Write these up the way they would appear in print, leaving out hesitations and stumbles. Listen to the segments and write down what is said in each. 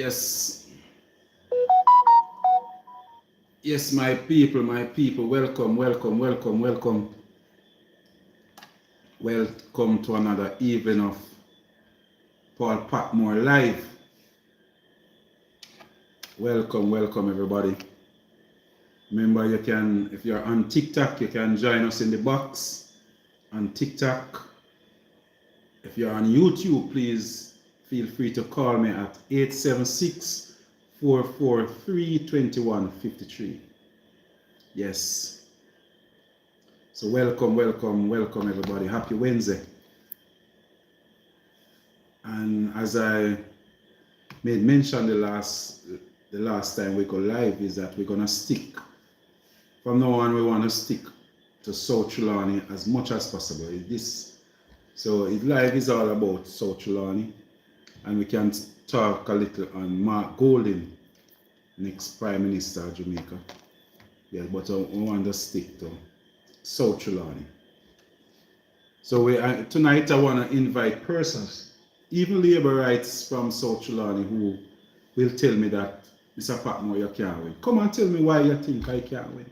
Yes, yes, my people, welcome, welcome, welcome, welcome. Welcome to another evening of Paul Patmore Live. Welcome, welcome, everybody. Remember, you can, if you're on TikTok, you can join us in the box on TikTok. If you're on YouTube, please feel free to call me at 876-443-2153. Yes. So welcome, welcome, welcome, everybody. Happy Wednesday. And as I made mention the last time we go live, is that we're gonna stick from now on. We want to stick to South Trelawny as much as possible. So live is all about South Trelawny, and we can talk a little on Mark Golding, next Prime Minister of Jamaica. Yeah, but we want to stick to South Trelawny. So tonight I want to invite persons, even labor rights from South Trelawny, who will tell me that, Mr. Patmore, you can't win. Come and tell me why you think I can't win.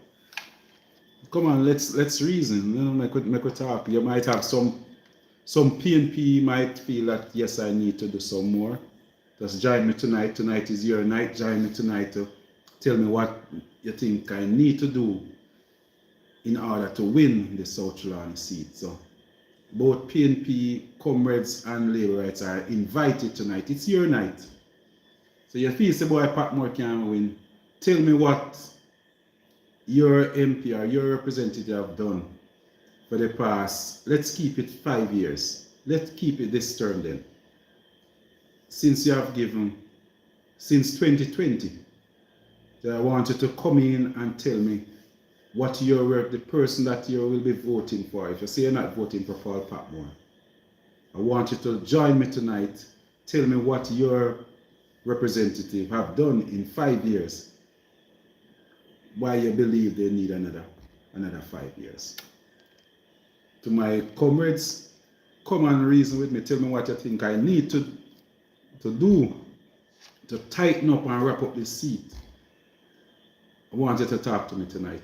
Come on, let's reason. You know, make we talk. You might have some PNP might feel that yes, I need to do some more. Just join me tonight. Tonight is your night. Join me tonight to tell me what you think I need to do in order to win the South Trelawny seat. So both PNP comrades and labor rights are invited tonight. It's your night. So you feel say boy Patmore can win. Tell me what your MP or your representative have done for the past, let's keep it 5 years. Let's keep it this term then. Since you have given, since 2020, so I want you to come in and tell me what the person that you will be voting for. If you say you're not voting for Paul Patmore, I want you to join me tonight. Tell me what your representative have done in 5 years. Why you believe they need another 5 years. To my comrades, come and reason with me. Tell me what you think I need to do to tighten up and wrap up this seat. I want you to talk to me tonight.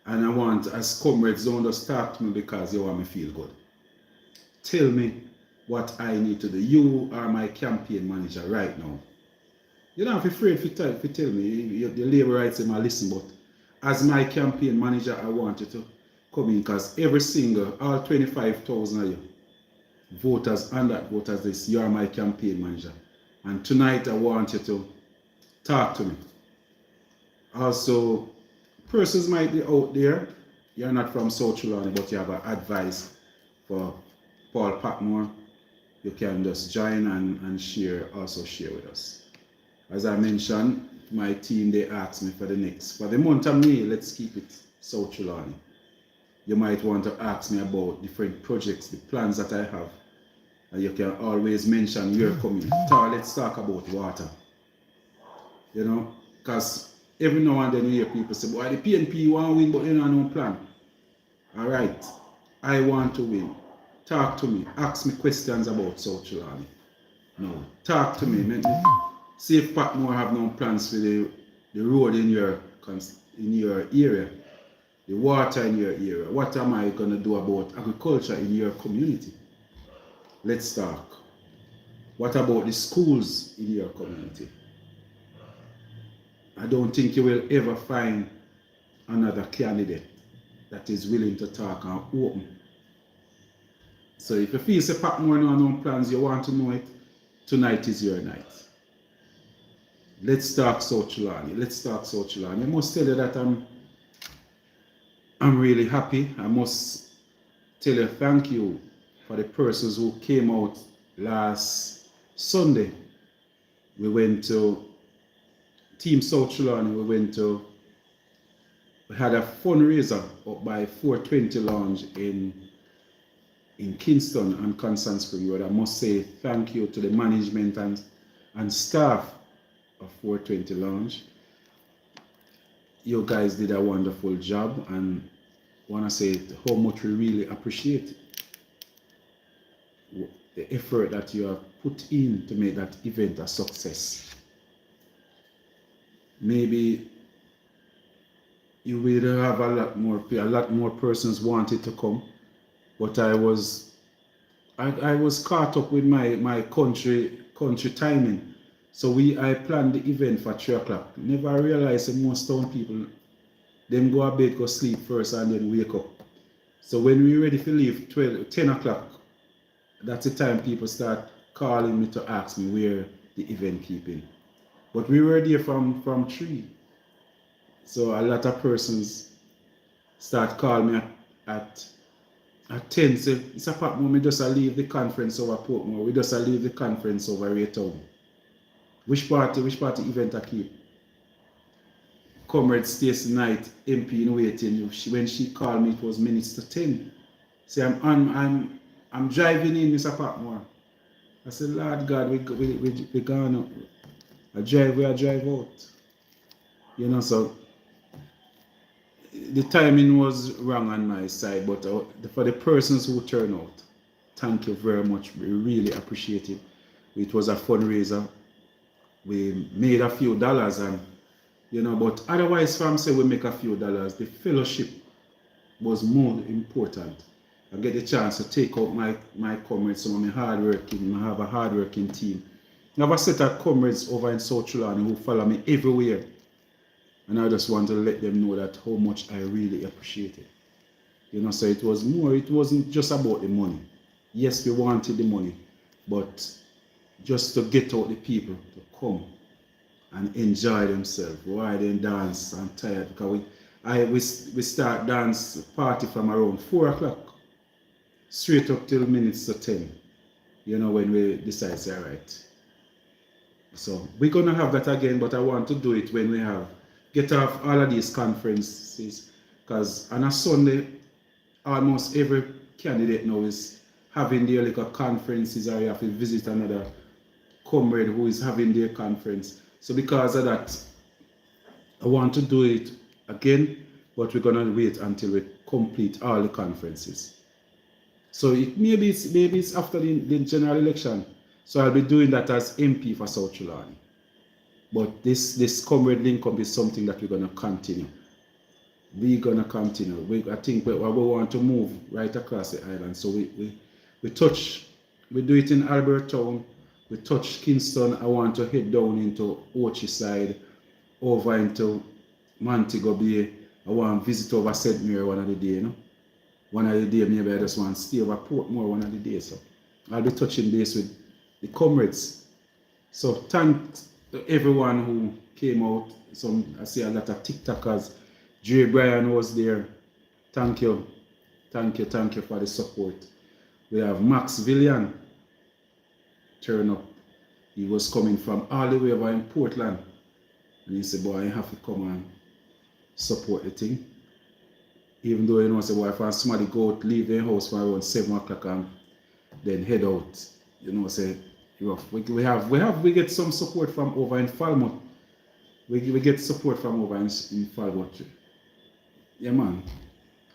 And I want, as comrades, don't just talk to me because you want me to feel good. Tell me what I need to do. You are my campaign manager right now. You don't have to be afraid to tell me. The labor rights in my listen, but as my campaign manager, I want you to come in, because every single, all 25,000 of you voters and that voters this, you are my campaign manager. And tonight I want you to talk to me. Also, persons might be out there, you're not from South Trelawny, but you have an advice for Paul Patmore. You can just join and share with us. As I mentioned, my team, they asked me for the month of May, let's keep it South Trelawny. You might want to ask me about different projects, the plans that I have. And you can always mention your community. Let's talk about water. You know, because every now and then you hear people say, boy, the PNP want to win, but you don't have no plan. All right, I want to win. Talk to me. Ask me questions about South Trelawny. No, talk to me. See if Patmore have no plans for the road in your area, the water in your area. What am I going to do about agriculture in your community? Let's talk. What about the schools in your community? I don't think you will ever find another candidate that is willing to talk and open. So if you feel say Patmore no have no plans, you want to know it, tonight is your night. Let's talk South Trelawny. Let's talk South Trelawny. I must tell you that I'm really happy. I must tell you thank you for the persons who came out last Sunday. We went to Team South Trelawny. We had a fundraiser up by 420 Lounge in Kingston on Constant Spring Road. I must say thank you to the management and staff of 420 Lounge. You guys did a wonderful job, and I want to say how much we really appreciate the effort that you have put in to make that event a success. maybe you will have a lot more persons wanted to come, but I was caught up with my country timing. So I planned the event for 3 o'clock. Never realized that most town people them go to bed, go sleep first and then wake up. So when we ready to leave 10 o'clock, that's the time people start calling me to ask me where the event keeping. But we were there from 3. So a lot of persons start calling me at 10, say, it's a Patmore, we just leave the conference over Portmore, we just leave the conference over Raytown. Which party event I keep? Comrade Stacey Knight, MP in waiting. When she called me, it was minutes to 10. Say, I'm driving in, Mr. Patmore. I said, Lord God, we gone. I drive out. You know, so the timing was wrong on my side, but for the persons who turn out, thank you very much. We really appreciate it. It was a fundraiser. We made a few dollars, and you know, but otherwise, from say we make a few dollars, the fellowship was more important. I get the chance to take out my comrades, some of my hardworking. I have a hardworking team. I have a set of comrades over in South Trelawny who follow me everywhere. And I just want to let them know that how much I really appreciate it. You know, so it wasn't just about the money. Yes, we wanted the money, but just to get out the people to come and enjoy themselves. Why they dance? I'm tired because we start dance party from around 4 o'clock, straight up till minutes to 10. You know, when we decide, say, all right. So we're gonna have that again, but I want to do it when we get off all of these conferences, because on a Sunday, almost every candidate now is having their little conferences, or you have to visit another comrade who is having their conference. So because of that, I want to do it again, but we're gonna wait until we complete all the conferences. So maybe it's after the general election. So I'll be doing that as MP for South Trelawny. But this comrade link up is something that we're gonna continue. We're gonna continue. I think we want to move right across the island. So we do it in Albertown. We touch Kingston. I want to head down into Ochi side, over into Montego Bay. I want to visit over St. Mary one of the day, you know. One of the day, maybe I just want to stay over Portmore one of the days. So I'll be touching base with the comrades. So thanks to everyone who came out. I see a lot of TikTokers. Dre Bryan was there. Thank you for the support. We have Max Villian turn up. He was coming from all the way over in Portland. And he said, boy, I have to come and support the thing. Even though, you know, say, boy, if somebody go out, leave their house for around 7 o'clock and then head out, you know, say, we get some support from over in Falmouth. We get support from over in Falmouth. Yeah, man.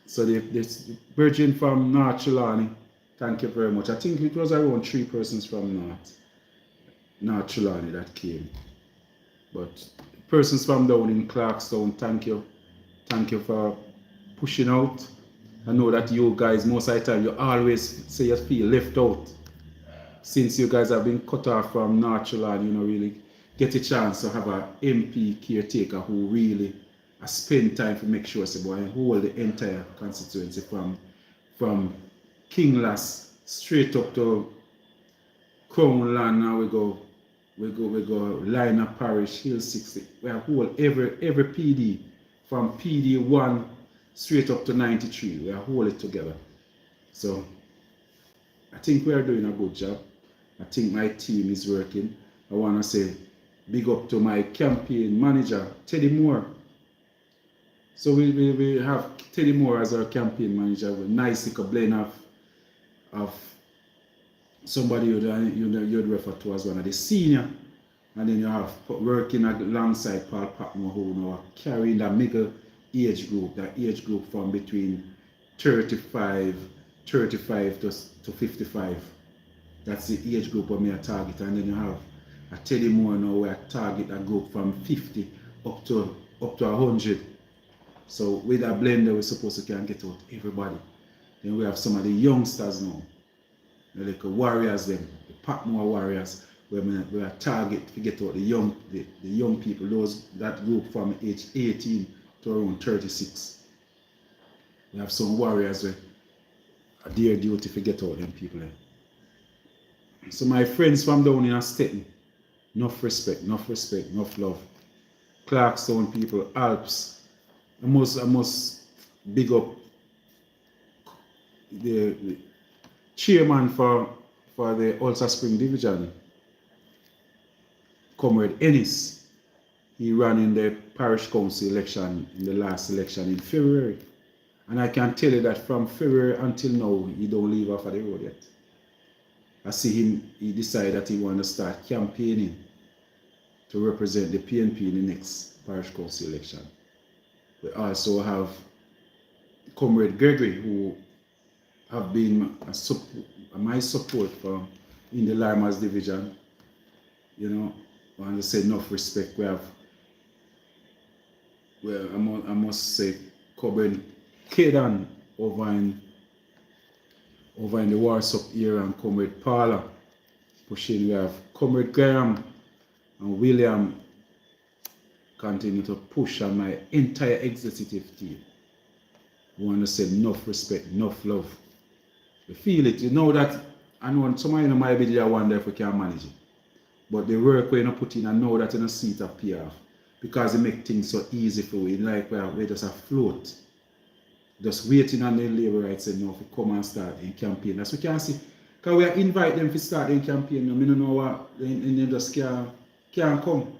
So the Virgin from North Trelawny, thank you very much. I think it was around 3 persons from North Trelawny that came. But persons from down in Clarkstown, thank you. Thank you for pushing out. I know that you guys, most of the time, you always say you feel left out. Since you guys have been cut off from North Trelawny, you know, really get a chance to have an MP caretaker who really spend time to make sure say, boy, hold the entire constituency from Kinglass straight up to Crown Land. Now we go Liner Parish, Hill 60. We have whole every PD from PD 1 straight up to 93. We are hold it together. So I think we are doing a good job. I think my team is working. I want to say big up to my campaign manager, Teddy Moore. So we have Teddy Moore as our campaign manager with nice little blend of somebody you'd refer to as one of the senior. And then you have working alongside Paul Patmore, who now carrying that middle age group from between 35 to 55. That's the age group where we are target. And then you have a Teddy Moore now where I target a group from 50 up to 100. So with a blender, we're supposed to can get out everybody. Then we have some of the youngsters now, like the warriors, them, the Patmore warriors, where we are target to get out the young people, those that group from age 18 to around 36. We have some warriors where are their duty to get out them people. So my friends from down in Stettin, enough respect, enough love. Clarkstown people, Alps. I must big up the chairman for the Ulster Spring Division, Comrade Ennis. He ran in the parish council election, in the last election in February. And I can tell you that from February until now, he don't leave off of the road yet. I see him, he decided that he want to start campaigning to represent the PNP in the next parish council election. We also have Comrade Gregory, who have been my support for in the Larmers division. You know, I want to say enough respect. We have, well, I must say, Comrade Kedan over in the Warsup area, and Comrade Paula pushing. We have Comrade Graham and William continue to push, on my entire executive team. I want to say enough respect, enough love. You feel it, you know that. I know some of you might be there wonder if we can manage it. But the work we're put in, I know that in a seat of PR, because it make things so easy for we. Like we just afloat. Just waiting on the labor rights and now to come and start in campaign. That's what we can see. Because we invite them to start in campaign. I don't know what, and they just can't come.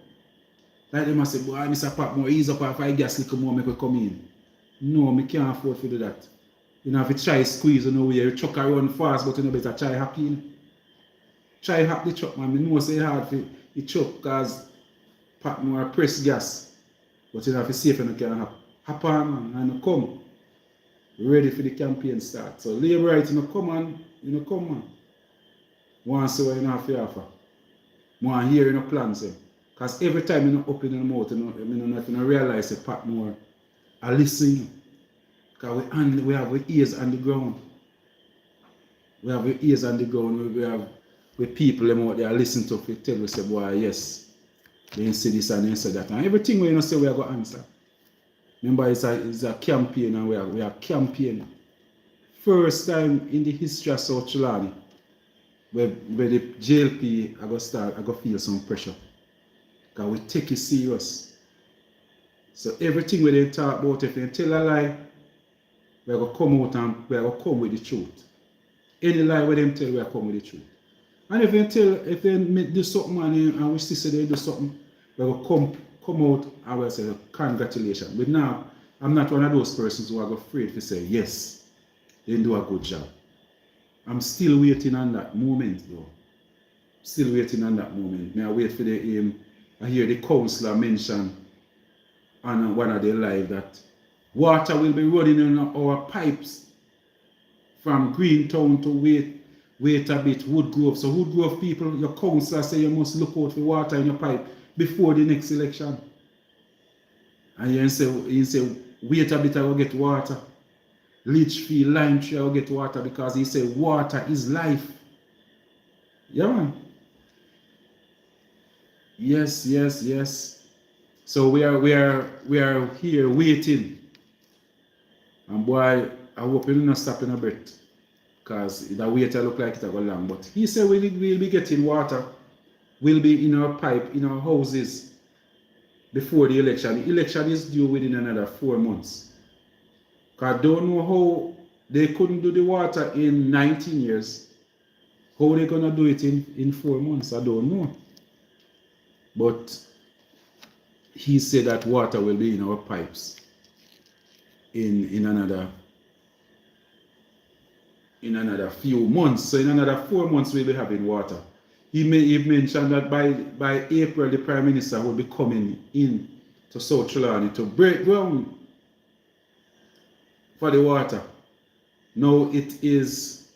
Like they must say, boy, Mr. Patmore, ease up if I gas little more, make we come in. No, I can't afford to do that. You know, if you try squeeze, you know, where you truck run fast, but you know, better try happy. Try hack the truck, man. I know it's hard for the truck because Patmore press gas. But you know, if you see if you can hop on, man, and come. Ready for the campaign start. So labor right, you know, come on, man. Want to see what you have to offer. Want to hear your plans. Because every time you open your mouth, you know, if you realize the Patmore are listening. Because we have our ears on the ground. We have our ears on the ground. We have people out there listening to it, tell us, say, boy, yes, they say this and they say that. And everything we say, we are going to answer. Remember, it's a campaign, and we are campaigning. First time in the history of South Trelawny, where the JLP I go feel some pressure. Because we take it serious. So everything we they talk about, if they tell a lie, we are going to come out and we are going to come with the truth. Any lie we them tell, we are come with the truth. And if they do something and we still say they do something, we are going to come out and we'll say, congratulations. But now, I'm not one of those persons who are afraid to say, yes, they do a good job. I'm still waiting on that moment, though. Still waiting on that moment. May I wait for the I hear the councillor mention on one of their live that water will be running in our pipes from Greentown to wait a bit, Woodgrove. So Woodgrove people, your councillor say you must look out for water in your pipe before the next election. And you say wait a bit, I will get water. Litchfield, Lime Tree, I will get water, because he said water is life. Yeah, man. Yes. So we are here waiting. And boy, I hope you don't stop in a bit, because the wait look like it will go long. But he said we'll be getting water. We'll be in our pipe, in our houses before the election. The election is due within another 4 months. Because I don't know how they couldn't do the water in 19 years. How they going to do it in 4 months, I don't know. But he said that water will be in our pipes in another few months. So in another 4 months we'll be having water. He mentioned that by April the Prime Minister will be coming in to South Trelawny to break ground for the water. Now it is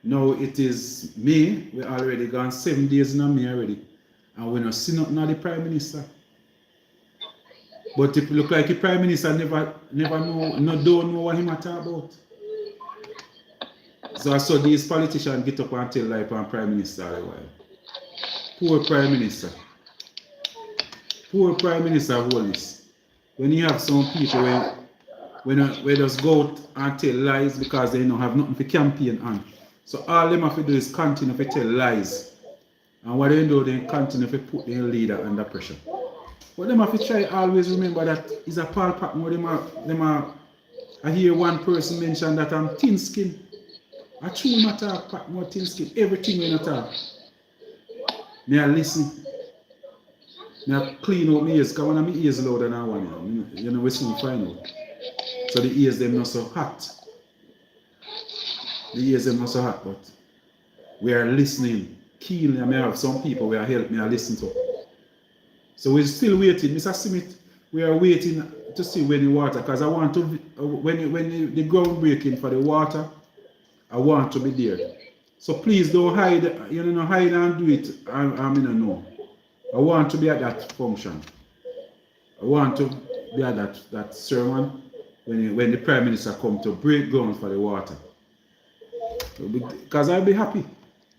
May. We're already gone 7 days in May already. And we're not seeing nothing of the Prime Minister. But if you look like the Prime Minister never don't know what him talk about. So I saw these politicians get up and tell like on Prime Minister a while. Poor Prime Minister. Poor Prime Minister hold this. When you have some people when just go out and tell lies because they don't have nothing to campaign on. So all them have to do is continue to tell lies. And what they do, they continue to put their leader under pressure. But them have to try always remember that it's a Paul Patmore. I hear one person mention that I'm thin skin. I true matter Patmore thin skin. Everything when I talk. Me I listen. Me I clean out my ears because when my ears louder than I want, you know we soon find out. So the ears them not so hot. The ears them not so hot, but we are listening keenly. I may have some people who are help me I listen to. So we're still waiting, Mr. Smith. We are waiting to see when the water, because I want to, when the ground breaking for the water, I want to be there. So please don't hide, hide and do it. I know. I want to be at that function. I want to be at that sermon when the Prime Minister come to break ground for the water. Because I'll be happy.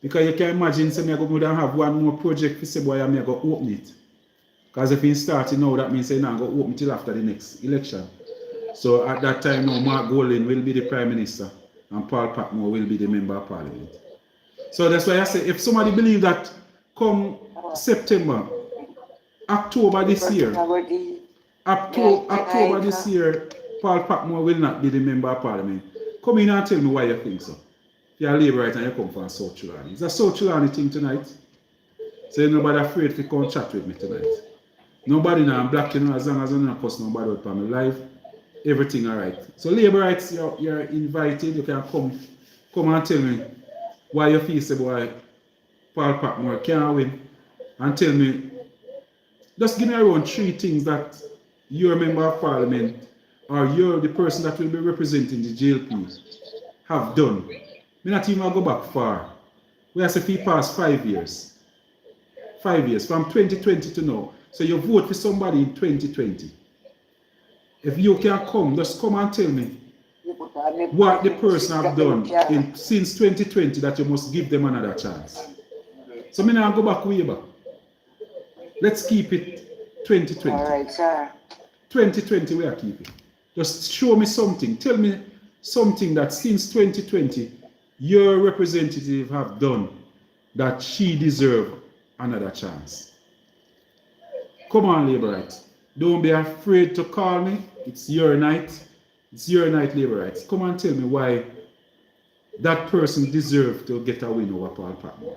Because you can imagine, say, I'm going to have one more project for say, boy, I'm going to open it. Because if he started now, that means he's not going to open till after the next election. So at that time now, Mark Golding will be the Prime Minister and Paul Patmore will be the Member of Parliament. So that's why I say, if somebody believes that come September, October this year, October this year, Paul Patmore will not be the Member of Parliament, come in and tell me why you think so. If you're a Labourite and you come from South Trelawny. It's a South Trelawny thing tonight. So you're nobody afraid to come chat with me tonight. Nobody now, I'm black, as long as I'm not cuss nobody out on my life, everything alright. So Labourites, you're invited, you can come and tell me why you feel say boy Paul Patmore can't win. And tell me, just give me around 3 things that you're a Member of Parliament or you're the person that will be representing the JLP have done. Me not even go back far. We have to if past 5 years. 5 years, from 2020 to now. So you vote for somebody in 2020. If you can come, just come and tell me what the person have done since 2020 that you must give them another chance. So me now go back way back. Let's keep it 2020. All right, sir. 2020 we are keeping. Just show me something. Tell me something that since 2020 your representative have done that she deserve another chance. Come on, Labourites. Don't be afraid to call me. It's your night. It's your night, Labourites. Come and tell me why that person deserves to get a win over Paul Patmore.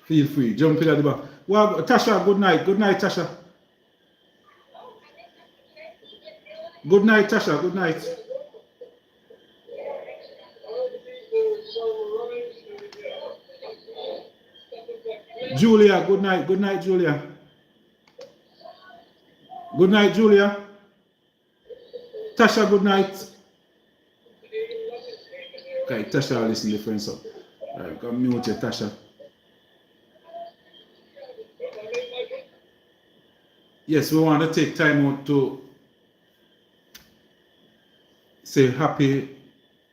Feel free. Jump in at the back. Well, Tasha, good night. Good night, Tasha. Good night, Tasha. Good night. Julia, good night. Good night, Julia. Good night, Julia. Tasha, good night. Okay, Tasha, I'll listen to the friends up. Alright, go mute you, Tasha. Yes, we want to take time out to say happy.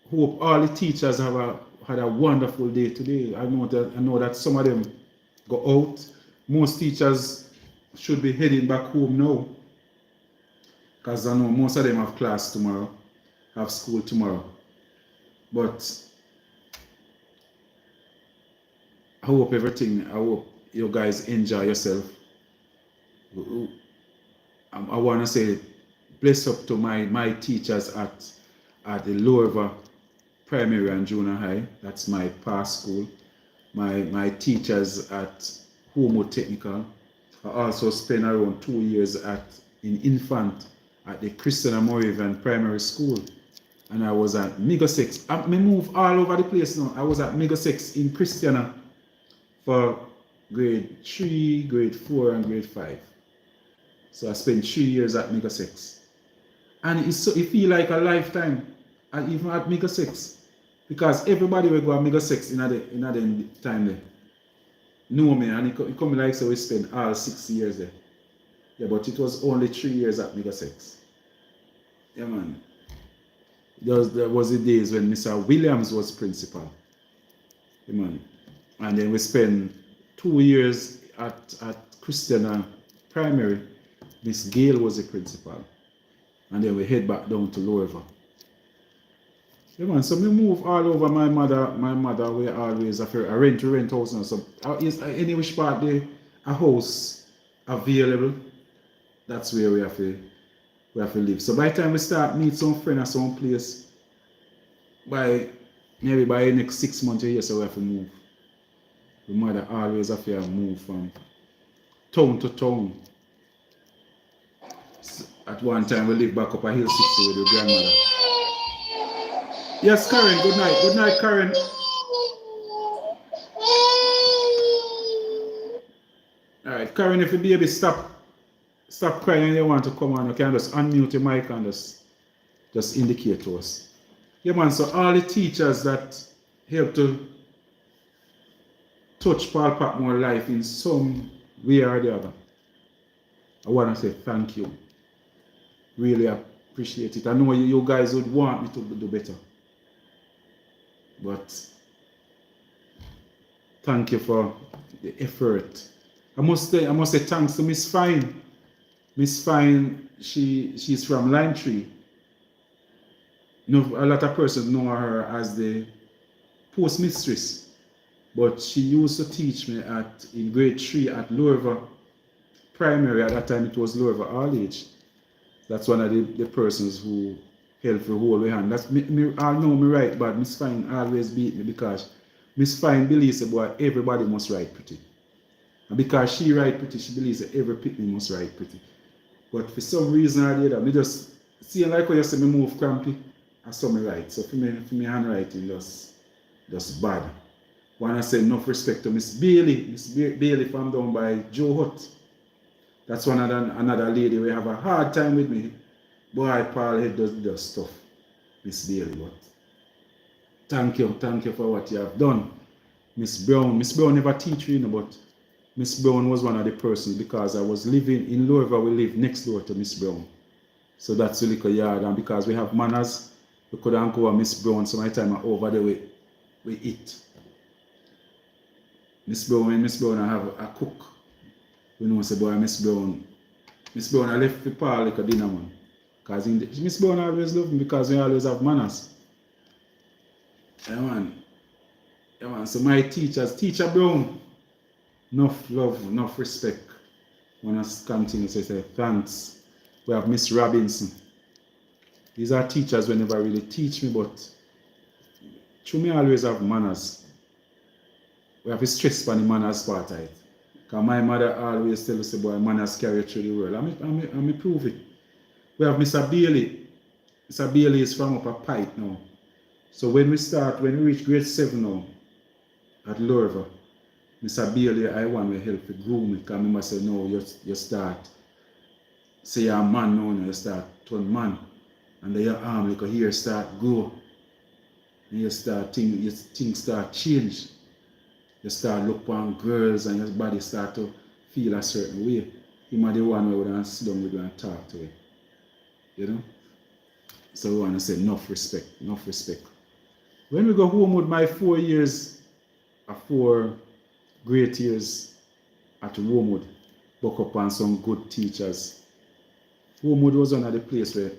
Hope all the teachers have had a wonderful day today. I know that some of them go out. Most teachers should be heading back home now. Because I know most of them have class tomorrow, have school tomorrow. But I hope you guys enjoy yourself. I want to say bless up to my teachers at the Lower Primary and Junior High. That's my past school. My teachers at Homo Technical. I also spent around 2 years in Infant at the Christian Moravian Primary School. And I was at Middlesex. I moved all over the place now. I was at Middlesex in Christiana for grade 3, grade 4, and grade 5. So I spent 3 years at Middlesex. And it feel like a lifetime, even at Middlesex. Because everybody will go at Middlesex in the time there. Know me, and it come like so we spend all 6 years there. Yeah, but it was only 3 years at Middlesex. Yeah, man. There was the days when Mr. Williams was principal. Yeah, man. And then we spent 2 years at Christiana Primary. Miss Gale was the principal. And then we head back down to Lorever. Yeah, man. So we move all over. My mother, we always have a rent house now. So any which part there, a house available, that's where we have to live. So by the time we start meet some friend at some place, maybe by the next 6 months a year, so we have to move. The mother always have to move from town to town. So at one time we lived back up a hill 60 with your grandmother. Yes, Karen, good night. Good night, Karen. Alright, Karen, if the baby stop crying and you want to come on, you can just unmute your mic and just indicate to us. Yeah, man, so all the teachers that help to touch Paul Patmore life in some way or the other, I want to say thank you. Really appreciate it. I know you guys would want me to do better. But thank you for the effort. I must say thanks to Miss Fine. Miss Fine, she's from Lime Tree. You know, a lot of persons know her as the postmistress. But she used to teach me in grade 3 at Lorever Primary. At that time it was Lorever All Age. That's one of the persons who helped me hold my hand. That's me, I know me right, but Miss Fine always beat me because Miss Fine believes that boy, everybody must write pretty. And because she write pretty, she believes that every picnic must write pretty. But for some reason or the other, me just see like when you say me move crampy, I saw me write. So for me handwriting just bad. When I say enough respect to Miss Bailey from down by Joe Hut. That's another lady we have a hard time with me. Boy, Paul Head does stuff, Miss Bailey. But thank you for what you have done. Miss Brown never teach you, but Miss Brown was one of the persons because I was living in Lorever, we live next door to Miss Brown. So that's the little yard, and because we have manners, we couldn't go to Miss Brown, so my time over there we eat. Miss Brown I have a cook. We know say boy Miss Brown I left for Paul like a dinner man. Because Miss Brown always love me because we always have manners. Yeah man. So my Teacher Brown, enough love, enough respect. I want to continue to say thanks. We have Miss Robinson. These are teachers who never really teach me, but through me always have manners. We have to stress on the manners part of it. Because my mother always tell us about manners carry through the world. I'm prove it. We have Mr. Bailey. Mr. Bailey is from up a pipe now. So when we reach grade 7 now, at Lorever, Mr. Bailey, I want to help to groom it. Because I must say, no, you start, say you're a man now, you start turn man. And then your arm, like your hair start grow. And you start things start change. You start look on girls and your body start to feel a certain way. Him are the one where we don't sit down with you and talk to it. You know? So we want to say enough respect. When we go home with my 4 great years at Wormwood, buck up on some good teachers. Wormwood was one of the place where,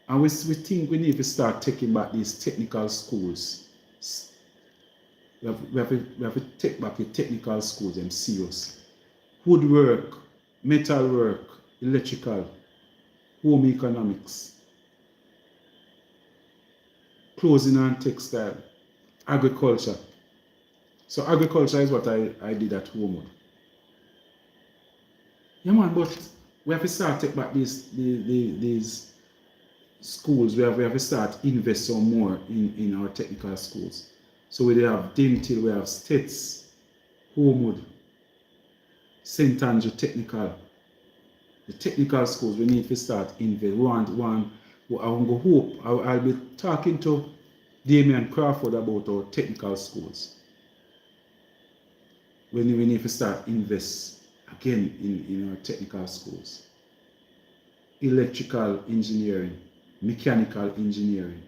and we think we need to start taking back these technical schools. We have to take back the technical schools, them serious. Woodwork, metalwork, electrical, home economics, clothing and textile, agriculture. So agriculture is what I did at Wormwood. Yeah man, but we have to start take back these schools. We have to start invest some more in our technical schools. So we have Dentil, we have Stets, Homewood, St. Andrew Technical. The technical schools, we need to start invest. I'll be talking to Damien Crawford about our technical schools. We need to start invest again in our technical schools. Electrical engineering, mechanical engineering,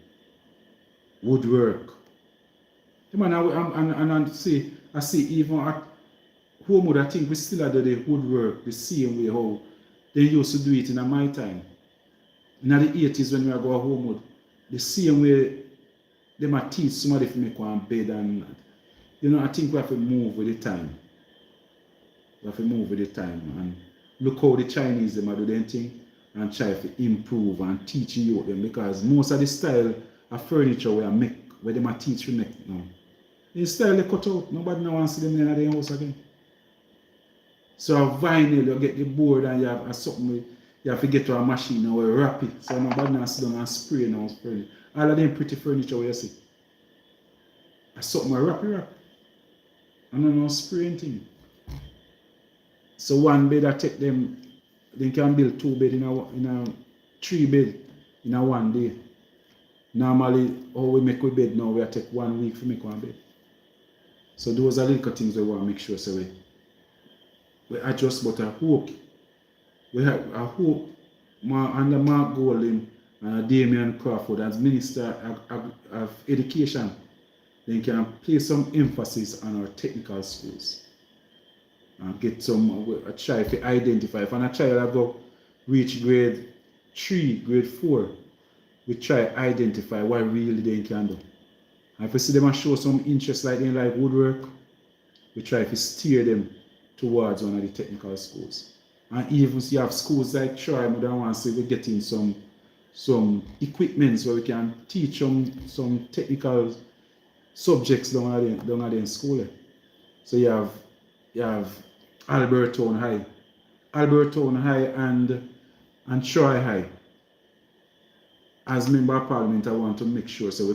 woodwork. Man, I see even at home, I think we still do the woodwork the same way how they used to do it in my time. In the 80s when we go home, the same way they might teach somebody to make one bed and I think we have to move with the time. We have to move with the time and look how the Chinese them do their thing and try to improve and teach you them, because most of the style of furniture we make, where they might teach you make now. The style they cut out, nobody now wants to see them in their house again. So a vinyl, you get the board and you have something, you have to get to a machine and we wrap it. So nobody now sit down and spray now. All of them pretty furniture where you see. That's something we wrap. I don't know spray anything. So one bed I take them, they can build 2 beds in a 3 bed in a 1 day. Normally, how we make a bed now, we take 1 week to make one bed. So those are little things we want to make sure so we adjust, but I hope under Mark Golding and Damien Crawford as Minister of Education, they can place some emphasis on our technical schools and get some, try to identify. If a child go reach grade 3, grade 4, we try to identify what really they can do. And if we see them show some interest like in like woodwork, we try to steer them towards one of the technical schools. And even if you have schools like Troy, we don't want to say we're getting some equipments where we can teach them some technical subjects down at the school. So you have Albertown High and Troy High. As Member of Parliament, I want to make sure so we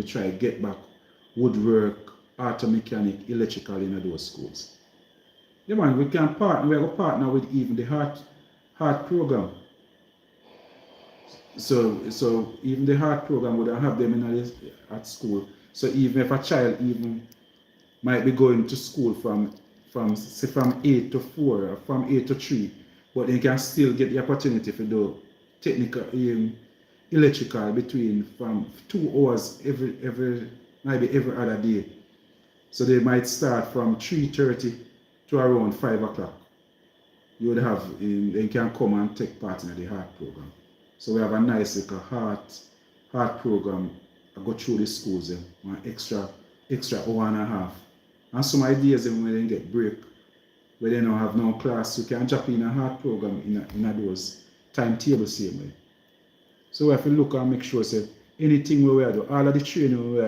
try to get back woodwork, auto mechanic, electrical in those schools. Yeah man, we can partner with even the heart program. So even the heart program would have them at school. So even if a child even might be going to school from 8 to 4 or from 8 to 3, but they can still get the opportunity to do technical electrical between from 2 hours every other day. So they might start from 3:30 to around 5 o'clock. You would have they can come and take part in the heart program. So we have a nice like heart program. I go through the schools one extra hour and a half. And some ideas when they get break, where they don't have no class, you can drop in a heart program in those timetable same way. So we have to look and make sure say anything we do, all of the training we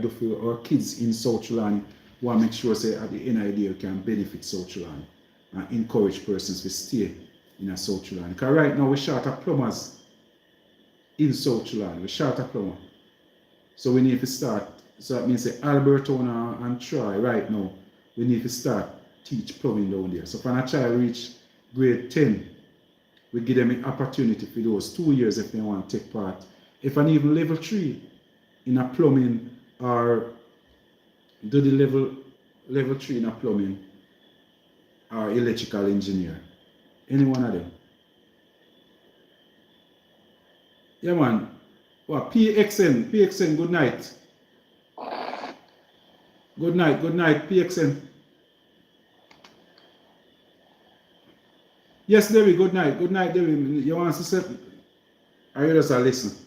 do for our kids in South Trelawny, we want to make sure say at the end of the day we can benefit South Trelawny and encourage persons to stay in South Trelawny. Because right now we short of plumbers in South Trelawny, we short of plumbers. So we need to start, so that means say Albertown and Troy right now, we need to start teach plumbing down there. So when a child reach grade 10, we give them an opportunity for those 2 years if they want to take part. If an even level 3 in a plumbing or do the level 3 in a plumbing or electrical engineer. Any one of them. Yeah man. What? PXN, good night. Good night, PXN. Yes, Debbie, good night, Debbie. You want to say? Are you just a listen?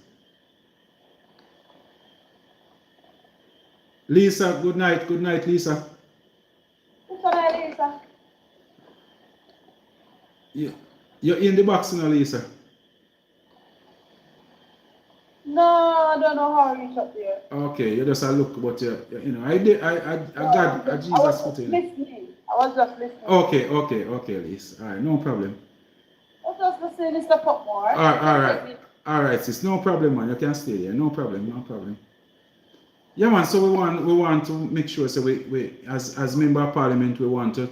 Lisa, good night, Lisa. Good night, Lisa. You're in the box now, Lisa. No, I don't know how I reach up there. Okay, you just a look, but you know, I got Jesus put in. I was just listening. Okay, Lisa. All right, no problem. I was just listening, Mr. Patmore. All right, sis, no problem, man. You can stay there, no problem. Yeah, man. So we want to make sure, so we as member of parliament, we want to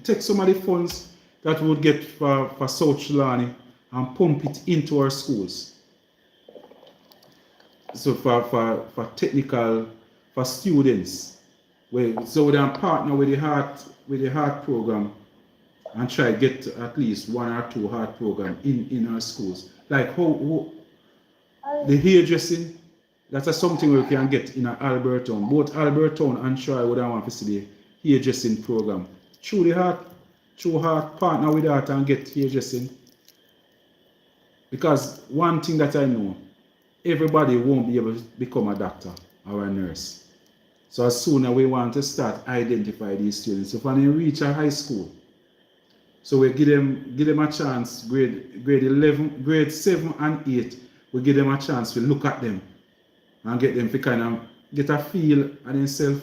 take some of the funds that we would get for South Trelawny and pump it into our schools. So for technical, for students, so we then partner with the heart program and try to get at least 1 or 2 heart program in our schools. Like how the hairdressing, that's something we can get in Albertown. Both Albertown and Troy would want to see the hairdressing program. Through heart, partner with that and get hairdressing. Because one thing that I know, everybody won't be able to become a doctor or a nurse. So as soon as we want to start identify these students, if when they reach a high school, so we give them a chance, grade 11, grade 7 and 8, we give them a chance to look at them and get them to kind of get a feel and themselves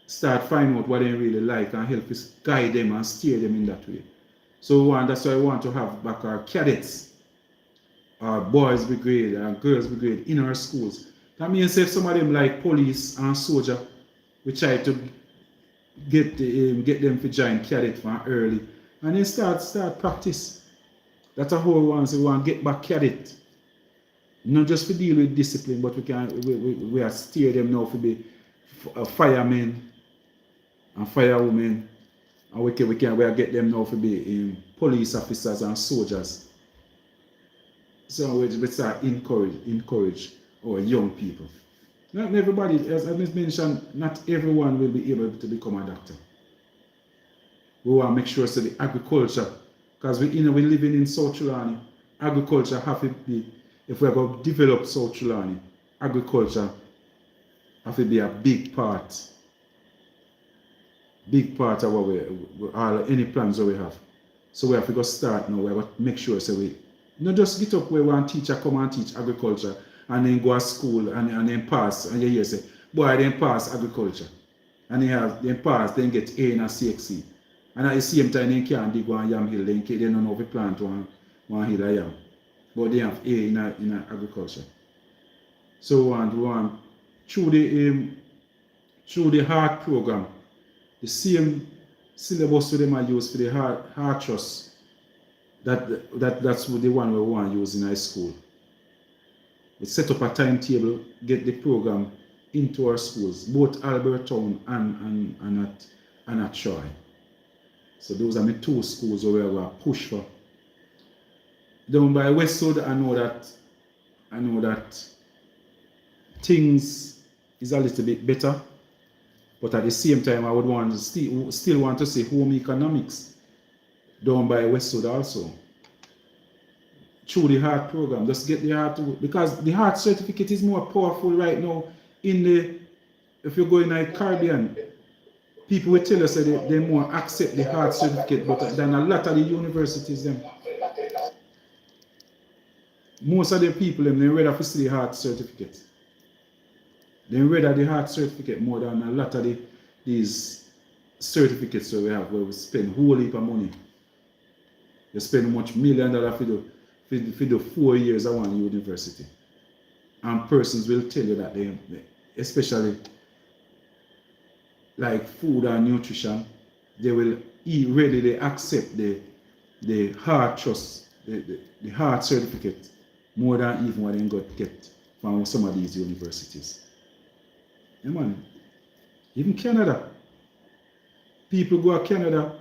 start finding out what they really like and help us guide them and steer them in that way. So that's why we want to have back our cadets, our boys brigade and girls brigade in our schools. That means if some of them like police and soldier, we try to get them to join cadet from early and then start practice. That's how we want to get back cadet. Not just to deal with discipline, but we are steer them now to be firemen and firewomen, and we are get them now to be police officers and soldiers. So we start encourage our young people. Not everybody, as I mentioned, not everyone will be able to become a doctor. We want to make sure so the agriculture, because we living in South Trelawny, agriculture have to be, if we are going to develop South Trelawny, agriculture have to be a big part of what any plans that we have. So we have to go start now. We have to make sure so we not just get up where one teacher come and teach agriculture and then go to school and then pass and you hear say, boy, then pass agriculture. And then pass, then get A in a CXC. And at the same time they can't dig one yam hill, they don't know if they plant one hill of yam. But they have A in agriculture. So we want through the heart program, the same syllabus for them are used for the heart trust. That's the one we want to use in high school. We set up a timetable, get the program into our schools, both Albertown and at Troy. So those are my 2 schools where we are going to push for. Down by Westwood, I know that things is a little bit better, but at the same time I would want to still want to say home economics down by Westwood also. Through the heart program, just get the heart, because the heart certificate is more powerful right now if you go in the Caribbean. People will tell us that they more accept the heart certificate than a lot of the universities them. Most of the people they rather see the heart certificate. They rather the heart certificate more than a lot of these certificates that we have where we spend a whole heap of money. You spend much $1 million for the 4 years of one university. And persons will tell you that they especially like food and nutrition, they will readily accept the heart trust, the heart certificate more than even what they got get from some of these universities. Yeah, man. Even Canada. People go to Canada,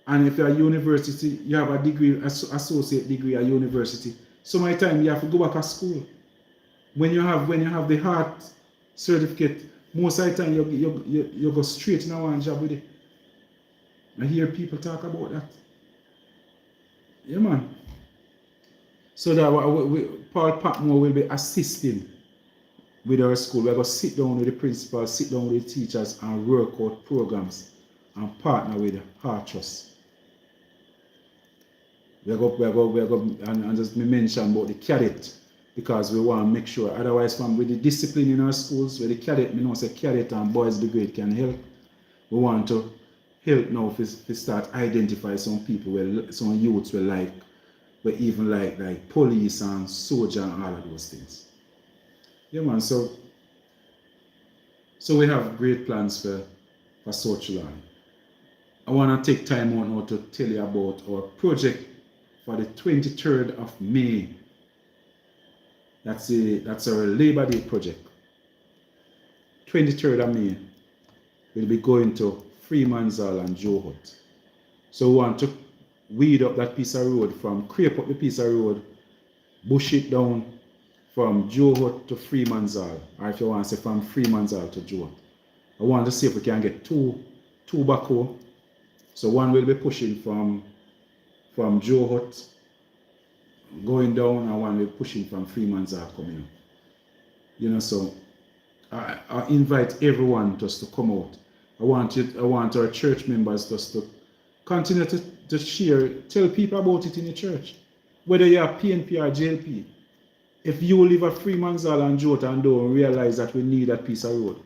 and if you're a university, you have a degree, associate degree at university. So many times you have to go back to school. When you have the heart certificate, most of the time you go straight in one job with it. I hear people talk about that. Yeah, man. So that Paul Patmore will be assisting with our school. We're going to sit down with the principal, sit down with the teachers and work out programs and partner with Heart Trust. We're going and just mention about the cadet, because we want to make sure, otherwise with the discipline in our schools, where the cadet, say cadet and boys brigade can help. We want to help now to start identify some people, some youths but even like police and soldier and all of those things. Yeah, man. So we have great plans for South Trelawny. I want to take time out now to tell you about our project for the 23rd of May. That's our Labor Day project. 23rd of May, we'll be going to Freeman's Hall and Joe Hut. So we want to weed up that piece of road, creep up the piece of road, bush it down from Joe Hut to Freeman's Hall, or if you want to say from Freeman's Hall to Joe Hut. I want to see if we can get two backhoe. So one will be pushing from Joe Hut going down, and one will be pushing from Freeman's Hall coming up. You know, so I invite everyone just to come out. I want our church members just to continue to share, tell people about it in the church. Whether you're PNP or JLP. If you live at Freeman's Hall and Jota and don't realize that we need that piece of road.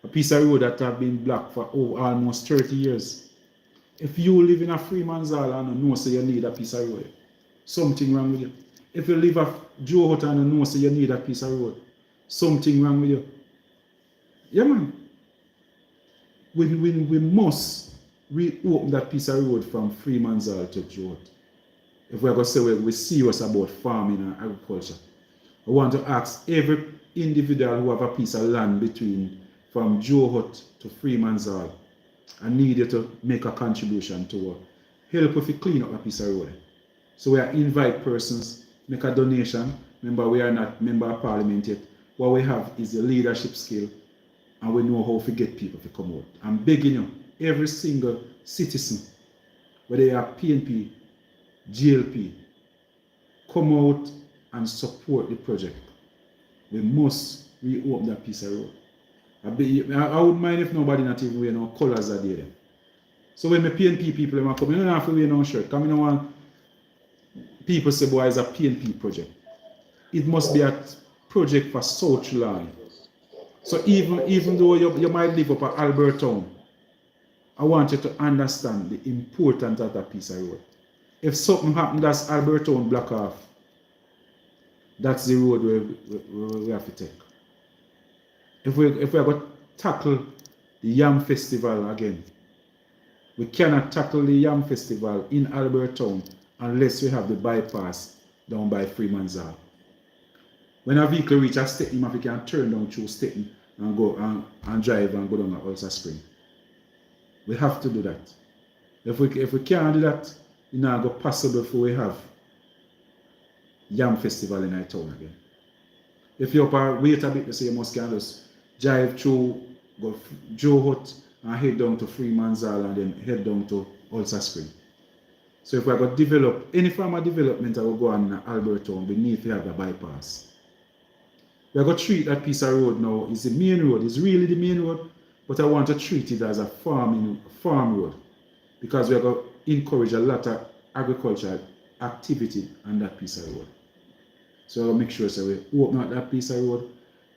A piece of road that have been blocked for almost 30 years. If you live in a Freeman's Hall and know say you need a piece of road, something wrong with you. If you live at Joe Hut and know say you need a piece of road, something wrong with you. Yeah, man. We must reopen that piece of road from Freeman's Hall to Joe Hut. If we're going to say we're serious about farming and agriculture, I want to ask every individual who have a piece of land from Joe Hut to Freeman's Hall, I need you to make a contribution to help if you clean up a piece of road. So we invite persons, make a donation. Remember, we are not member of parliament yet. What we have is the leadership skill, and we know how to get people to come out. I'm begging you, every single citizen, whether you are PNP, GLP, come out and support the project. We must reopen that piece of road. I wouldn't mind if nobody not even wear no colours are there. So when my PNP people come, you don't have to wear no shirt. Because I don't want people say, boy, it's a PNP project. It must be a project for South Trelawny. So even though you might live up at Albertown, I want you to understand the importance of that piece of road. If something happens that's Albertown block off, that's the road we have to take. If we're going to tackle the Yam Festival again, we cannot tackle the Yam Festival in Albertown unless we have the bypass down by Freeman's Hall. When a vehicle reaches Stepney, we can turn down through Stepney and go and drive and go down to Ulster Spring. We have to do that. If we can't do that, it's not going to be possible for we have Yam Festival in our town again. If you wait a bit to say you must can just drive through, go Joe Hut and head down to Freeman's Hall and then head down to Ulster Spring. So if we're going to develop any form of development that will go on in Albertown, we need to have a bypass. We're going to treat that piece of road now, it's the main road, it's really the main road, but I want to treat it as a farm road because we're going to encourage a lot of agricultural activity on that piece of road. So I'll make sure we open up that piece of road.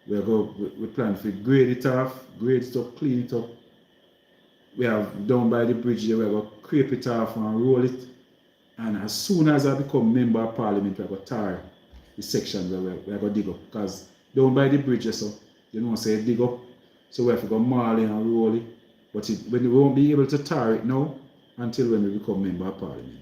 We plan to grade it off, grade it up, clean it up. We have down by the bridge there, we're going to crepe it off and roll it. And as soon as I become member of parliament, we're going to tar the sections where we're going to dig up. Because down by the bridge, so you know, say dig up. So we have to go maul it and roll it. But we won't be able to tar it now until when we become member of parliament.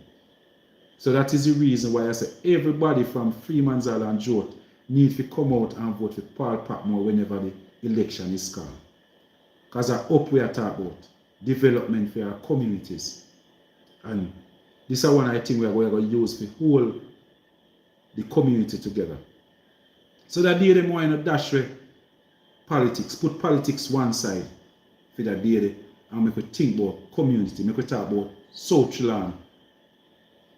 So that is the reason why I say everybody from Freeman's Hall and Jot need to come out and vote for Paul Patmore whenever the election is called. Because up we are talking about development for our communities. And this is one I think we are going to use to hold the community together. So that day they more in a dash with politics, put politics one side for that day and make we think about community, make we talk about South Trelawny.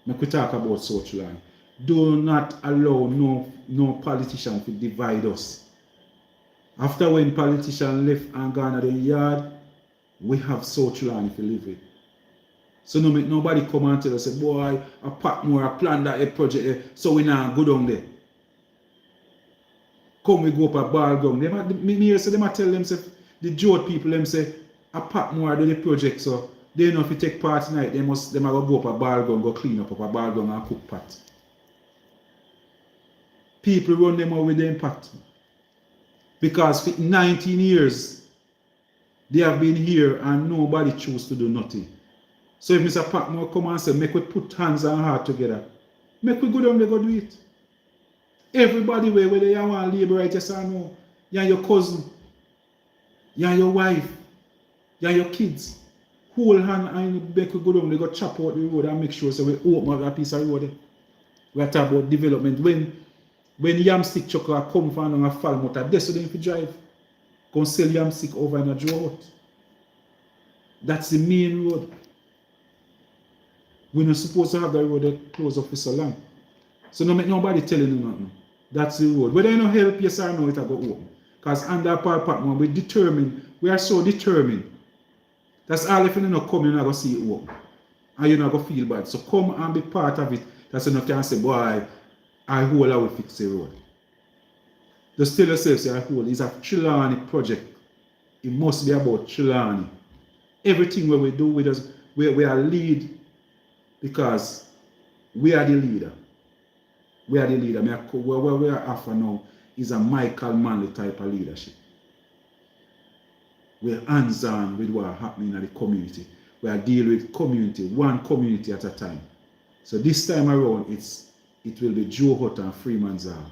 Make we talk about South Trelawny. Do not allow no politician to divide us. After when politicians left and gone to the yard, we have South Trelawny to live with. So no make nobody come and tell us, say, boy, a Patmore, a plan that a project there, so we now go down there. Come we go up a ball ground. Them tell them, say, the Jode people, them say, a Patmore do the project, so they know if you take part tonight, they go up a ball ground, go clean up a ball ground and cook pot. People run them out with the impact. Because for 19 years, they have been here and nobody choose to do nothing. So if Mr. Patmore come and say, make we put hands and heart together, make we go down there go do it. Everybody whether you want to labor right, yes or no, you and your cousin, you and your wife, you and your kids, whole hand and make we go down, they go chop out the road and make sure so we open up that piece of road there. We are talking about development. When yam stick truck come from a fall motor, that's what they have to drive. Go sell yam stick over in a drought. That's the main road. We're not supposed to have that road closed up for so long. So no make nobody telling you nothing. That's the road. Whether you no help, yes or no, it'll go open. Because under Patmore, we are so determined. That's all if you not come, you're not going to see it open. And you're not going to feel bad. So come and be part of it. That's when you can say, boy, I will fix the road. Just tell yourself, say, it's a Trelawny project. It must be about Trelawny. Everything what we do, we are lead because we are the leader. We are the leader. What we are after now is a Michael Manley type of leadership. We are hands-on with what is happening in the community. We are dealing with community, one community at a time. So this time around, it will be Joe Hut and Freeman's Hall.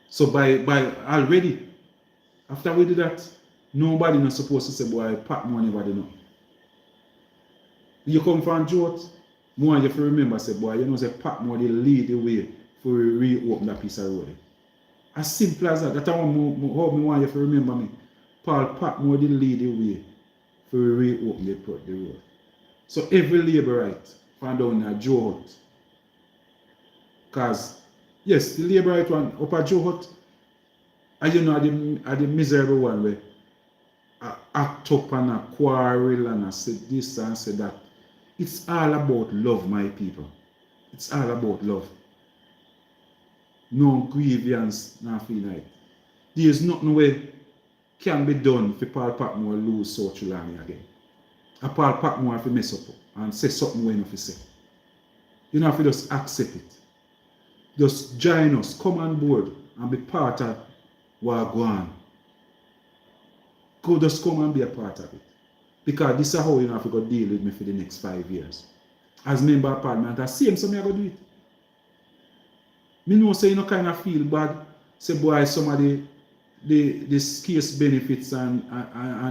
So by already, after we do that, nobody not supposed to say, boy, Patmore never do know. You come from Joe Hut, more you have to remember, say, boy, you know, say Patmore they lead the way for reopen that piece of road. As simple as that. That's how me want you to remember me. Paul Patmore did lead the way for reopen the road. So every labourite found down at Joe Hut. Because, yes, the labourite one up at Joe Hut, and you know, the miserable one where I act up and a quarrel and I said this and said that. It's all about love, my people. It's all about love. No grievance, nothing like. There is nothing way can be done for Paul Patmore lose South Trelawny again. And Paul Patmore have to mess up and say something when you say. You know, if you just accept it. Just join us, come on board and be part of what go on. Go just come and be a part of it. Because this is how you have to go deal with me for the next 5 years. As member of parliament, the same, so I go do it. Me know say you know kind of feel bad. Say boy, some of the scarce benefits and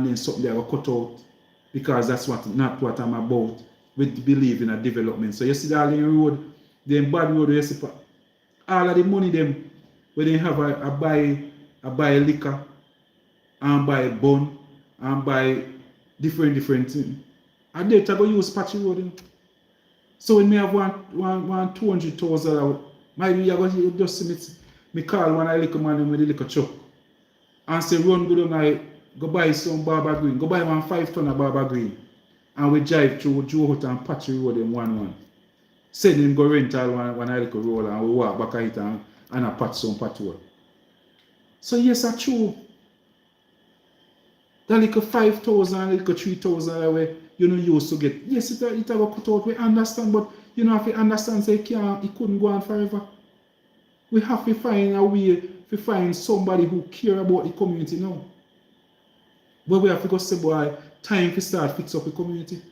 then something they will cut out because that's not what I'm about with believing in a development. So you see that in road, the bad road you see all of the money them when they have a buy liquor and buy bun and buy different things. And they go use patchy road. You know? So when me have one 200,000, maybe you go just see me call one little man with the little truck and say run go down I go buy some barber green, go buy 1 5 ton of barber green and we drive through Joe Hut and patchy road in 1-1. Send him go rent all one little roller and we walk back at it and a patch some patrol. So yes, that's true. That little 5,000, little 3,000 where you know used to get. Yes, it have a cut out, we understand, but you know if you understand say it couldn't go on forever. We have to find a way to find somebody who care about the community now. But we have to go say, boy, time to start fix up the community.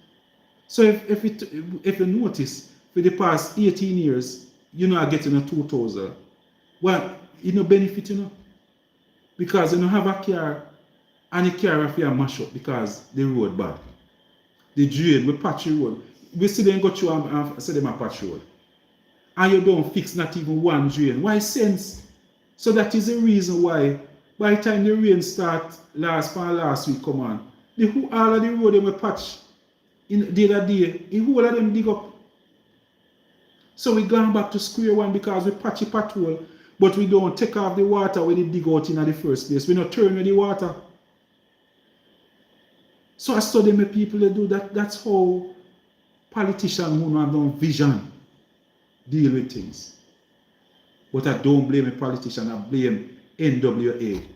So if you notice, for the past 18 years, you know, getting a 2,000. Well, you know, benefit, you know. Because you don't have a car, and the car have to mash up because the road bad. The drain, we patch the road. We see them go through and say them a patch road. And you don't fix not even one drain. Why sense? So that is the reason why, by the time the rain start last week come on, all of the road them we patch in the other day, the whole of them dig up. So we gone back to square one because we patch a patrol, but we don't take off the water when it dig out in the first place. We not turn with the water. So I study my people they do that. That's how politicians who have no vision deal with things. But I don't blame a politician, I blame NWA.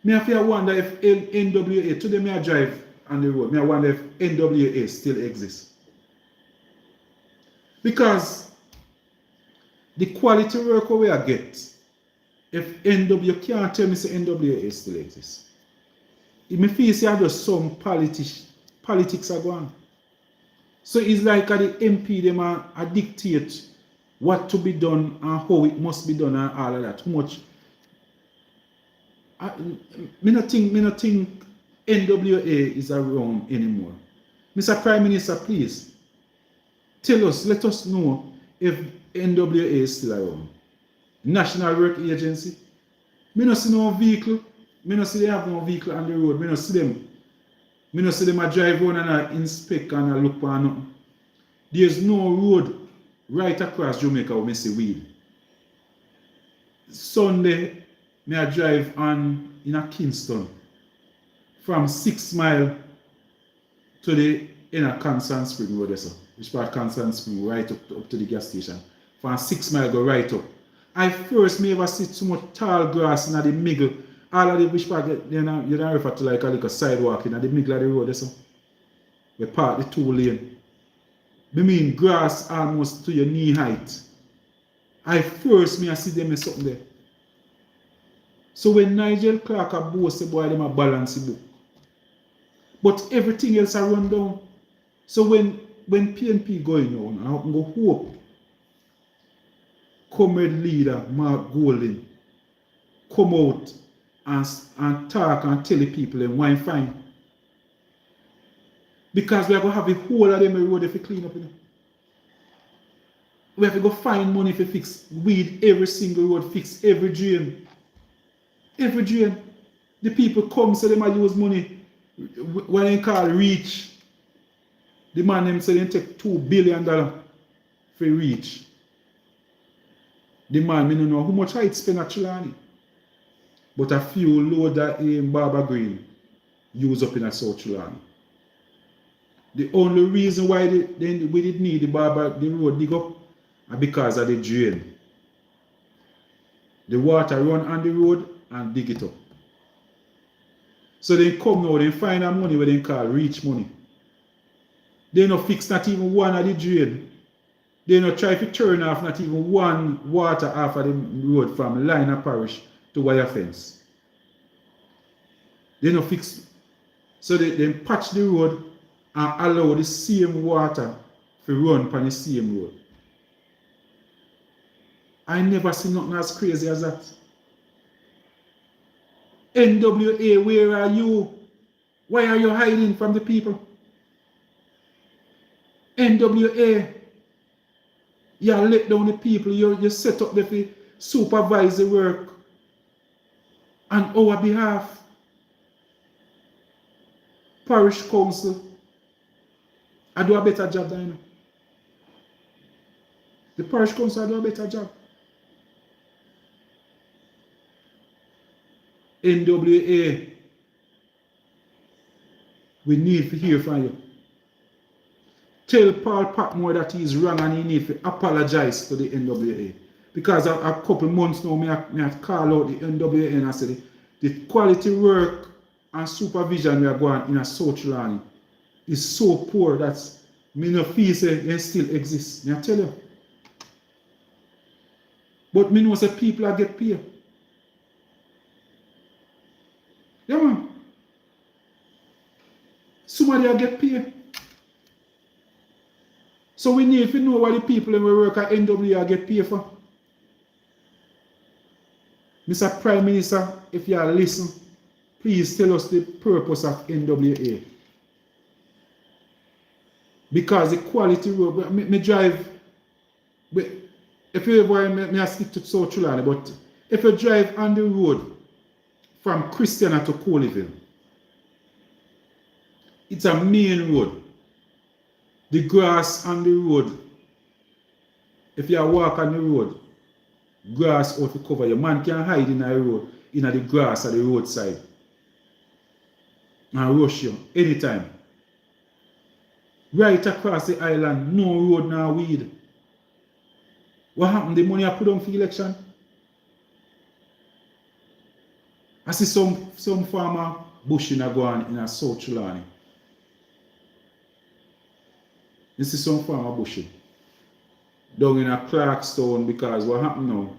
Me have to wonder if NWA, today me I drive on the road, me I wonder if NWA still exists. Because the quality work we I get, if NW can't tell me say NWA still exists. It may feel say just some politics are going. So it's like the MP them are dictate what to be done and how it must be done and all of that. Too much. Me not think NWA is around anymore. Mr. Prime Minister, please tell us, let us know if NWA is still around. National Work Agency. Me no see no vehicle. Me no see they have no vehicle on the road. Me no see them. Me no see them a drive around and a inspect and a look for nothing. There's no road right across Jamaica where me see weed. Sunday, me I drive on in a Kingston from 6 Mile to the inner Constant Spring Road, so, which part Constant Spring, right up to the gas station. From 6 Mile go right up. I first may ever see so much tall grass in the middle. All of the which part you don't refer to like a sidewalk in the middle of the road, so. We park the 2 lane. I mean grass almost to your knee height. I first may I see them in something there. So when Nigel Clark a boast the boy them a balance the book. But everything else a run down. So when PNP going on, I go hope comrade leader Mark Golding come out and talk and tell the people them why fine. Because we are going to have a whole of them road if we clean up. You know? We have to go find money to fix weed every single road, fix every drain. Every drain. The people come so they might use money when they call reach. The man them say they take $2 billion for reach. The man, I don't know how much I spend at Trelawny. But a few load that in Barber Green use up in a South Trelawny. The only reason why we didn't need the road dig up is because of the drain. The water run on the road and dig it up. So they come now, they find that money where they call reach money. They no fix not even one of the drain. They no try to turn off not even one water off of the road from Liner Parish to wire fence. They no fix. So they patch the road and allow the same water to run on the same road. I never seen nothing as crazy as that. NWA, where are you? Why are you hiding from the people? NWA, you let down the people, you set up the supervise the work on our behalf. Parish Council, I do a better job than you. The Parish Council I do a better job. NWA, we need to hear from you. Tell Paul Patmore that he is wrong and he needs to apologize to the NWA. Because a couple months now, I call out the NWA and I said the quality work and supervision we are going in a South Trelawny is so poor that me no feel say it still exists. I tell you. But me know say people are get paid. Yeah man. Somebody are get paid. So we need to know what the people who work at NWA get paid for. Mr. Prime Minister, if you are listening, please tell us the purpose of NWA. Because the quality road, me drive, if you ever, me I stick to South Trelawny, but if you drive on the road from Christiana to Coleyville, it's a main road. The grass on the road, if you walk on the road, grass out to cover you. Man can hide in the road, in the grass at the roadside. And rush you anytime. Right across the island, no road, no weed. What happened? The money I put on for election? I see some farmer bushing a go on in a South Trelawny. You see some farmer bushing down in a Clarkstown because what happened now?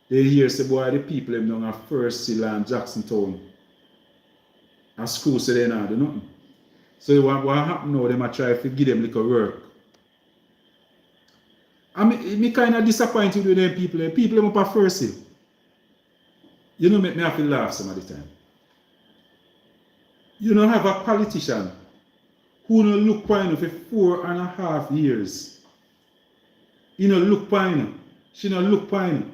They hear say boy the people them down at First Hill and Jacksontown. A school say they not do nothing. So what happened now? They might try to give them little work. I me kind of disappointed with them people. The people them up at First Hill. You know make me have to laugh some of the time. You don't have a politician who no look for you for 4.5 years. You no look for you. She no look for you.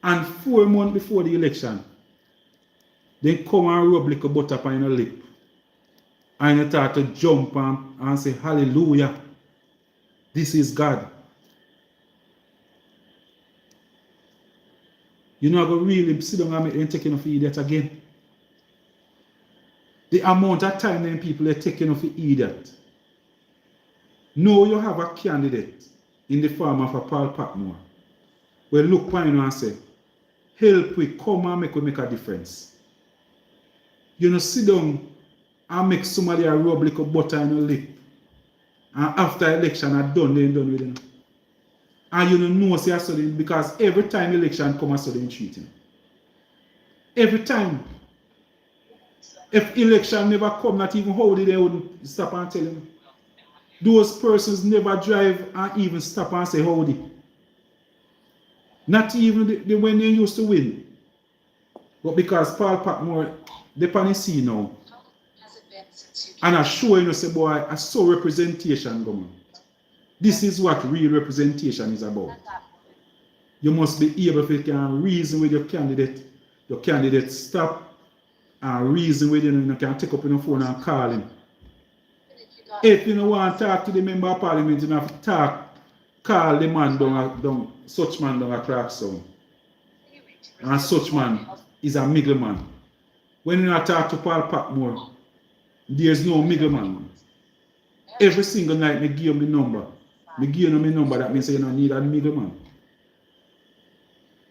And 4 months before the election, they come and rub like a butter on your lip. And you start to jump and say, hallelujah, this is God. You're not going to really sit down and make them take enough idiot again. The amount of time them people are taking off the idiot. Now you have a candidate in the form of a Paul Patmore. Well, look upon you and say, help we come and make a difference. You know, sit down and make somebody a rub like a butter on your lip. And after election are done, they done with it. And you don't know say so because every time election come, so they treat him. Every time. If election never come, not even howdy, they wouldn't stop and tell him. Those persons never drive and even stop and say howdy. Not even when they used to win. But because Paul Patmore, they're on the scene now. And I show you, say, boy, I saw representation going. This is what real representation is about. You must be able to can reason with your candidate. Your candidate stop and reason with him. You can take up your phone and call him. If you don't want to talk to the member of parliament, you have to call the man down such man down a Clarkson. And such man is a middleman. When you talk to Paul Patmore, there's no middleman. Every single night, I give you my number. I give you my number, that means you don't need a middleman.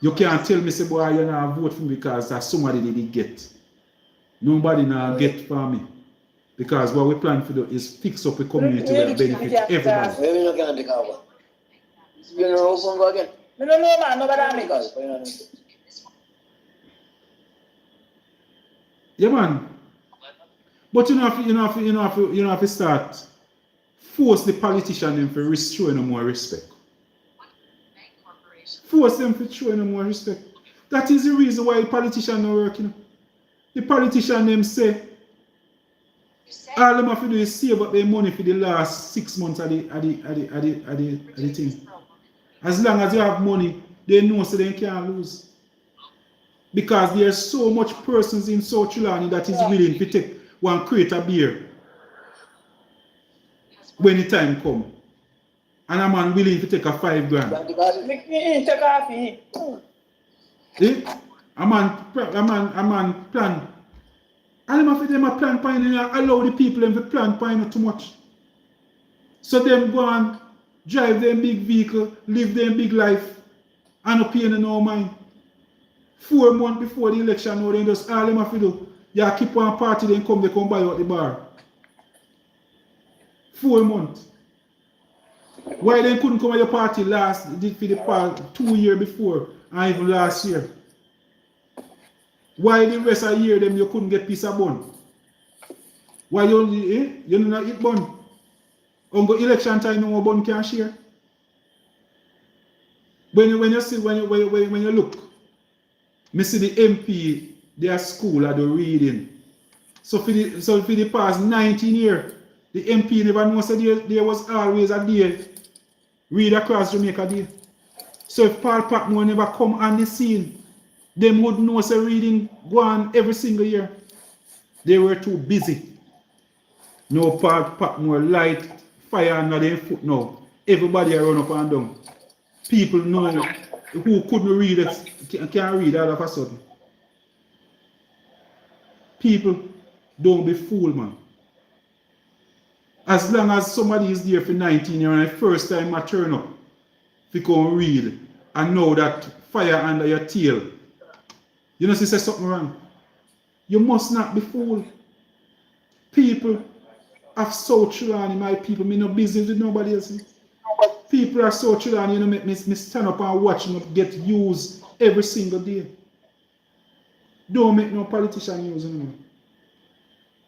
You can't tell me, say, boy, you not vote for me because that's somebody didn't get. Nobody now get for me. Because what we plan to do is fix up a community that benefits everybody. Maybe you can't take over. You know who's going to go again? I don't know, man. Nobody makes. Yeah, man. But you have to start force the politician them to show no more respect. Force them to show no more respect. That is the reason why the politician not working. The politician them say all them have to do is save up their money for the last 6 months of the thing. As long as you have money, they know so they can't lose. Because there's so much persons in South Trelawny that is willing to take one crate of beer when the time come. And a man willing to take a 5 grand. A man plan. And them a plan pine and allow the people them to plan pine too much. So them go and drive them big vehicle, live them big life, and not pay no mind. 4 months before the election, now they just all them have to do. You keep one party, then they come buy out the bar. 4 months. Why they couldn't come at your party for the past 2 years before, and even last year? Why the rest of the year them you couldn't get piece of bun? Why you only you not eat bun? On go election time no bun can share. When you look, me see the MP, their school are the reading. So for the past 19 years, the MP never knows that there was always a day read across Jamaica day. So if Paul Patmore never come on the scene, them would know say reading go on every single year. They were too busy. No Paul Patmore light fire under their foot now. Everybody run up and down. People know who couldn't read it can't read all of a sudden. People don't be fooled, man. As long as somebody is there for 19 years and the first time I turn up, if you can read and know that fire under your tail, you know, say something wrong. You must not be fooled. People of South Trelawny, my people, me no business with nobody else. People of South Trelawny, you know, make me stand up and watch them get used every single day. Don't make no politician use anymore.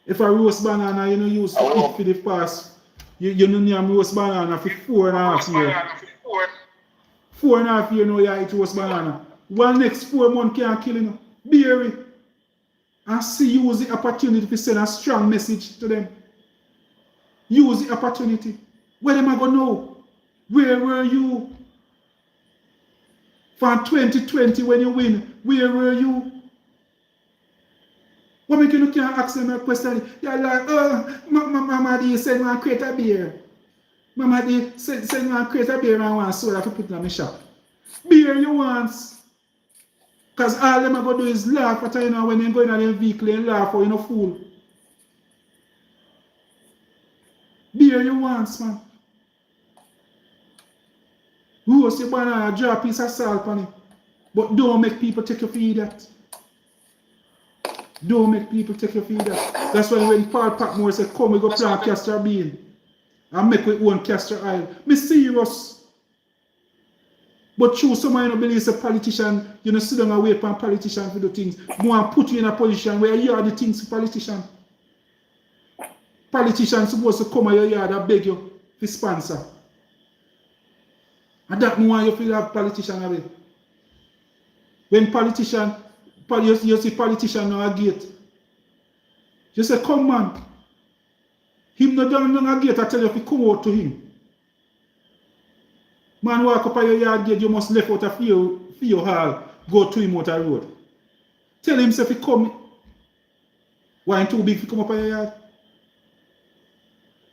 If a roast banana, you know, use to eat for the past, you know, name roast banana for 4.5 years. 4.5 years now, you eat roast banana. One next 4 months can't kill you. Bear it. And see use the opportunity to send a strong message to them. Use the opportunity. Where am I going to know? Where were you? From 2020 when you win, where were you? What make you can't ask them a question? You're like, oh, Mama D said me and create a beer. Mama D said me and create a beer and I want soda to put in my shop. Beer you want. Because all them are going to do is laugh at you know when you go in their vehicle and laugh or you know fool. Beer you want, man. Roast your banana, drop a piece of salt on it. But don't make people take you for that. Don't make people take you for that. That's why when Paul Patmore said, come we go plant castor bean and make we own castor oil. Me serious. But true, somebody don't believe a politician, you know, sit down and wait for a politician to do things. More put you in a position where you are the things for politician. Politicians supposed to come at your yard and beg you for sponsor. And that more you feel have politician away. When politician, you see politician now a gate. You say, come man. Him no down a gate, I tell you if you come out to him. Man walk up at your yard gate, you must left out of your hall, go to him out the road. Tell him if he come. Why too big if he come up at your yard?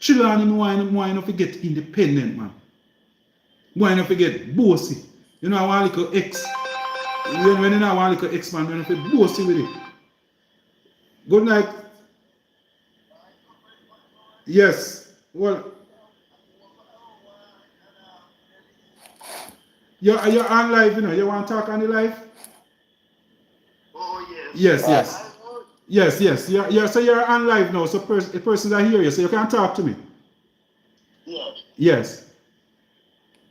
Trelawny why not forget independent, man. Why not forget bossy. You know I want little ex. When you know I want little ex man, when you forget bossy with it. Good night. Yes. Well, you're on live, you know. You want to talk on the live? Oh yes. Yes. So you're on live now. So the persons are here you, so you can talk to me. Yes. Yes.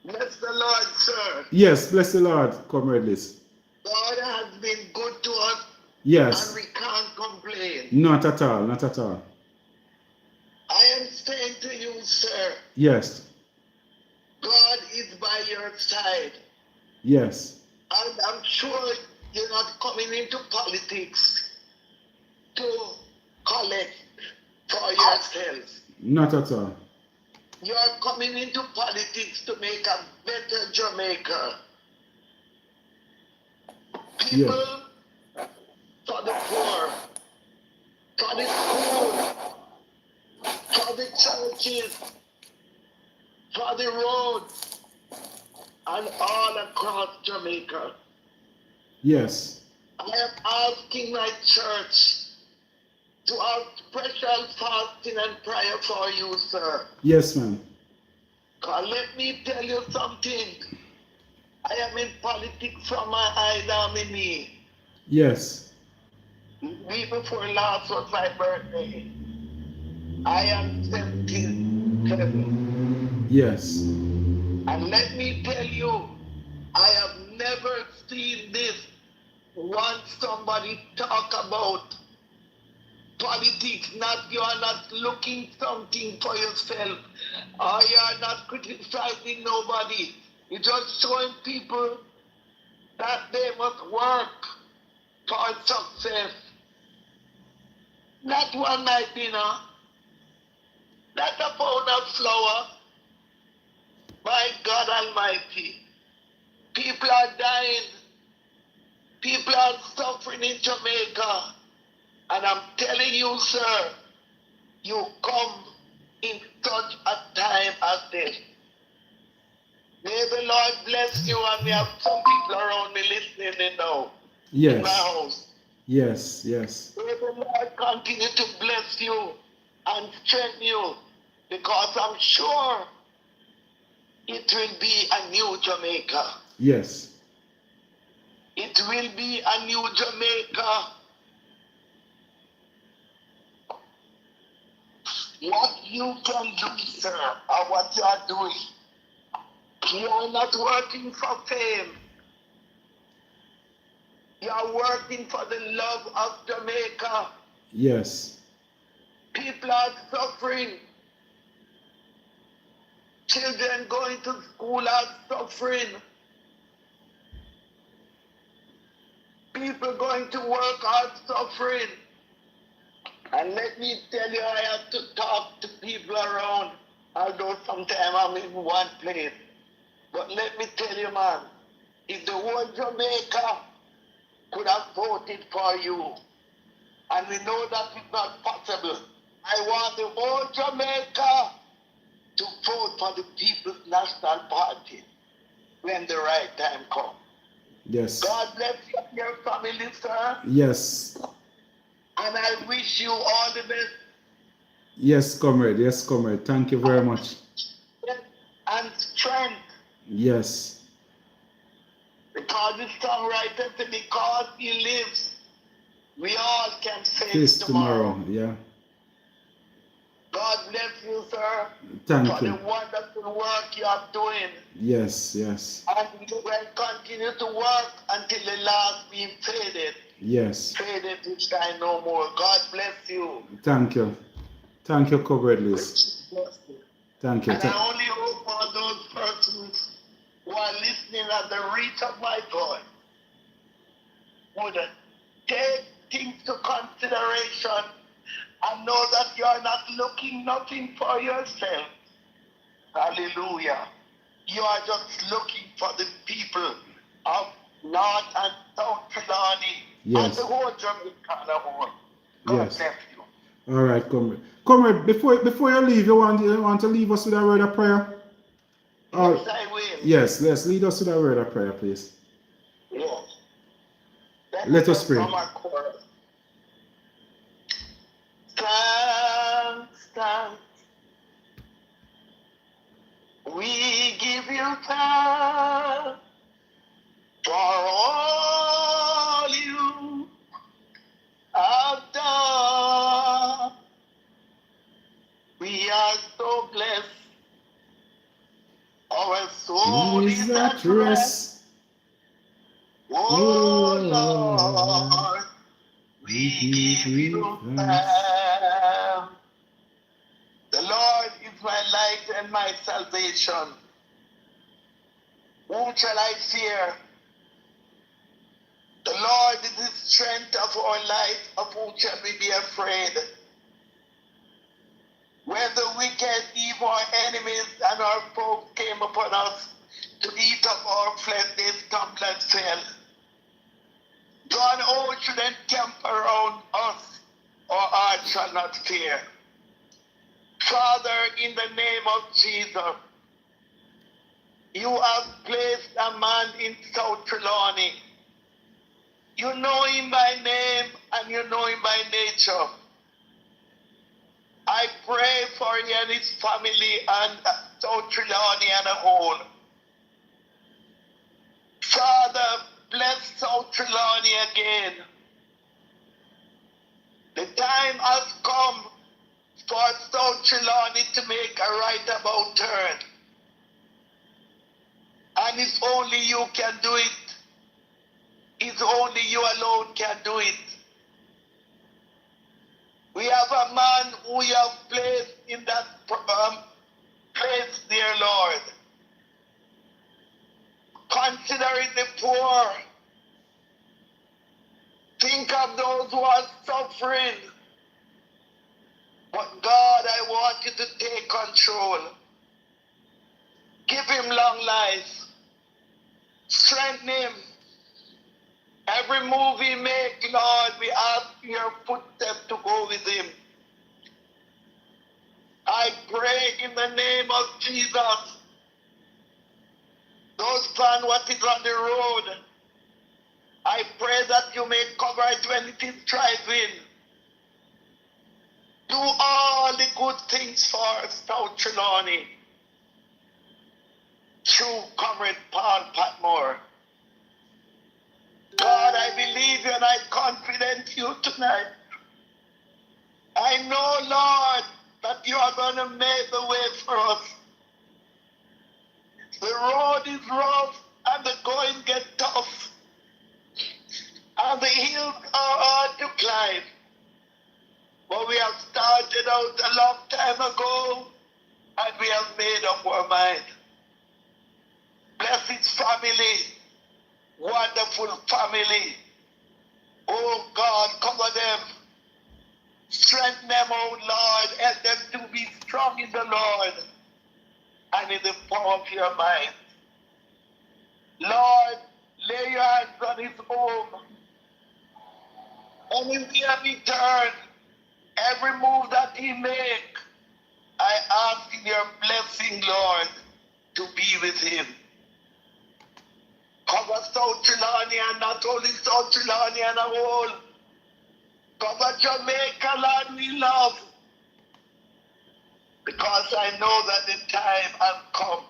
Bless the Lord, sir. Yes, bless the Lord, Comrade Liz. God has been good to us. Yes. And we can't complain. Not at all, not at all. I am saying to you, sir, Yes. God is by your side. Yes. And I'm sure you're not coming into politics to collect for yourself. Not at all. You're coming into politics to make a better Jamaica. People for the poor, for the school, for the churches, for the roads, and all across Jamaica. Yes. I am asking my church to have special fasting and prayer for you, sir. Yes, ma'am. Let me tell you something. I am in politics from my eye down my knee. Yes. Week before last was my birthday. I am 77. Yes. And let me tell you, I have never seen this once somebody talk about politics. You are not looking something for yourself, or you are not criticizing nobody. You're just showing people that they must work for success. Not one night dinner, not a pound of flour. My God Almighty, people are dying. People are suffering in Jamaica. And I'm telling you, sir, you come in such a time as this. May the Lord bless you, and we have some people around me listening now. Yes. In my house. Yes. May the Lord continue to bless you and strengthen you, because I'm sure it will be a new Jamaica. Yes. It will be a new Jamaica. What you can do, sir, or what you are doing, you are not working for fame. You are working for the love of Jamaica. Yes. People are suffering. Children going to school are suffering. People going to work are suffering. I And let me tell you, I have to talk to people around, although sometimes I'm in one place. But let me tell you, man, if the whole Jamaica could have voted for you, and we know that it's not possible, I want the whole Jamaica to vote for the People's National Party when the right time comes. Yes. God bless you and your family, sir. Yes. And I wish you all the best. Yes, comrade. Yes, comrade. Thank you very much. And strength. Yes. Because the songwriter said, because he lives, we all can face Face tomorrow. tomorrow. Yeah. God bless you, sir. Thank for you. the wonderful work you are doing. Yes, yes. And you will continue to work until the last beam faded. Yes. Faded which shine no more. God bless you. Thank you. Thank you, comrade Liz. Thank you. And I only hope for those persons who are listening at the reach of my voice would take things to consideration and know that you are not looking nothing for yourself. Hallelujah. You are just looking for the people of North and South Trelawny and the whole Jamaica whole. God bless you. All right, comrade. Comrade, before you leave, you want to leave us with a word of prayer? Yes, I will. Yes, let's lead us with a word of prayer, please. Yes. Let us pray. Stand. We give you thanks for all you have done. We are so blessed. Our soul is at rest. Oh Lord, we give you thanks. The Lord is my light and my salvation. Whom shall I fear? The Lord is the strength of our life. Of whom shall we be afraid? When the wicked, evil, our enemies, and our foes came upon us to eat up our flesh, they stumbled and fell. God, oh, should encamp around us, our heart shall not fear. Father, in the name of Jesus, you have placed a man in South Trelawny. You know him by name and you know him by nature. I pray for him and his family and South Trelawny as a whole. Father, bless South Trelawny again. The time has come for South Trelawny to make a right about turn. And it's only you can do it. It's only you alone can do it. We have a man who you have placed in that place, dear Lord. Considering the poor. Think of those who are suffering. But God, I want you to take control. Give him long life. Strengthen him. Every move he makes, Lord, we ask your footsteps to go with him. I pray in the name of Jesus. Those plan what is on the road. I pray that you may cover it when it is driving. Do all the good things for South Trelawny. Through Comrade Paul Patmore. God, I believe you and I confident you tonight. I know, Lord, that you are going to make the way for us. The road is rough and the going gets tough. And the hills are hard to climb. But we have started out a long time ago and we have made up our mind. Bless his family. Wonderful family. Oh God, cover them. Strengthen them, O Lord. Help them to be strong in the Lord and in the power of your might. Lord, lay your hands on his home. Anywhere he turn, every move that he make, I ask in your blessing, Lord, to be with him. Cover South Trelawny and not only South Trelawny and a whole. Cover Jamaica, Lord, we love. Because I know that the time has come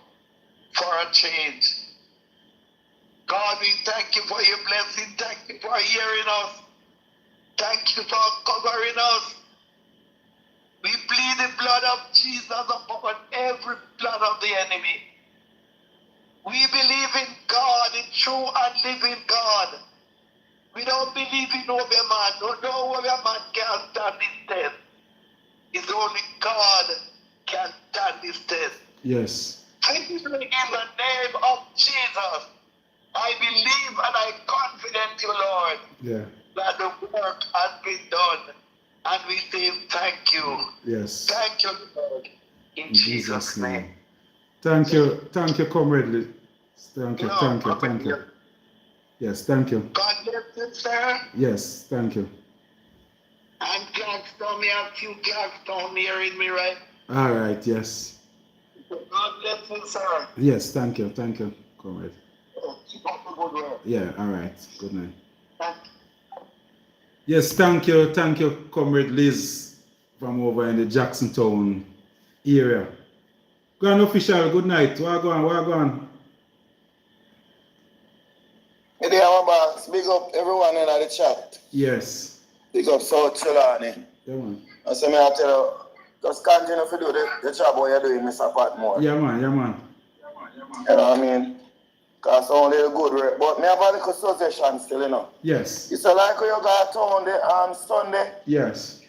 for a change. God, we thank you for your blessing. Thank you for hearing us. Thank you for covering us. We plead the blood of Jesus upon every blood of the enemy. We believe in God, in true and living God. We don't believe in no man. No man can stand this test. It's only God can stand this test. Yes. In the name of Jesus, I believe and I confident you, Lord, Yeah. that the work has been done. And we say thank you. Yes. Thank you, Lord. In Jesus' name. Thank you, comrade. Thank you, No, thank you, Papa, thank you. Yes, thank you. God bless you, sir. Yes, thank you. And Clarkstown, me have few Clarkstown hearing me, right? All right, yes. God bless you, sir. Yes, thank you, comrade. Keep up the good work. Yeah, all right. Good night. Thank you. Yes, thank you, comrade Liz from over in the Jacksontown area. Go on, official, good night. Where go on? Hey there, my boss. Big up everyone in the chat. Yes. Big up South Trelawny. Yeah, man. I say, I tell you, just continue to do the job what you're doing, Mr. Patmore. Yeah, man. You know what I mean? Because only a good work. But me have a little suggestion still, you know. Yes. It's like when you go town the Sunday. Yes.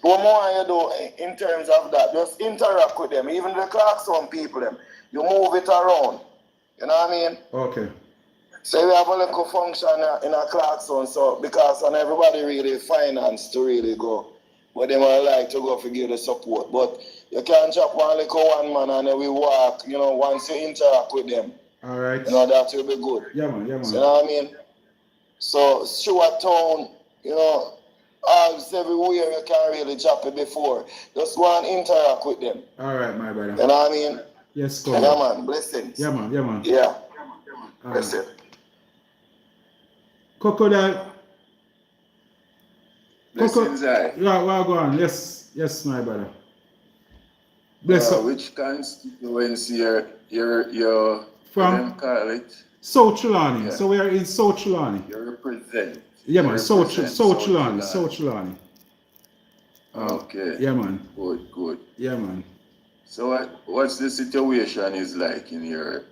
What more you do in terms of that? Just interact with them. Even the Clarkstown people, them. You move it around. You know what I mean? Okay. So we have a little function in a Clarkstown, so because and everybody really finance to really go. But they might like to go for give the support. But you can't chop one little one man and then we walk, you know, once you interact with them. All right. You know, that will be good. Yeah, man. So, you know what I mean? So Stewart Town, you know, always everywhere you can really chop it before. Just go and interact with them. All right, my brother. You know what I mean? Yes, go. Yeah, man. Blessings. Yeah, man. Yeah. All Blessings. right. Crocodile. Blessings, I. Yeah, well, go on. Yes, my brother. Bless up. Which constituency you're From call it? South Trelawny. Yeah. So we are in South Trelawny. You represent. Yeah, man. You South represent Trelawny. Okay. Yeah, man. Good. Yeah, man. So what's the situation is like in your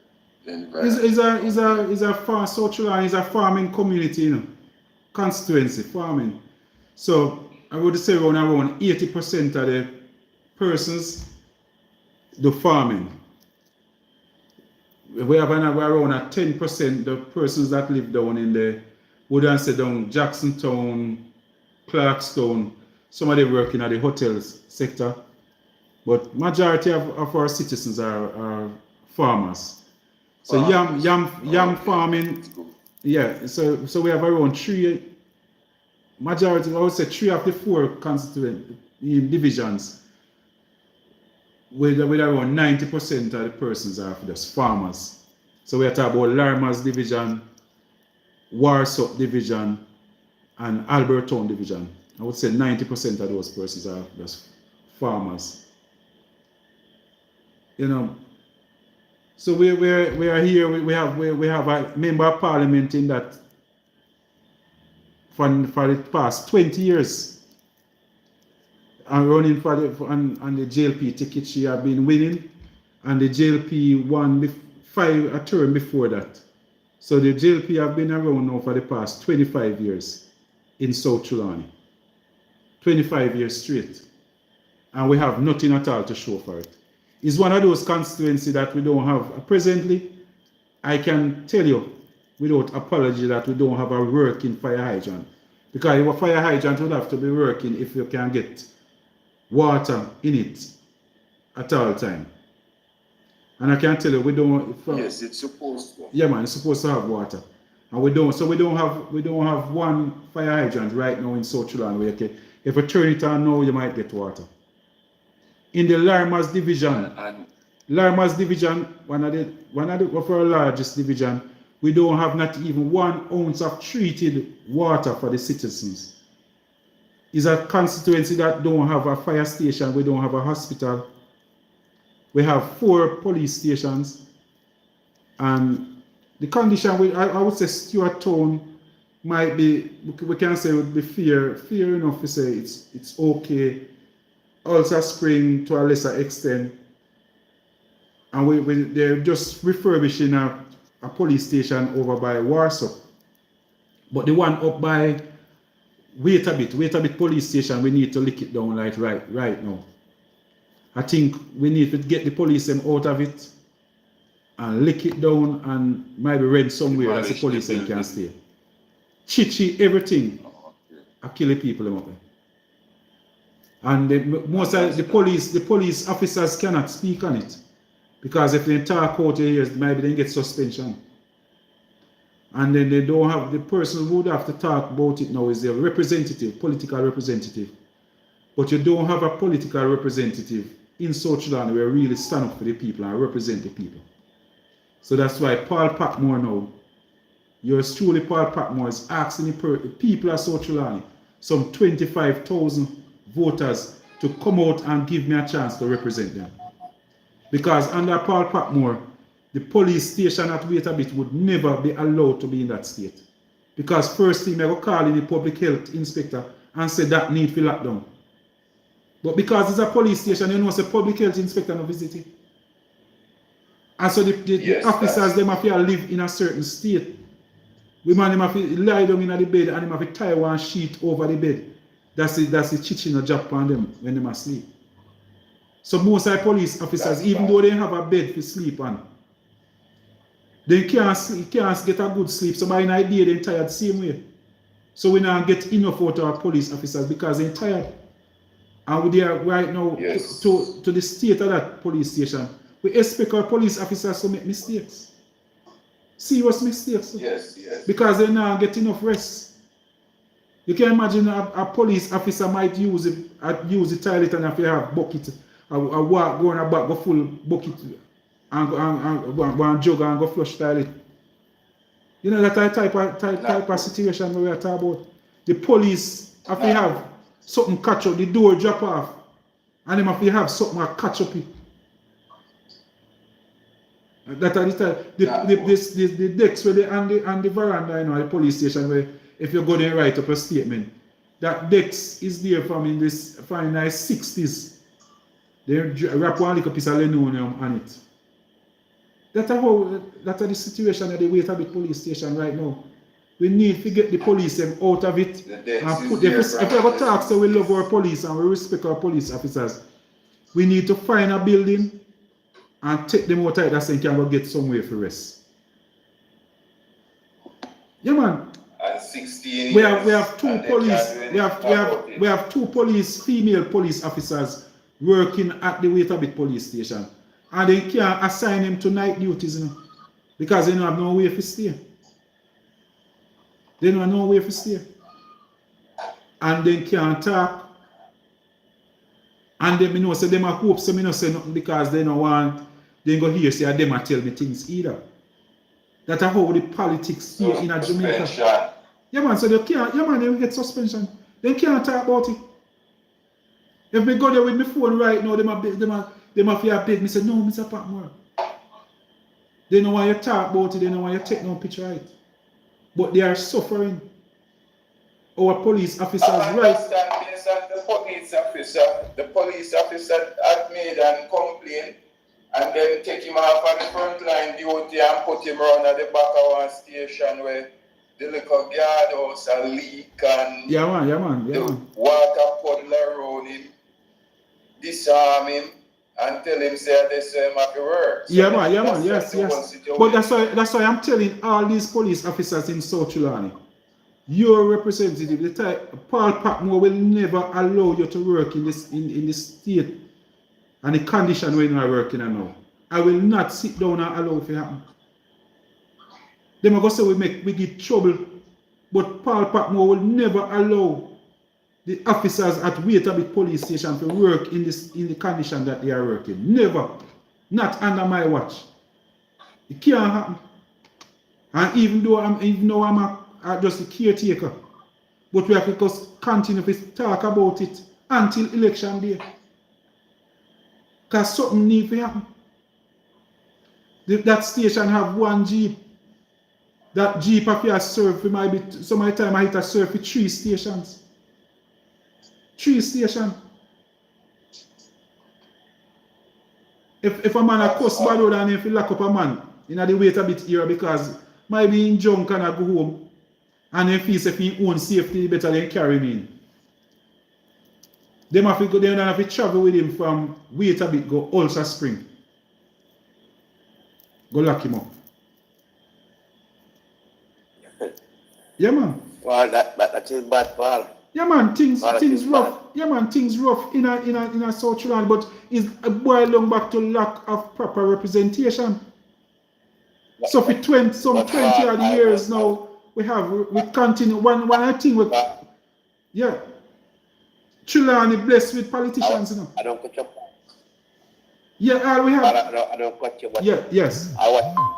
environment? Is a farm. South Trelawny is a farming community, you know, constituency farming. So I would say around 80% of the persons do farming. We have around 10% the persons that live down in the, would I say down Jacksontown, Clarkstown. Some of them working at the hotels sector, but majority of our citizens are farmers. So yam farming, yeah. So we have around majority, I would say 3 of the 4 constituent divisions. With around 90% of the persons are just farmers. So we are talking about Larmas division, Warsop division, and Albertown division. I would say 90% of those persons are just farmers. You know. So we are here. We have a member of parliament in that for the past 20 years. And running for the JLP ticket she have been winning, and the JLP won a term before that. So the JLP have been around now for the past 25 years in South Trelawny. 25 years straight. And we have nothing at all to show for it. It's one of those constituencies that we don't have. Presently, I can tell you without apology that we don't have a working fire hydrant. Because your fire hydrant would have to be working if you can get water in it at all time. And I can tell you, we don't. Yes, it's supposed to. Yeah, man, it's supposed to have water, and we don't. So we don't have one fire hydrant right now in South Trelawny where if you turn it on now, you might get water. In the Larmas division, one of the for our largest division, we don't have not even 1 ounce of treated water for the citizens. It's a constituency that don't have a fire station, we don't have a hospital. We have 4 police stations, and the condition, I would say Stuart Town might be, we can say would be fair enough to say it's okay. Also Spring to a lesser extent. And they're just refurbishing a police station over by Warsaw. But the one up by wait a bit police station, we need to lick it down like right now. I think we need to get the police out of it and lick it down and maybe rent somewhere as the police can stay. Chichi, everything. I kill the people up there. And most of the police officers cannot speak on it. Because if they talk out here, maybe they get suspension. And then they don't have, the person who would have to talk about it now is the representative, political representative. But you don't have a political representative in South Trelawny where really stand up for the people and represent the people. So that's why Paul Patmore now, yours truly Paul Patmore is asking the people of South Trelawny, some 25,000 voters, to come out and give me a chance to represent them. Because under Paul Patmore, the police station at Wait a Bit would never be allowed to be in that state. Because first thing I go call in the public health inspector and say that need for lockdown. But because it's a police station, you know, it's a public health inspector no visit it. And so the officers, them have to live in a certain state. Women, them have to lie down in the bed and them have to tie one sheet over the bed. That's the chichi no drop on them when they must sleep. So most of the police officers, even though they have a bed to sleep on, they can't get a good sleep. So by night day, they're tired the same way. So we now get enough out of our police officers because they're tired. And we are right now to the state of that police station. We expect our police officers to make mistakes. Serious mistakes. Yes. Because they now get enough rest. You can imagine a police officer might use the toilet and if you have bucket, a walk, go on a back, go full bucket and go and jug and go flush toilet. You know that type of situation we are talking about. The police have to have something catch up, the door drop off, and them have to have something catch up it. That are the decks where they and the veranda, you know, the police station where if you go there and write up a statement, that decks is there from in this fine nice 60s. They wrap one little piece of linoleum on it. That are the situation at the Wait a Bit police station right now. We need to get the police them out of it and put them. If we ever talk, so we love our police and we respect our police officers. We need to find a building and take them out of it so they can go get somewhere for rest. Yeah, man. At 16 we have two police. We have two female police officers working at the Wait a Bit police station, and they can't assign them to night duties, you know, because they don't have no way to stay. They don't have no way to stay, and they can't talk. And them, you know, say them a hope, so me no say nothing because they don't want. They go here say them a tell me things either. That's how the politics stay in a Jamaica. Yeah, man. So they can't. Yeah, man. They will get suspension. They can't talk about it. If me go there with my phone right now, they might feel big. Me say no, Mr. Patmore. They don't want you to talk about it. They don't want you to take no picture of it. But they are suffering. Our police officers, right? The police officer had made a complaint and then take him off on the front line duty and put him around at the back of one station where the little guard house a leak and the water puddle around him, disarm him and tell him say this have to work. So yes. But that's why I'm telling all these police officers in South Trelawny, your representative, the type, Paul Patmore will never allow you to work in this state and the condition when you are working in now. I will not sit down and allow it to happen. Them are going to say we get trouble, but Paul Patmore will never allow the officers at Waitabit police station to work in the condition that they are working. Never. Not under my watch. It can't happen. And even though I'm just a caretaker, but we have to just continue to talk about it until election day. Because something needs to happen. That station have one jeep. That jeep appear serve for some of the time I hit a serve for 3 stations. 3 stations. If a man a cuss bad road and if he lock up a man, you know, they wait a bit here because might be in junk and I go home. And if he say for own safety, better than carry me in. They have to travel with him from wait a bit, go Ulster Spring. Go lock him up. Yeah, man. Well, that is bad, Paul. Yeah, man. Things rough. Bad. Yeah, man. Things rough in a South Trelawny, but it's boiled long back to lack of proper representation. So for 20 odd years now, we continue one thing with yeah. Trelawny blessed with politicians, you know. I don't cut your. Yeah, all we have. I don't cut your. Yeah, yes. I watch.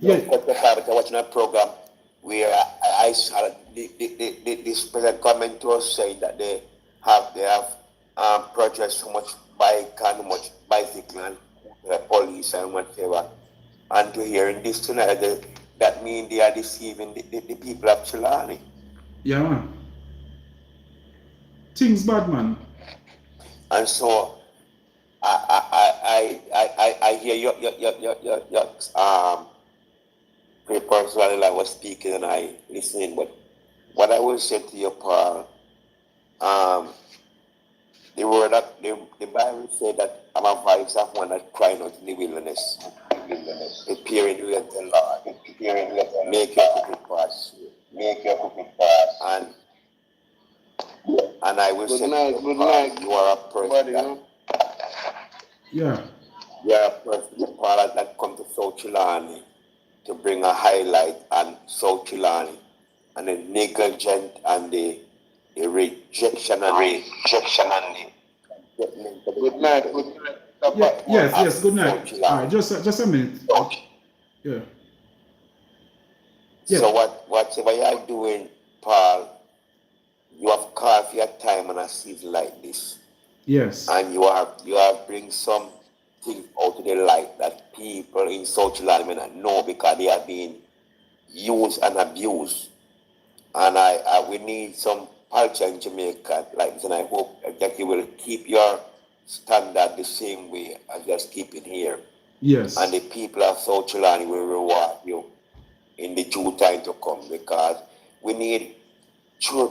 Yeah. Cut your part, I watching a program where I saw this present comment to us saying that they have purchased so much bike and so much bicycle and police and whatever. And to hearing this tonight, that means they are deceiving the people of Trelawny. Yeah, man. Things bad, man. And so I hear your great personality I was speaking and I listening, but what I will say to you, Paul, the word that the Bible said that I'm a voice of one that crying out in the wilderness. Preparing the way of the Lord. Make your crooked paths. And I will say, good night. You are a person Yeah. you are a person, Paul, that come to South Trelawny to bring a highlight on South Trelawny and the negligence and the rejection and the good night. Yeah, yes, good night. All right, just a minute. Yeah. Yeah. So whatever you are doing, Paul, you have carved your time on a season like this. Yes. And you have bring some things out to the light that people in South Trelawny may not know because they are being used and abused. And we need some culture in Jamaica like this, and I hope that you will keep your standard the same way as just keep it here. Yes. And the people of South Trelawny will reward you in the due time to come, because we need true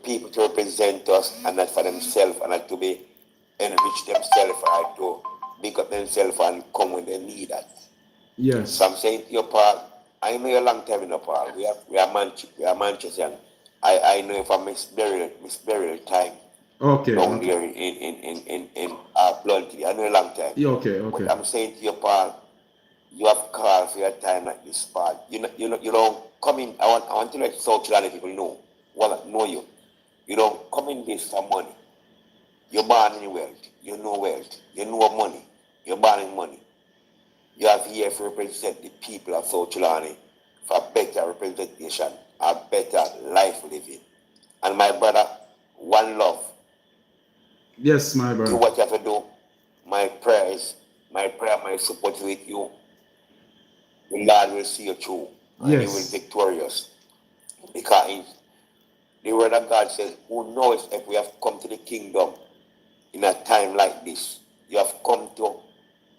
people to represent us and not for themselves and not to be enrich themselves or to big up themselves and come when they need us. Yes. So I'm saying to you, Paul, I know you a long time in Paul. We are Manchester. I know you from Miss Burial time. Okay. Down there in Bluntly. I know a long time. Yeah, okay. But I'm saying to you, Paul, you have called for your time like this, Paul. You don't come in. I want to let South Trelawny people know you. You don't come in this for money. You're born in wealth. You know wealth. You know money. You're born in money. You are here to represent the people of South Trelawny for better representation, a better life living. And my brother, one love. Yes, my brother. Do what you have to do. My prayer, my support with you. The Lord will see you through. And yes. you will be victorious. Because the word of God says, who knows if we have come to the kingdom in a time like this? You have come to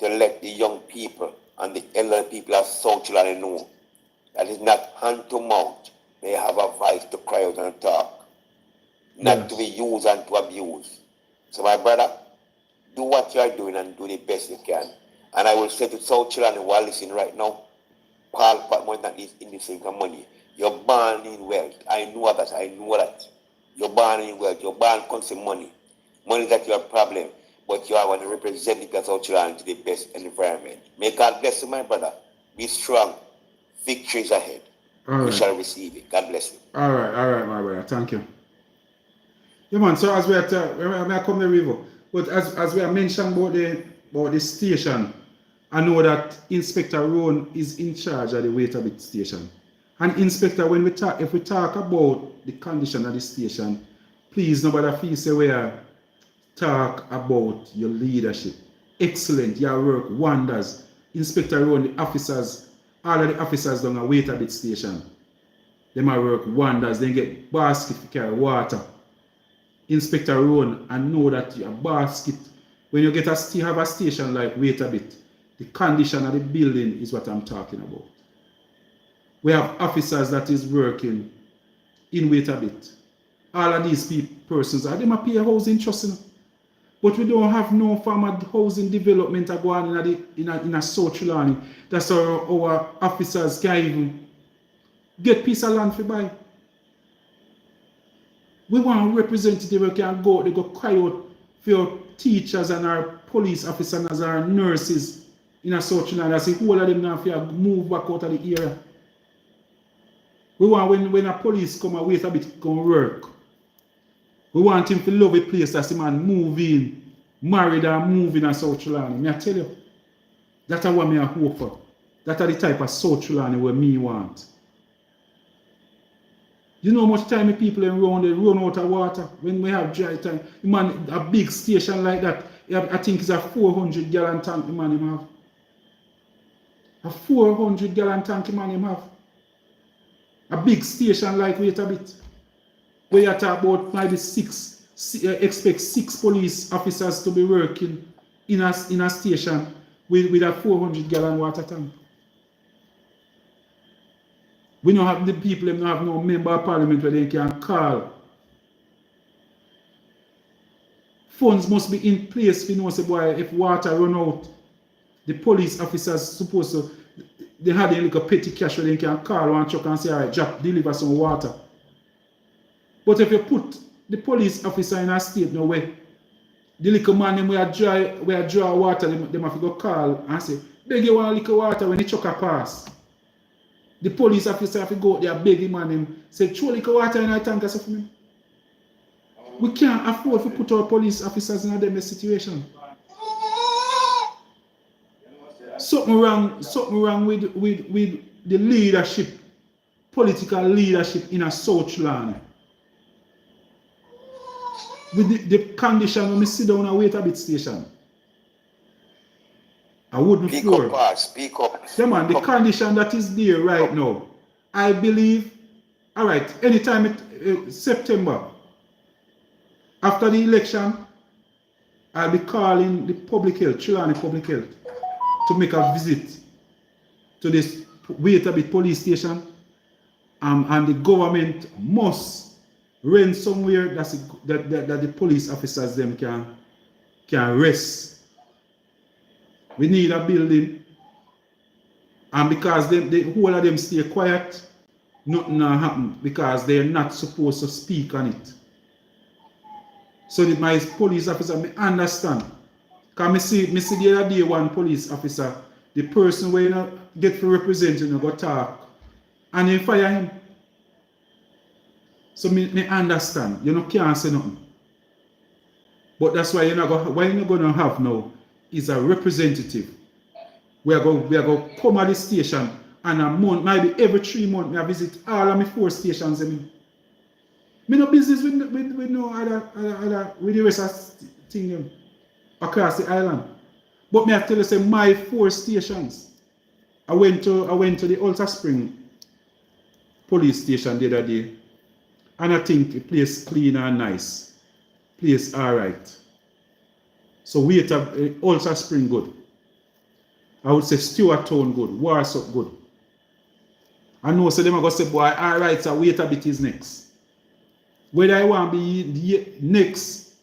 let the young people and the elderly people of South Trelawny know that it's not hand to mouth. They have a voice to cry out and talk. Not yes. to be used and to abuse. So my brother, do what you are doing and do the best you can. And I will say to South Trelawny while listening right now, Paul Patmore is not in this thing for money. You're born in wealth. I know that. I know that. You're born in wealth. You're born comes in money. Money is not your problem, but you are going to represent the South Sudan to the best environment. May God bless you, my brother. Be strong. Victory is ahead. All You right. shall receive it. God bless you. All right, my brother. Thank you. Yeah, man. So as we are I come the river, but as we are mentioned about the station, I know that Inspector Rowan is in charge of the Waitabit station. And Inspector, if we talk about the condition of the station, please nobody feel say we are talk about your leadership. Excellent, your work wonders. Inspector Rowan, the officers, all of the officers down at Waitabit station, they might work wonders. They get basket to carry water. Inspector Rowan, I know that your basket, when you have a station like Waitabit, the condition of the building is what I'm talking about. We have officers that is working in Waitabit. All of these persons, they might pay a housing trust, you know? But we don't have no form of housing development going on in a South Trelawny. That's our officers can't even get piece of land to buy. We want a representative who can go, they go cry out for your teachers and our police officers and our nurses in a South Trelawny. I say, whole of them now have to move back out of the area. We want when a police come and Waitabit come work. We want him to love a place that's the man move in, married and move in a South Trelawny. Me I tell you, that's what me I hope for. That's the type of South Trelawny where me want. You know how much time the people around they run out of water when we have dry time. Man, a big station like that, I think it's a 400 gallon tank the man him have. A 400 gallon tank the man him have. A big station like Waitabit. Where you talk about maybe expect 6 police officers to be working in a station with a 400 gallon water tank. We don't have the people, they don't have no member of parliament where they can call. Funds must be in place, you know, say, boy, if water run out, the police officers supposed to, they had a little petty cash where they can call one truck and say, all right, Jack, deliver some water. But if you put the police officer in a state no way, the little man them where draw water, they have to go call and say, beg you want a little water when the trucker pass. The police officer have to go out there begging man him, say, throw a little water in a tank or something. We can't afford to put our police officers in a them situation. Something wrong with the leadership, political leadership in a South Trelawny. With the condition when we sit down and Waitabit station. I wouldn't floor. Speak up. Yeah, man, the condition that is there right now, I believe, all right, anytime September, after the election, I'll be calling the public health, Trelawny Public Health, to make a visit to this Waitabit police station, and the government must rent somewhere that the police officers them can rest. We need a building, and because the whole of them stay quiet, nothing will happen because they're not supposed to speak on it. So that my police officer may understand. Because me see the other day one police officer, the person where you get to represent you go talk, and they fire him. So me understand. You can't say nothing. But that's why you're not going to have now is a representative. We are going to come at the station and a month, maybe every 3 months, I visit all of my 4 stations. Me no business with no other with the rest of thing across the island. But me I tell you say my 4 stations. I went to the Ultra Spring police station the other day. And I think the place clean and nice. Place alright. So Ultra Spring good. I would say Stewart Town good. Warsaw good. I know so them are going to say, boy, alright, so Waitabit is next. Whether I want to be next,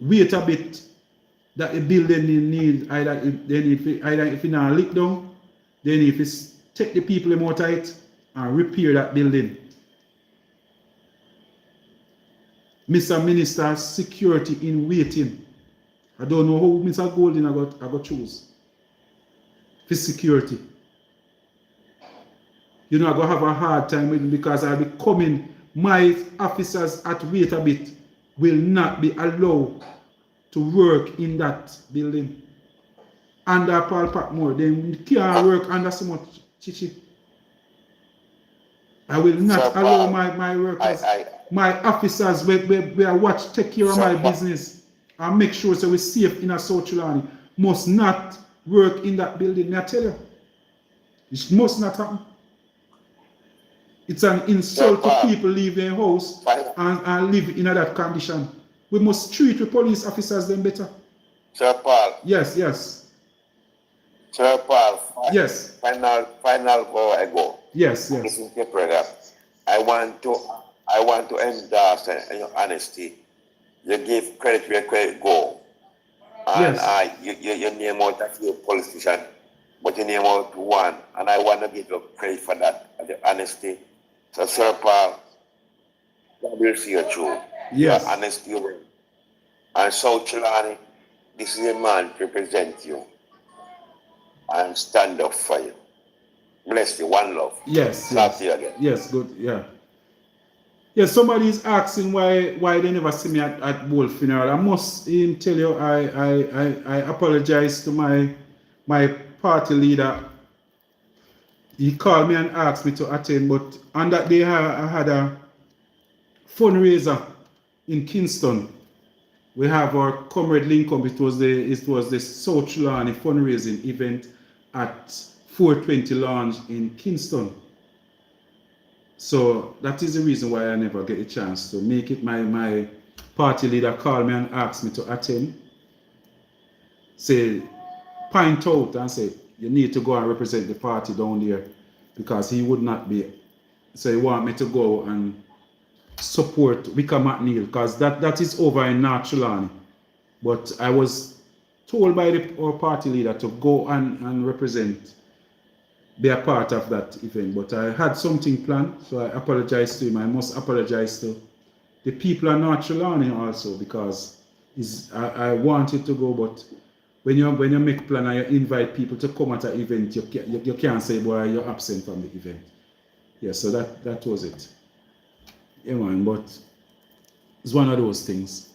Waitabit that the building need either if you not lick down, then if it's take the people out of it and repair that building. Mr. Minister, security in waiting. I don't know who Mr. Golden I got choose for security. You know, I go have a hard time with it because I'll be coming. My officers at wait a bit will not be allowed to work in that building. Under Paul Patmore, they can't work under so much chichi. I will not Sir, allow Paul, my workers, I- my officers, we are watch, take care of Sir, my Paul. business and make sure so we're safe in a South Trelawny. Must not work in that building. I tell you, it must not happen. It's an insult to people leave their house and live in that condition. We must treat the police officers them better. Sir Paul. Yes, yes. Sir Paul. Yes. Final before I go. Yes, yes. Listen to your program. I want to endorse your honesty. You give credit where credit go. And Yes. you name out a few politicians, but you name out one. And I want to give you credit for that, the honesty. So, Sir Paul, God will see you through. Yes. Your honesty. And South Trelawny, this is a man to represent you and stand up for you. Bless you. One love. Yes. Talk Yes. to you again. Yes, good. Yeah. Yes, somebody is asking why they never see me at Bull funeral. I must tell you I apologize to my party leader. He called me and asked me to attend, but on that day I had a fundraiser in Kingston. We have our comrade link up. It was the South Trelawny fundraising event at 420 Lounge in Kingston. So that is the reason why I never get a chance to make it. My party leader called me and asked me to attend. Say, point out and say, you need to go and represent the party down there because he would not be. So he want me to go and support Wicca McNeil because that is over in North Trelawny. But I was told by our party leader to go and represent, be a part of that event. But I had something planned, so I apologize to him. I must apologize to the people of North Trelawny also because I wanted to go, but when you make plan and you invite people to come at an event, you can't say, boy, you're absent from the event. Yeah, so that was it. Yeah, man, but it's one of those things.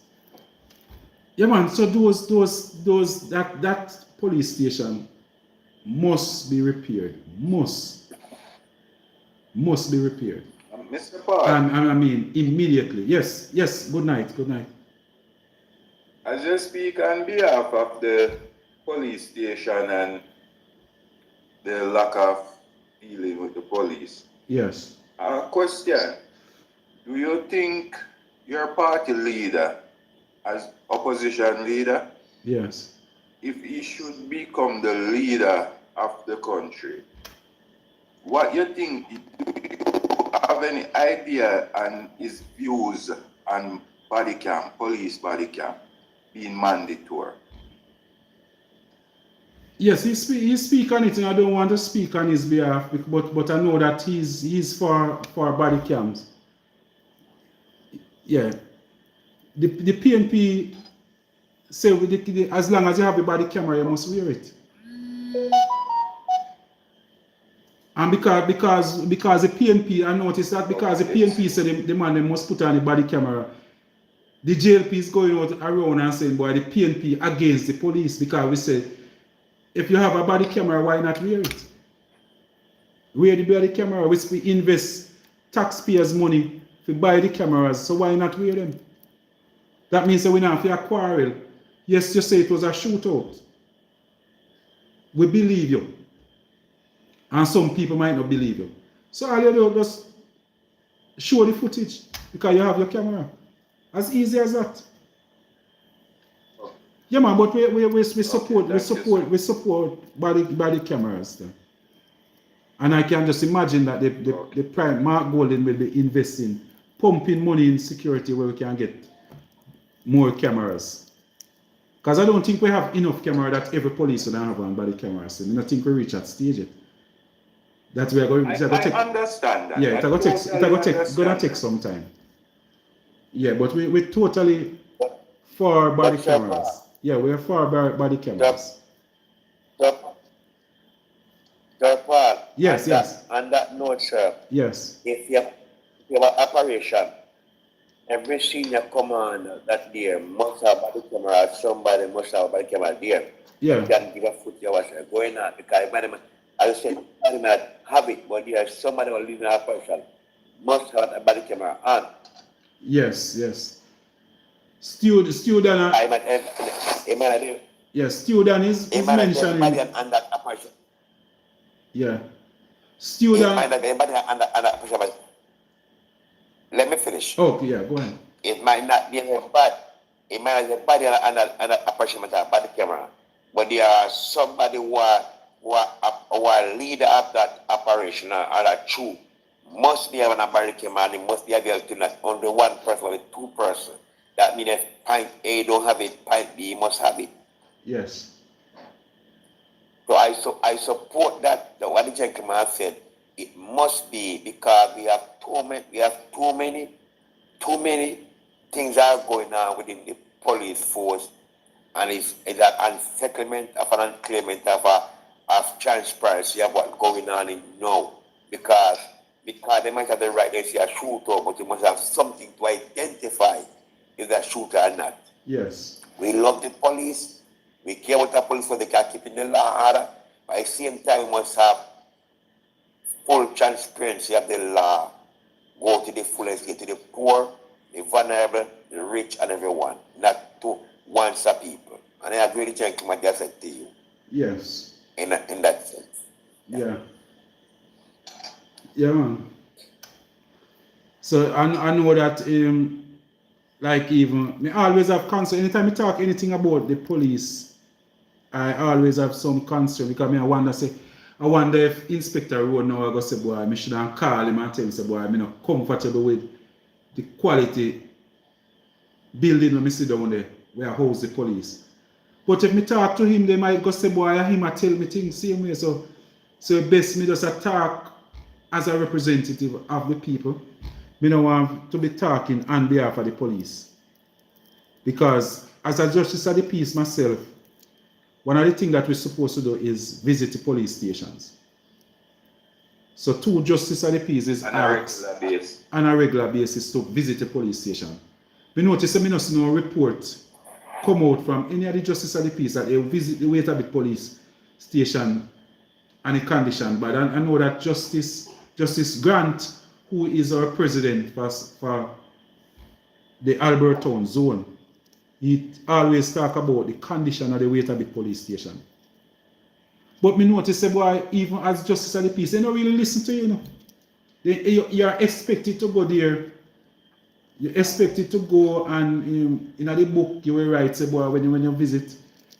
Yeah, man, so that police station must be repaired. Must be repaired. Mr. Paul. And I mean, immediately. Yes, good night. I just speak on behalf of the police station and the lack of dealing with the police. Yes. A question. Do you think your party leader, as opposition leader, Yes. if he should become the leader of the country, what you think, do you have any idea on his views on body cam, police body cam being mandatory? Yes, he speak on it, and I don't want to speak on his behalf, but I know that he's for body cams. Yeah, the PNP say as long as you have a body camera, you must wear it. And because the PNP, I noticed that because the PNP said the man they must put on the body camera, the JLP is going out around and saying, boy, the PNP against the police because we say, if you have a body camera, why not wear it? Wear the body camera, which we invest taxpayers' money to buy the cameras, so why not wear them? That means that we now have a quarrel. Yes, you say it was a shootout. We believe you. And some people might not believe you. So all you do just show the footage because you have your camera. As easy as that. Yeah, man, but we support body cameras. Then. And I can just imagine that the prime Mark Golden will be investing, pumping money in security where we can get more cameras. Because I don't think we have enough camera that every police will have on body cameras. So I don't think we reach that stage yet. that we are going. I Take, understand that. yeah, gonna take some time. Yeah, but we totally for body cameras. Yeah, we're for body cameras. Paul, Yes, yes. On that note, sir, Yes. if you have an operation, every senior commander that there must have body camera, somebody must have body camera there. Yeah. You can give a foot to what's going on because as I said, somebody might have it, but there's somebody who lives in a person must have a body camera on. Yes, yes. Student. Yes, student is mentioning. On that operation. Yeah. Student. Let me finish. Okay, yeah, go ahead. It might not be a bad. It might be a body and an operation with a body camera, but there are somebody who are leader of that operation or that true must be having a body camera and it must be able to not only one person but two person. That means if point A don't have it, point B must have it. Yes. So I support that. What the gentleman said, it must be because we have too many things are going on within the police force, and it's an unsettlement of an unclaimment of transparency of what's going on in now. Because they might have the right to see a shooter, but they must have something to identify if they're a shooter or not. Yes. We love the police. We care what the police for they can keep in the law and order. But at the same time, we must have full transparency of the law. Go to the fullest, get to the poor, the vulnerable, the rich, and everyone. Not to one-set people. And I agree with the gentleman that said to you. Yes. In that sense. Yeah. Yeah, man. So I know that like even me always have concern. Anytime I talk anything about the police, I always have some concern because I wonder if Inspector Road now I go say boy, I should call him and tell him say boy, I'm not comfortable with the quality building when I sit down there where I house the police. But if me talk to him, they might go say boy, him I tell me things same way. So best me just talk as a representative of the people. Me don't want to be talking on behalf of the police. Because as a justice of the peace myself, one of the things that we're supposed to do is visit the police stations. So two justice of the peace is on a regular basis to visit the police station. We notice that we don't see no report come out from any of the justice of the peace that they visit the Waitabit police station and the condition. But I know that Justice Grant, who is our president for the Albertown zone, he always talk about the condition of the Waitabit police station. But me notice that boy, even as justice of the peace, they don't really listen to you, know. You are expected to go there. You're expected to go and in the book you will write, say boy, when you visit,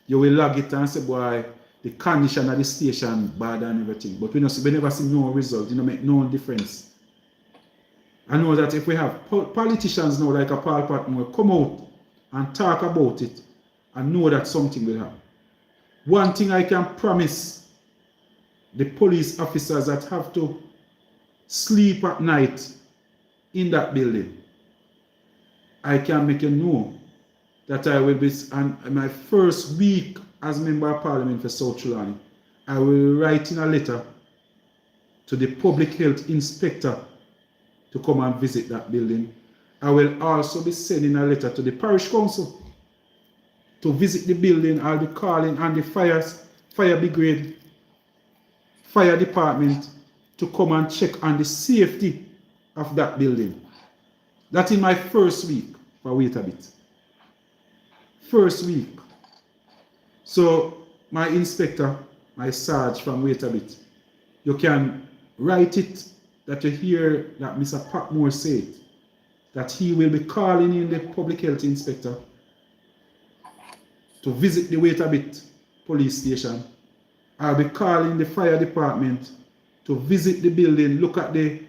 you will log it and say boy, the condition of the station bad and everything. But we never see no result, make no difference. I know that if we have politicians now like a Paul Patmore come out and talk about it and know that something will happen. One thing I can promise the police officers that have to sleep at night in that building, I can make you know that I will be, and my first week as Member of Parliament for South Trelawny, I will write in a letter to the Public Health Inspector to come and visit that building. I will also be sending a letter to the Parish Council to visit the building. I'll be calling on the fire brigade, fire department to come and check on the safety of that building. That's in my first week for Waitabit. First week. So my inspector, my Sarge from Waitabit, you can write it that you hear that Mr. Patmore said that he will be calling in the public health inspector to visit the Waitabit police station. I'll be calling the fire department to visit the building, look at the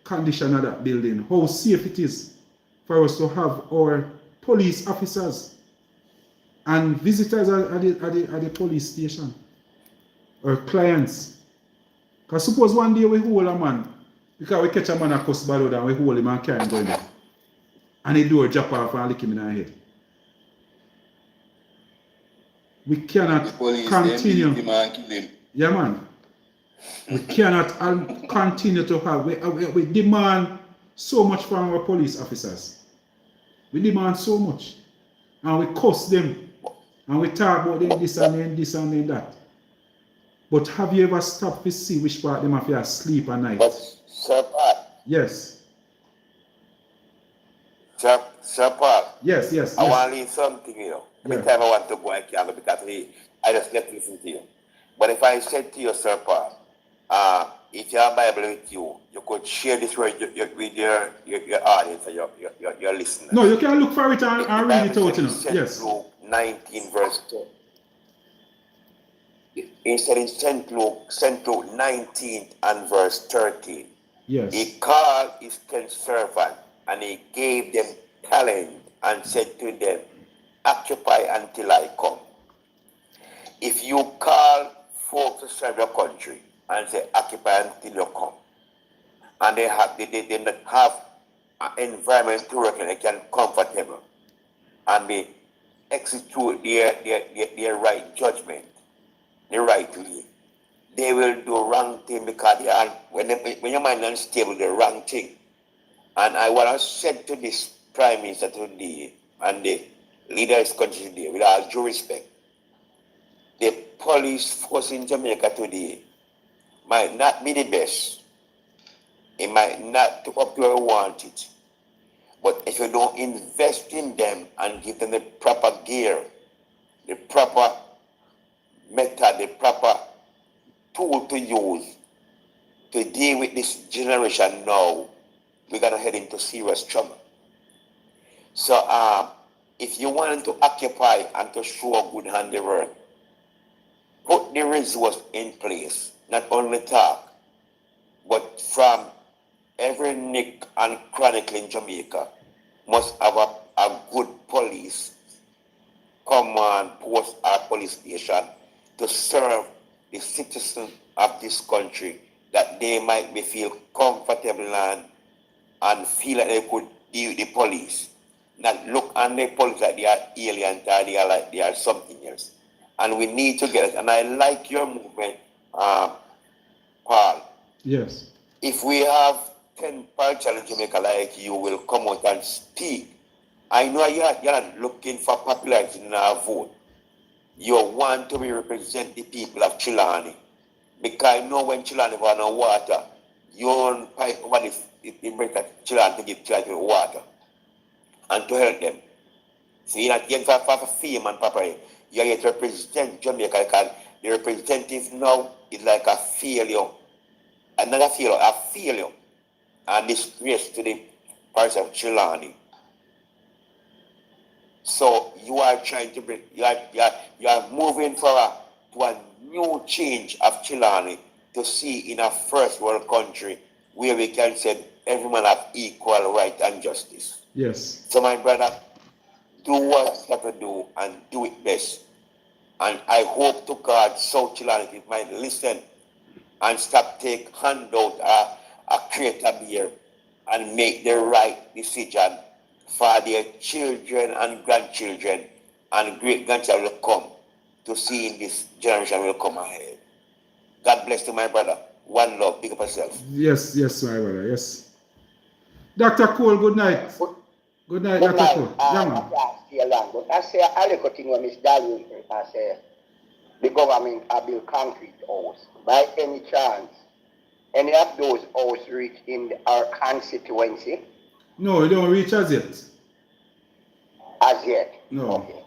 condition of that building, how safe it is for us to have our police officers and visitors at the police station, our clients Because suppose one day we hold a man, because we catch a man a cuss bad out and we hold him and carry him going there. And he do a drop off and lick him in the head. We cannot The police continue. them beat him and kill him. Yeah, man. We cannot continue to have, we demand so much from our police officers. We demand so much. And we cuss them. And we talk about them this and then this and then that. But have you ever stopped to see which part them have to sleep at night? But Sir Pat, Yes. Sir Pat, Yes, yes, I yes. want to leave something, you know. Every Yeah. time I want to go, I can't because I just get to listen to you. But if I said to you, Sir Pat, if you have Bible with you, you could share this with your audience and your listeners. No, you can look for it and The read it Bible out, you know. said in Yes. St. Luke 19 verse 10. It said in St. Luke 19 and verse 13. Yes. He called his 10 servants and he gave them talent and said to them, occupy until I come. If you call folks to serve your country and say occupy until you come, and they not have an environment to work in, they can comfortable and they execute their right judgment, the right way, they will do wrong thing because they are when your mind is unstable, the wrong thing. And I want to say to this Prime Minister today and the leaders country today, with all due respect, the police force in Jamaica today might not be the best. It might not do up to where we want it. But if you don't invest in them and give them the proper gear, the proper method, the proper tool to use to deal with this generation now, we're going to head into serious trouble. So if you want to occupy and to show good handiwork, put the resource in place, not only talk, but from every nick and chronicle in Jamaica must have a good police command post or police station to serve the citizens of this country, that they might be feel comfortable and feel like they could deal with the police, not look on the police like they are aliens or they are like they are something else. And we need to get it. And I like your movement, Paul. Yes. If we have 10 politicians in Jamaica like you will come out and speak, I know you're not looking for popularity in our vote. You want to represent the people of Trelawny. Because I know when Trelawny want no water, you own pipe over the break at Trelawny to give Trelawny water and to help them. So you're not getting for fame and property. You're here to represent Jamaica because the representative now is like a failure. Another failure, a failure and disgrace to the parts of Trelawny. So you are trying to bring, you are moving to a new change of Trelawny to see in a first world country where we can say every man have equal right and justice. Yes. So my brother, do what you have to do and do it best. And I hope to God South Trelawny might listen and stop take handout a creator beer and make the right decision for their children and grandchildren and great grandchildren will come to see in this generation will come ahead. God bless you, my brother. One love. Pick up yourself. Yes, yes, my brother, yes. Dr. Cole, good night. Good night, Good Dr. night. Cole. I Yeah, man. can't stay long, but I say I like a thing when Miss Darwin I say the government have built concrete house. By any chance, any of those houses reach in our constituency No, you don't reach as yet. as yet? No. Okay.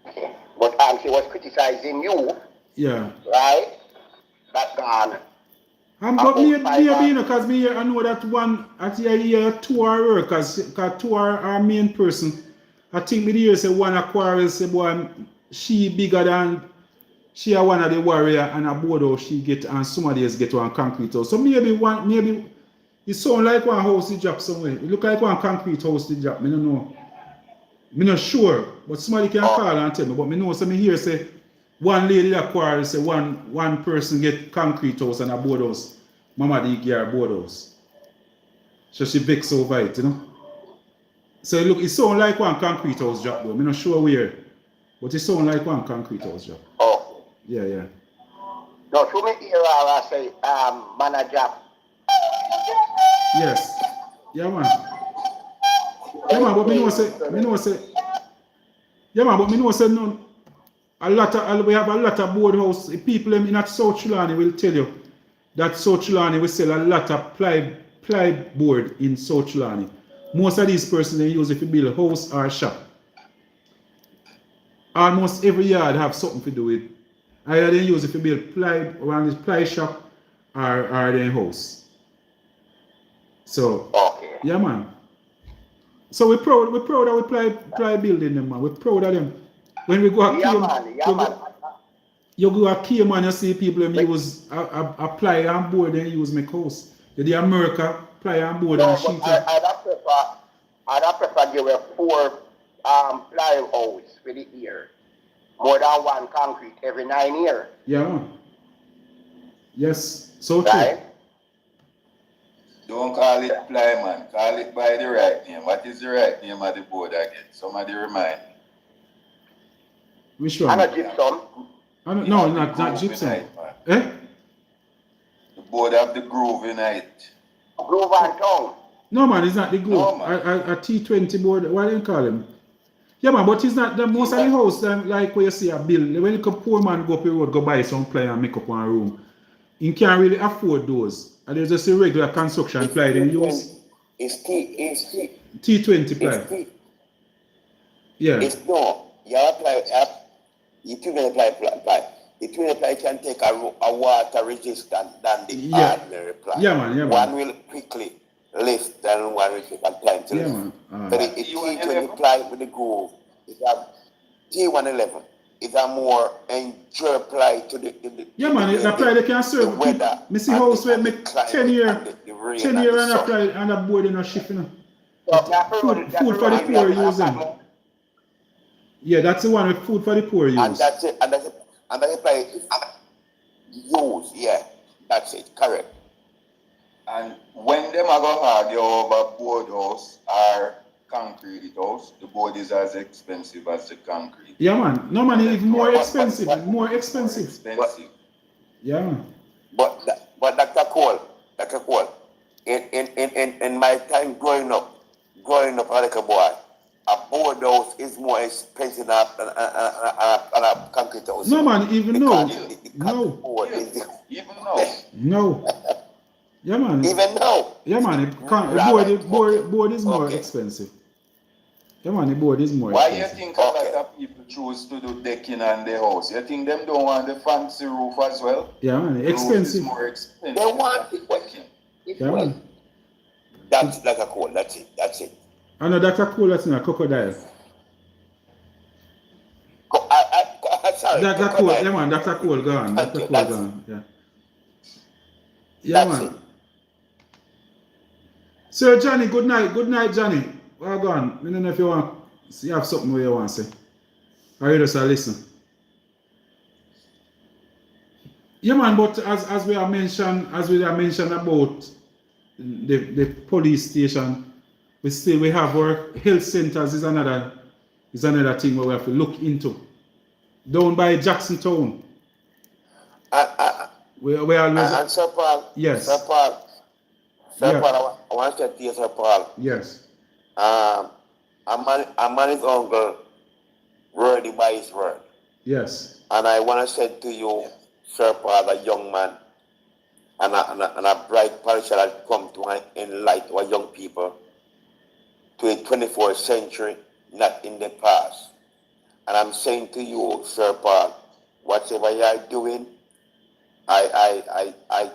Okay. But she was criticizing you, Yeah. right? That gone. But me, you know, because me, I know that one, at year two are workers, because two are our main person. I think me here say one a quarrel, say boy, she bigger than, she are one of the warrior and a board house she get, and somebody else get one concrete house. So maybe, it sound like one house they drop somewhere. It look like one concrete house they drop, I don't know. I'm not sure, but somebody can call and tell me, but I know, so me here say, one lady that quarrel say one person get concrete house and a board house. Mama did give her board house. So she vex over it, you know. So look, it sound like one concrete house drop though. I'm not sure where. But it sound like one concrete house drop. Oh. Yeah, yeah. No, to me here I say manager. Yes. Yeah man. Yeah man, but me know say yeah man, but me know say no. We have a lot of board house. People in at South Trelawny will tell you that South Trelawny will sell a lot of ply board in South Trelawny. Most of these persons they use it to build a house or a shop. Almost every yard have something to do with. Either they use it to build ply around this ply shop or their house. So Okay. yeah man. So we're proud that we ply building them man. We're proud of them. When we go a you go a key man, you see people them use a ply and board they use make house. The America ply and board and sheet. I'd prefer give a 4 ply house for the year. More than one concrete every 9 years. Yeah man. Yes, so true. Right? Don't call it ply, man. Call it by the right name. What is the right name of the board again? Somebody remind me. Which one? And a gypsum. No, not gypsum. Eh? The board of the Groove Unite. Groove and Tongue. No man, it's not the glue. No, man. A T20 board, what do you call him? Yeah man, but it's not the most of the house like where you see a bill. When you come poor man go up the road, go buy some ply and make up one room. You can't really afford those. And there's just a regular construction ply they use. It's T20 ply. Yeah. It's no. You apply you can apply ply. The 20 ply can take a water resistant than the ordinary ply. Yeah man. One will quickly lift than one will take a time to lift. But the T20 ply with the groove is a T111. It's a more endure ply to the yeah man, the ply they can serve the weather. Me see house where make 10 years and a ply and a board in a shift, you know. Food for the poor using. Yeah, that's the one with food for the poor use. And that's it. And that's ply use. Yeah, that's it. Correct. And when them are going to argue over board house or concrete house, the board is as expensive as the concrete. Yeah man, no man, it's more expensive. More expensive. Yeah man. But Dr. Cole, in my time growing up like a boy, a board house is more expensive than a concrete house. No man, even no. Even now. No. Yeah man. Even now. Yeah man, the board is more expensive. Yeah man, the board is more expensive. Why you think a lot of people choose to do decking on their house? You think them don't want the fancy roof as well? Yeah man, The roof expensive. is more expensive. They want it. decking. Yeah man. That's like a Cole. That's it. I know Dr. Cole that's in a crocodile. Sorry. Dr. Cole, yeah man, Dr. Cole gone. Dr. Cole gone. Yeah. Yeah man. Sir Johnny, good night Johnny. Well gone. I don't know if you have something where you want to say. Or you just listen. Yeah man, but as we have mentioned about the police station, we have our health centers is another thing where we have to look into. Down by Jackson Town. We always And Sir Paul. Yes. Sir Paul, I want to say to you, Sir Paul. Yes. A man is uncle, worthy by his word. Yes. And I want to say to you, Sir Paul, a young man, and a bright parish that come to enlighten our young people to the 24th century, not in the past. And I'm saying to you, Sir Paul, whatever you are doing, I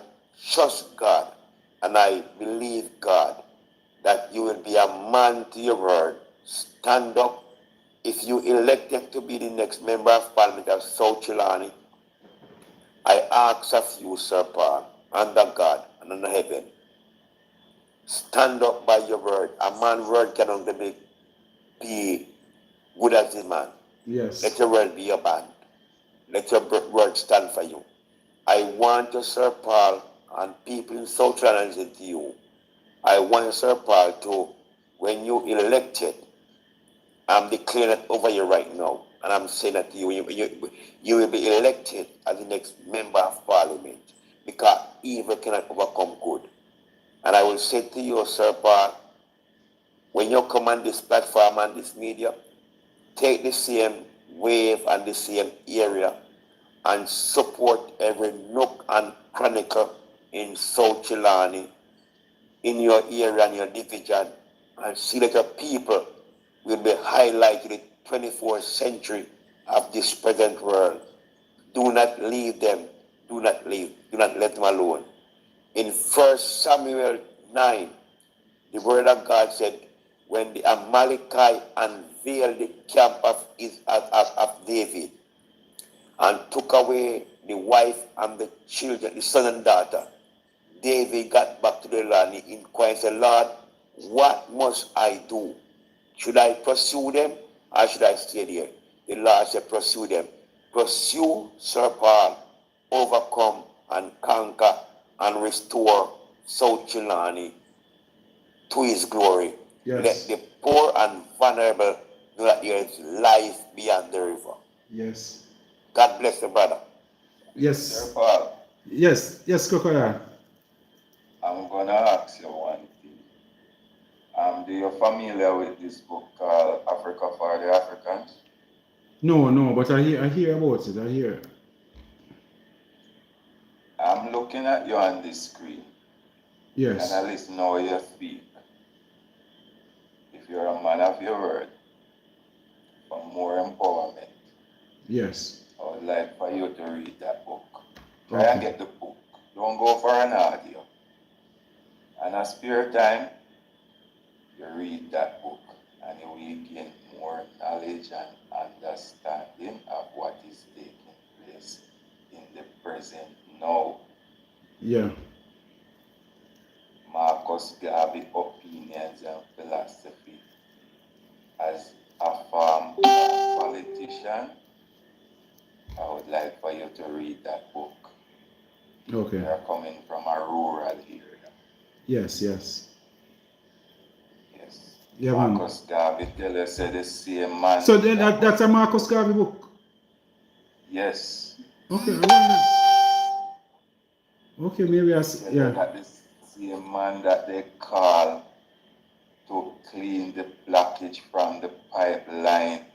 trust God and I believe God that you will be a man to your word. Stand up. If you elected to be the next member of Parliament of South Trelawny, I ask of you, Sir Paul, under God and under heaven, stand up by your word. A man's word can only be good as a man. Yes. Let your word be your band. Let your word stand for you. I want you, Sir Paul, and people in South Carolina listen to you. I want you, Sir Paul, to, when you elected, I'm declaring it over you right now. And I'm saying that to you, you will be elected as the next member of parliament. Because evil cannot overcome good. And I will say to you, Sir Paul, when you come on this platform and this media, take the same wave and the same area and support every nook and chronicle in South Trelawny, in your area and your division, and see that your people will be highlighted in the 24th century of this present world. Do not leave them. Do not leave. Do not let them alone. In 1 Samuel 9, the word of God said, when the Amalekite unveiled the camp of David and took away the wife and the children, the son and daughter, David got back to the land. He inquired and said, Lord, what must I do? Should I pursue them or should I stay there? The Lord said, pursue them. Pursue Sir Paul, overcome and conquer and restore South Trelawny to his glory. Yes. Let the poor and vulnerable know that there is life beyond the river. Yes. God bless the brother. Yes. Sir Paul, Yes. Yes, Crocodile. I'm gonna ask you one thing. Do you familiar with this book called Africa for the Africans? No, but I hear about it. I hear. I'm looking at you on the screen. Yes. And I listen how you speak. If you're a man of your word, for more empowerment, Yes. I would like for you to read that book. Try and get the book. Don't go for an audio. And a spare time, you read that book and you will gain more knowledge and understanding of what is taking place in the present now. Yeah. Marcus Garvey opinions and philosophy as a form of politician. I would like for you to read that book. Okay. You're coming from a rural area. Yes. Yes. Yeah, Marcus Garvey tell us say the same man. So then that's a Marcus Garvey book. Yes. Okay. Well, okay. Maybe yeah. That the same man that they call to clean the blockage from the pipeline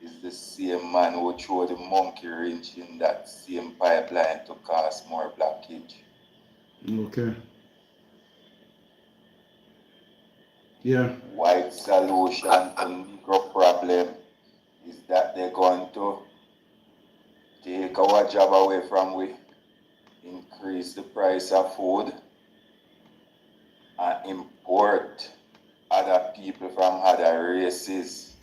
is the same man who threw the monkey wrench in that same pipeline to cause more blockage. Okay. Yeah. White solution to Negro problem is that they're going to take our job away from we, increase the price of food, and import other people from other races,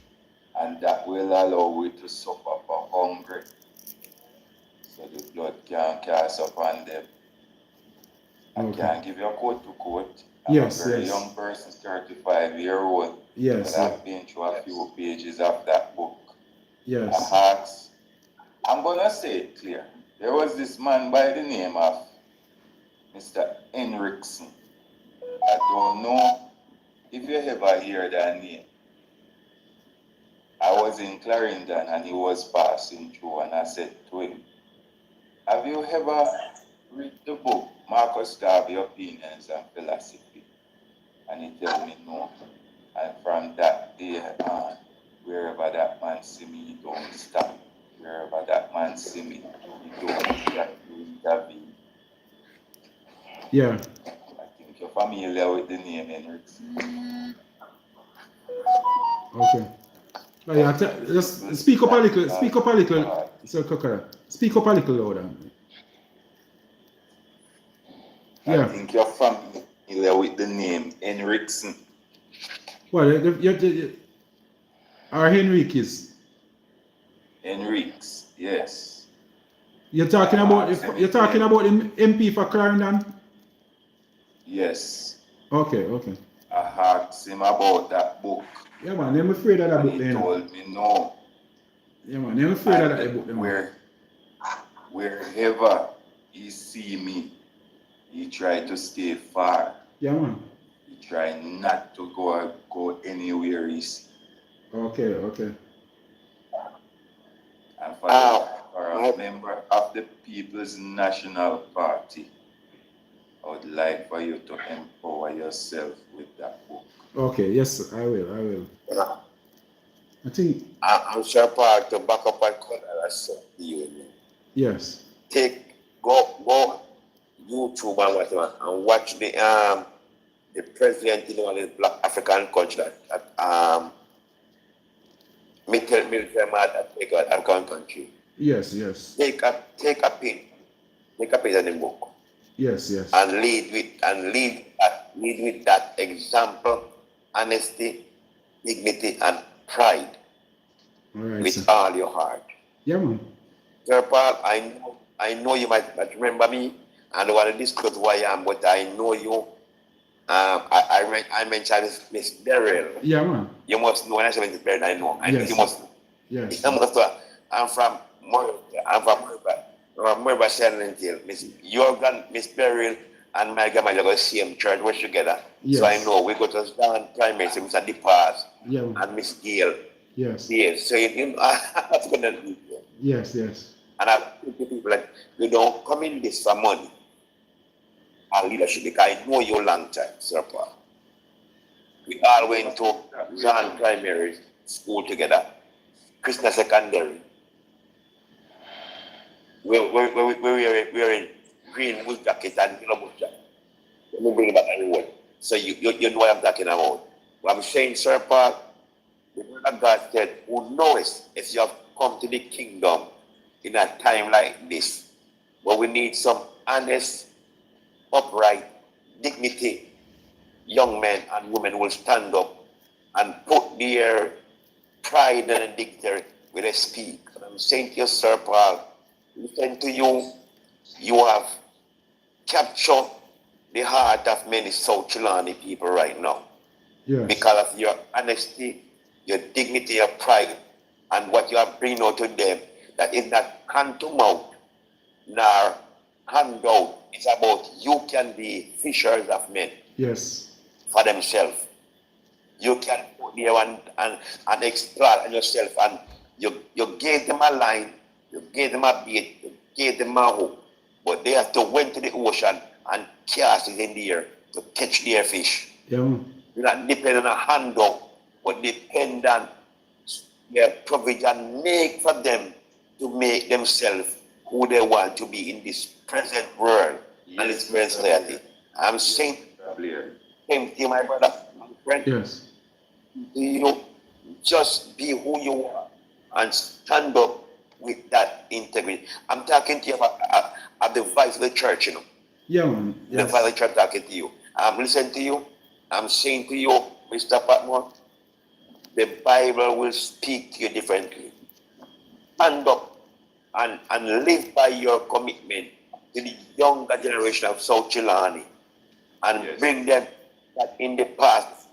and that will allow we to suffer for hunger. So the blood can cast upon them. I can't give you a quote to quote. I'm a very young person, 35-year-old. Yes. But I've been through a few pages of that book. Yes. I'm gonna say it clear. There was this man by the name of Mr. Henriksen. I don't know if you ever hear that name. I was in Clarendon and he was passing through and I said to him, have you ever read the book Marcus Garvey Opinions and Philosophy? And he told me no. And from that day on, wherever that man see me, he don't stop. Wherever that man see me, he don't stop to intervene. Yeah. I think you're familiar with the name Henriksen. Okay. Oh, yeah, just speak up a little. Speak up a little. So, Kokara, speak up a little louder. Yeah. I think you're familiar with the name Henriksen. Well, or Henriquez. Henriques, yes. You're talking about the MP for Clarendon? Yes. Okay. I asked him about that book. Yeah, man, I'm afraid of that book. He told me no. Yeah, man, I'm afraid of that book. Where wherever he see me, he try to stay far. Yeah, man. He try not to go anywhere he see. Okay, okay. And for a member of the People's National Party, I would like for you to empower yourself with that book. Okay, yes, I will. I think, I'm sure part to back up and call us you. yes. Go YouTube and whatever and watch the president in one of the Black African country that military man that take out African country. Yes. Take a pin in the book. Yes. And lead with that example, honesty, dignity, and pride. All right, with sir. all your heart. Yeah, man. Sir Paul, I know you might not remember me, and I don't want to discuss who I am, but I know you. I mentioned Miss Beryl. Yeah, man. You must know when I say Miss Beryl, I know. Yes, you must know. Yes. You must know. I'm from Murba Silent Miss Miss Beryl and my grandmother go same church, work together. Yes. So I know we go to stand primary, so Mr. DePaz Yeah, man. and Miss Gail. Yes. Yes. So you know, that's gonna do. Yes. And I think to people like, you don't come in this for money and leadership because I know you long time, Sir Paul. We all went to John Primary School together, Krishna Secondary. We were in Greenwood jacket and yellow bush jacket. Let me bring it back everyone. So you know what I'm talking about. What I'm saying, Sir Paul, the word of God said, who knows if you have come to the kingdom in a time like this, but we need some honest, upright, dignity, young men and women who will stand up and put their pride and dignity where they speak. And I'm saying to you, Sir Paul, listen to you, you have captured the heart of many South Trelawny people right now. Yes. Because of your honesty, your dignity, your pride, and what you have bring out to them, that is not hand to mouth, nor handout. It's about you can be fishers of men. Yes. For themselves. You can put there and explore on yourself, and you gave them a line, you gave them a bait, you gave them a hook, but they have to went to the ocean and cast it in the air to catch their fish. Yeah, man. You're not dependent on a handout, but depend on their provision make for them to make themselves who they want to be in this present world and this present society. I'm saying, same thing, my brother, my friend. Yes. You just be who you are and stand up with that integrity. I'm talking to you about the vice of the church, you know. Yeah, man. Yes. The vice of the church talking to you. I'm listening to you. I'm saying to you, Mr. Patmore, the Bible will speak to you differently. Stand up and live by your commitment to the younger generation of South Trelawny and bring them that in the past,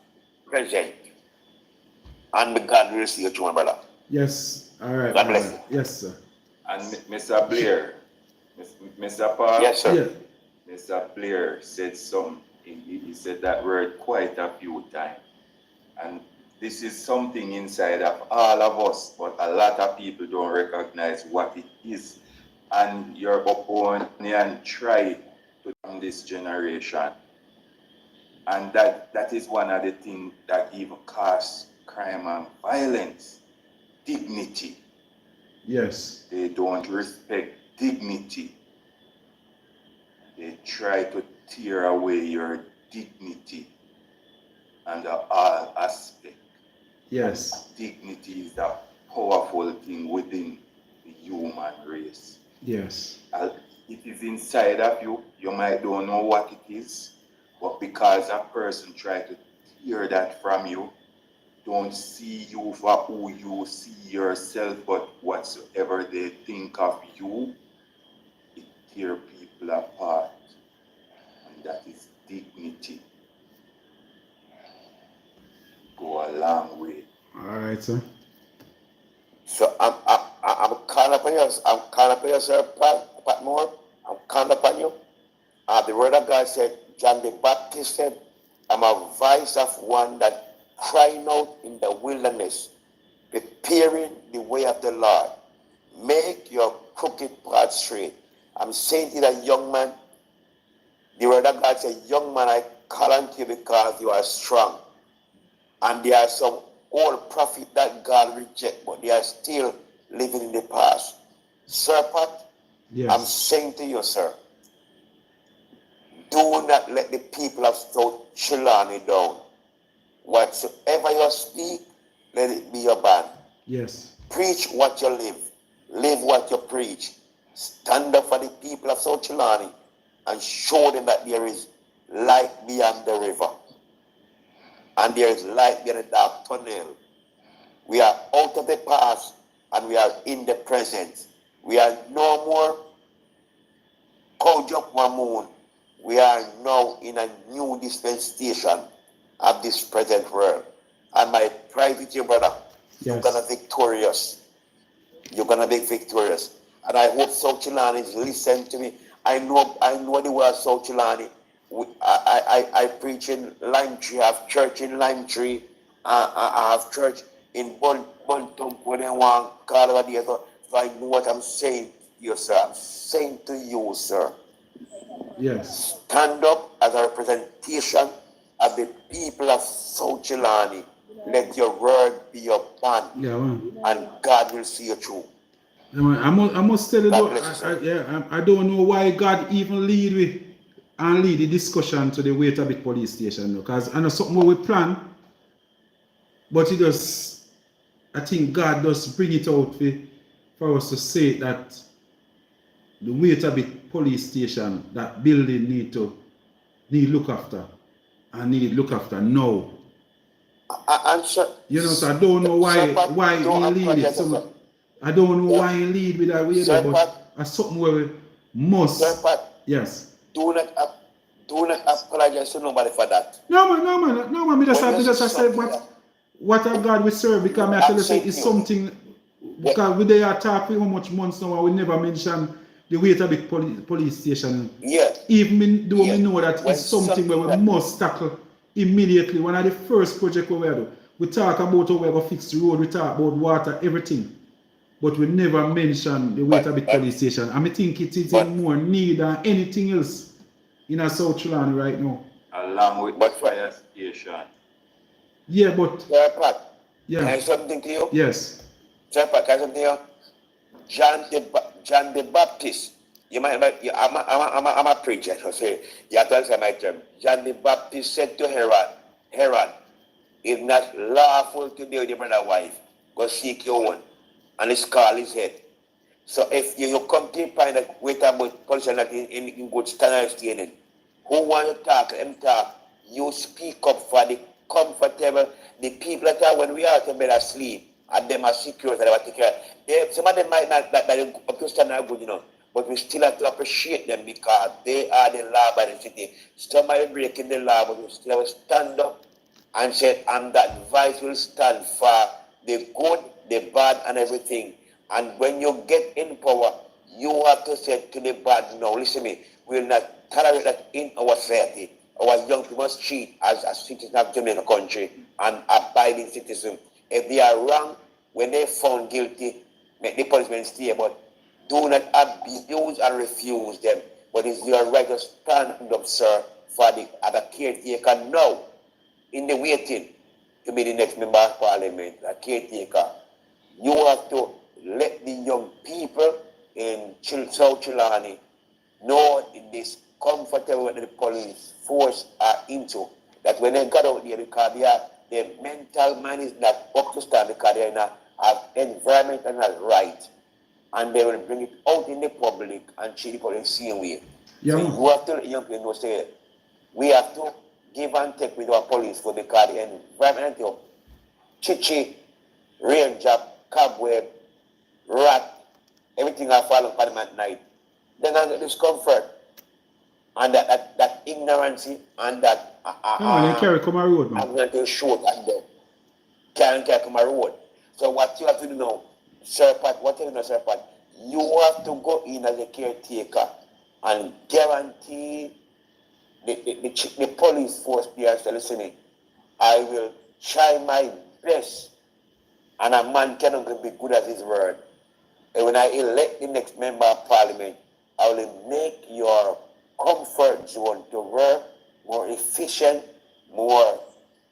present, and God will see you through, my brother. Yes. All right. God bless you. Yes, sir. And Mr. Blair, Mr. Paul, Yes, sir. Yeah. Mr. Blair said something. He said that word quite a few times. And this is something inside of all of us, but a lot of people don't recognize what it is. And your opponent tried to from this generation. And that is one of the things that even cause crime and violence. Dignity. Yes. They don't respect dignity. They try to tear away your dignity and all aspect. Yes. Dignity is a powerful thing within the human race. Yes. It is inside of you. You might don't know what it is, but because a person tries to tear that from you, don't see you for who you see yourself, but whatsoever they think of you, it tear people apart. And that is dignity. Go a long way. All right, sir. So I'm calling for you, sir, Patmore, I'm calling upon you. The word of God said, John the Baptist said, I'm a voice of one that crying out in the wilderness, preparing the way of the Lord. Make your crooked path straight. I'm saying to that young man, the word of God said, young man, I call unto you because you are strong. And there are some old prophets that God reject, but they are still living in the past. Sir Pat, Yes. I'm saying to you, sir, do not let the people of South Trelawny down. Whatsoever you speak, let it be your band. Yes. Preach what you live. Live what you preach. Stand up for the people of South Trelawny and show them that there is light beyond the river. And there is light beyond the dark tunnel. We are out of the past and we are in the present. We are no more Kojok Mamoon. We are now in a new dispensation of this present world. And my pride with you, brother, Yes. you're gonna be victorious. You're gonna be victorious. And I hope South Trelawny is listening to me. I know the word South Trelawny. I preach in Lime Tree. I have church in Lime Tree. I have church in Buntum, when I want call over there. So I know what I'm saying to you, sir. I'm saying to you, sir. Yes. Stand up as a representation of the people of South Trelawny. Let your word be your bond, Yeah, man. and God will see you through. Yeah, man. I must tell you, God though, bless you, sir. I don't know why God even lead the discussion to the Waitabit police station, because I know something what we plan, but it just, I think God does bring it out for us to say that the Waitabit police station, that building need look after, and need look after now. Answer. You know, so I don't know why he lead it. Sir. I don't know why he lead with that way there, but it's something where we must. Sir Pat, Yes. do not apologize to nobody for that. No man. Me just say what a God we serve, because I tell you say it's something, because we they are talking how much months now and we never mention the Waitabit police station. Yeah. Even me know that When it's something where we must tackle immediately. One of the first project we do, we talk about how we're going to fix the road, we talk about water, everything. But we never mention the Waitabit police station. And I think it is in more need than anything else in a South Trelawny right now. Along with the fire station. Yeah, but Sir Pat, yeah. can I say something to you? Yes. Sir Pat, can I say something to you? John the Baptist. You might, I'm a preacher, so say, you have to answer my term. John the Baptist said to Herod, it's not lawful to be with your brother's wife. Go seek your own. And it's called his head. So if you come to find that Waitabit police not in good standard, who want to talk, them talk, you speak up for the comfortable, the people that are when we are to bed asleep, and them are secure, they take care. Some of them might not that Christian are good, but we still have to appreciate them because they are the law by the city. Somebody breaking the law, but we still have to stand up and say, and that voice will stand for the good, the bad, and everything. And when you get in power, you have to say to the bad, no, listen to me, we will not tolerate that in our society. Our young people must treat as citizens of Jamaica country and abiding citizens. If they are wrong, when they found guilty, make the punishment stay, but do not abuse and refuse them. But it's your right to stand up, sir, for the other caretaker now, in the waiting to be the next member of parliament, a caretaker. You have to let the young people in South Trelawny know in this comfortable with the police force are into, that when they got out there, because their mental mind is not up to stand, because they are not have environmental right, and they will bring it out in the public and treat people in the same way. Yeah. So you have to let young people know, say, we have to give and take with our police for, because the environmental chichi, raindrop, cobweb, rat, everything I fall upon them at night. Then I get discomfort. And that ignorance and that they carry come a road, man. I'm going to show and then carry come a road. So what you have to do now, Sir Pat, what you know, Sir Pat, you have to go in as a caretaker and guarantee the police force there say, listening, I will try my best, and a man cannot be good as his word. And when I elect the next member of parliament, I will make your comfort zone to work more efficient, more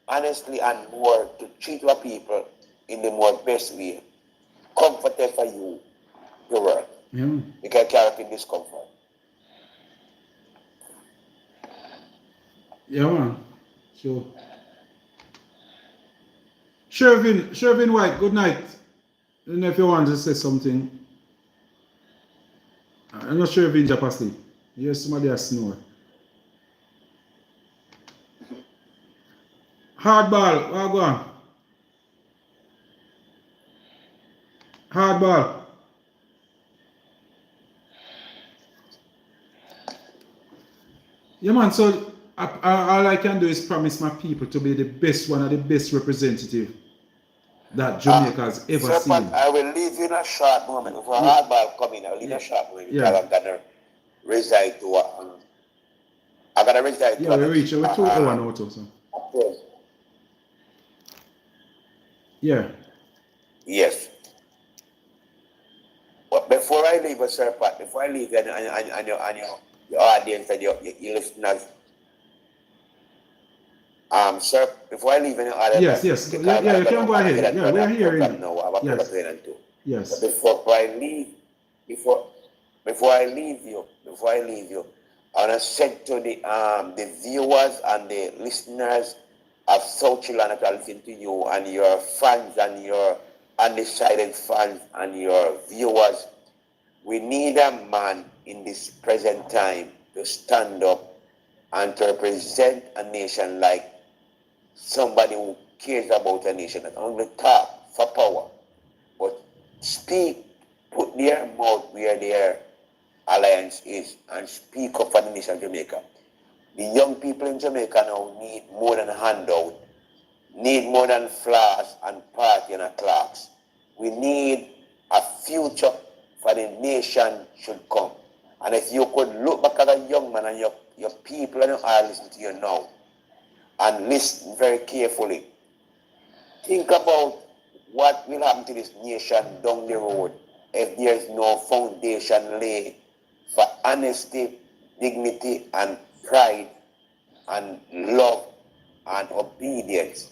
honestly, and more to treat your people in the more best way. Comforted for you to work. Yeah. You can carry up in discomfort. Yeah, man. So, Shervin White, good night. I don't know if you want to say something. I'm not sure if you're asleep. You hear somebody else snore. Hardball, what go on? Hardball. Yeah, man, so all I can do is promise my people to be the best, one of the best representative that Jamaica has ever seen. I will leave you in a short moment. Before Hardball come in, I'll leave a short moment because I'm going to reside to I'm going to reside to we reach our 2 hours now too. So. Yeah. Yes. But before I leave, Sir Pat, before I leave and your audience and your listeners, sir, before I leave any other yes, you can go ahead. Yeah, we are here. Now, I have a yes. plan too. Yes. But before I leave you, I want to say to the viewers and the listeners of South Carolina to listen to you and your fans and your undecided fans and your viewers. We need a man in this present time to stand up and to represent a nation like somebody who cares about a nation, not only talk for power, but speak, put their mouth where their alliance is, and speak up for the nation of Jamaica. The young people in Jamaica now need more than a handout, need more than flowers and party and a clocks. We need a future for the nation should come. And if you could look back at a young man and your people and your eyes listen to you now, and listen very carefully. Think about what will happen to this nation down the road if there is no foundation laid for honesty, dignity, and pride, and love, and obedience,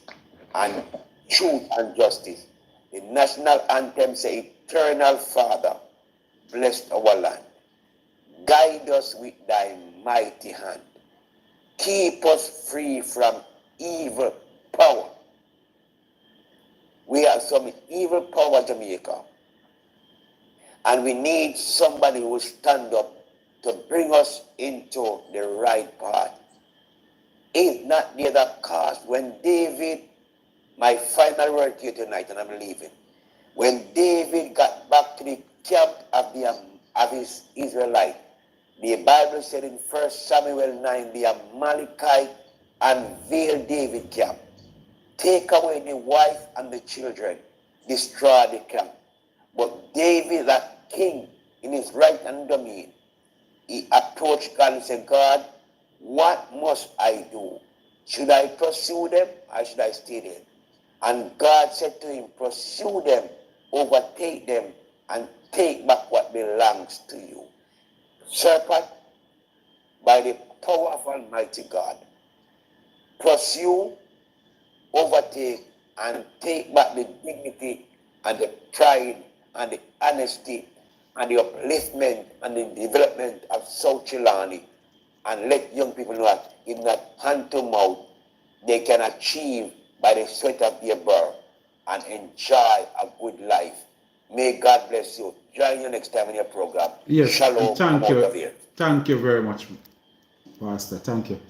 and truth and justice. The national anthem says, Eternal Father, bless our land. Guide us with thy mighty hand. Keep us free from evil power. We have some evil power, Jamaica. And we need somebody who will stand up to bring us into the right path. Is not the other cause. When David, my final word to you tonight, and I'm leaving. When David got back to the camp of his Israelite, the Bible said in 1 Samuel 9, the Amalekite unveiled David's camp, take away the wife and the children, destroy the camp. But David, that king in his right hand domain, he approached God and said, God, what must I do? Should I pursue them or should I stay there? And God said to him, pursue them, overtake them, and take back what belongs to you. Serpent, by the power of Almighty God, pursue, overtake, and take back the dignity and the pride and the honesty and the upliftment and the development of South Trelawny, and let young people know that in that hand to mouth they can achieve by the sweat of their brow and enjoy a good life. May God bless you. Join you next time in your program. Yes, Shalom. thank you. Thank you very much, Pastor. Thank you.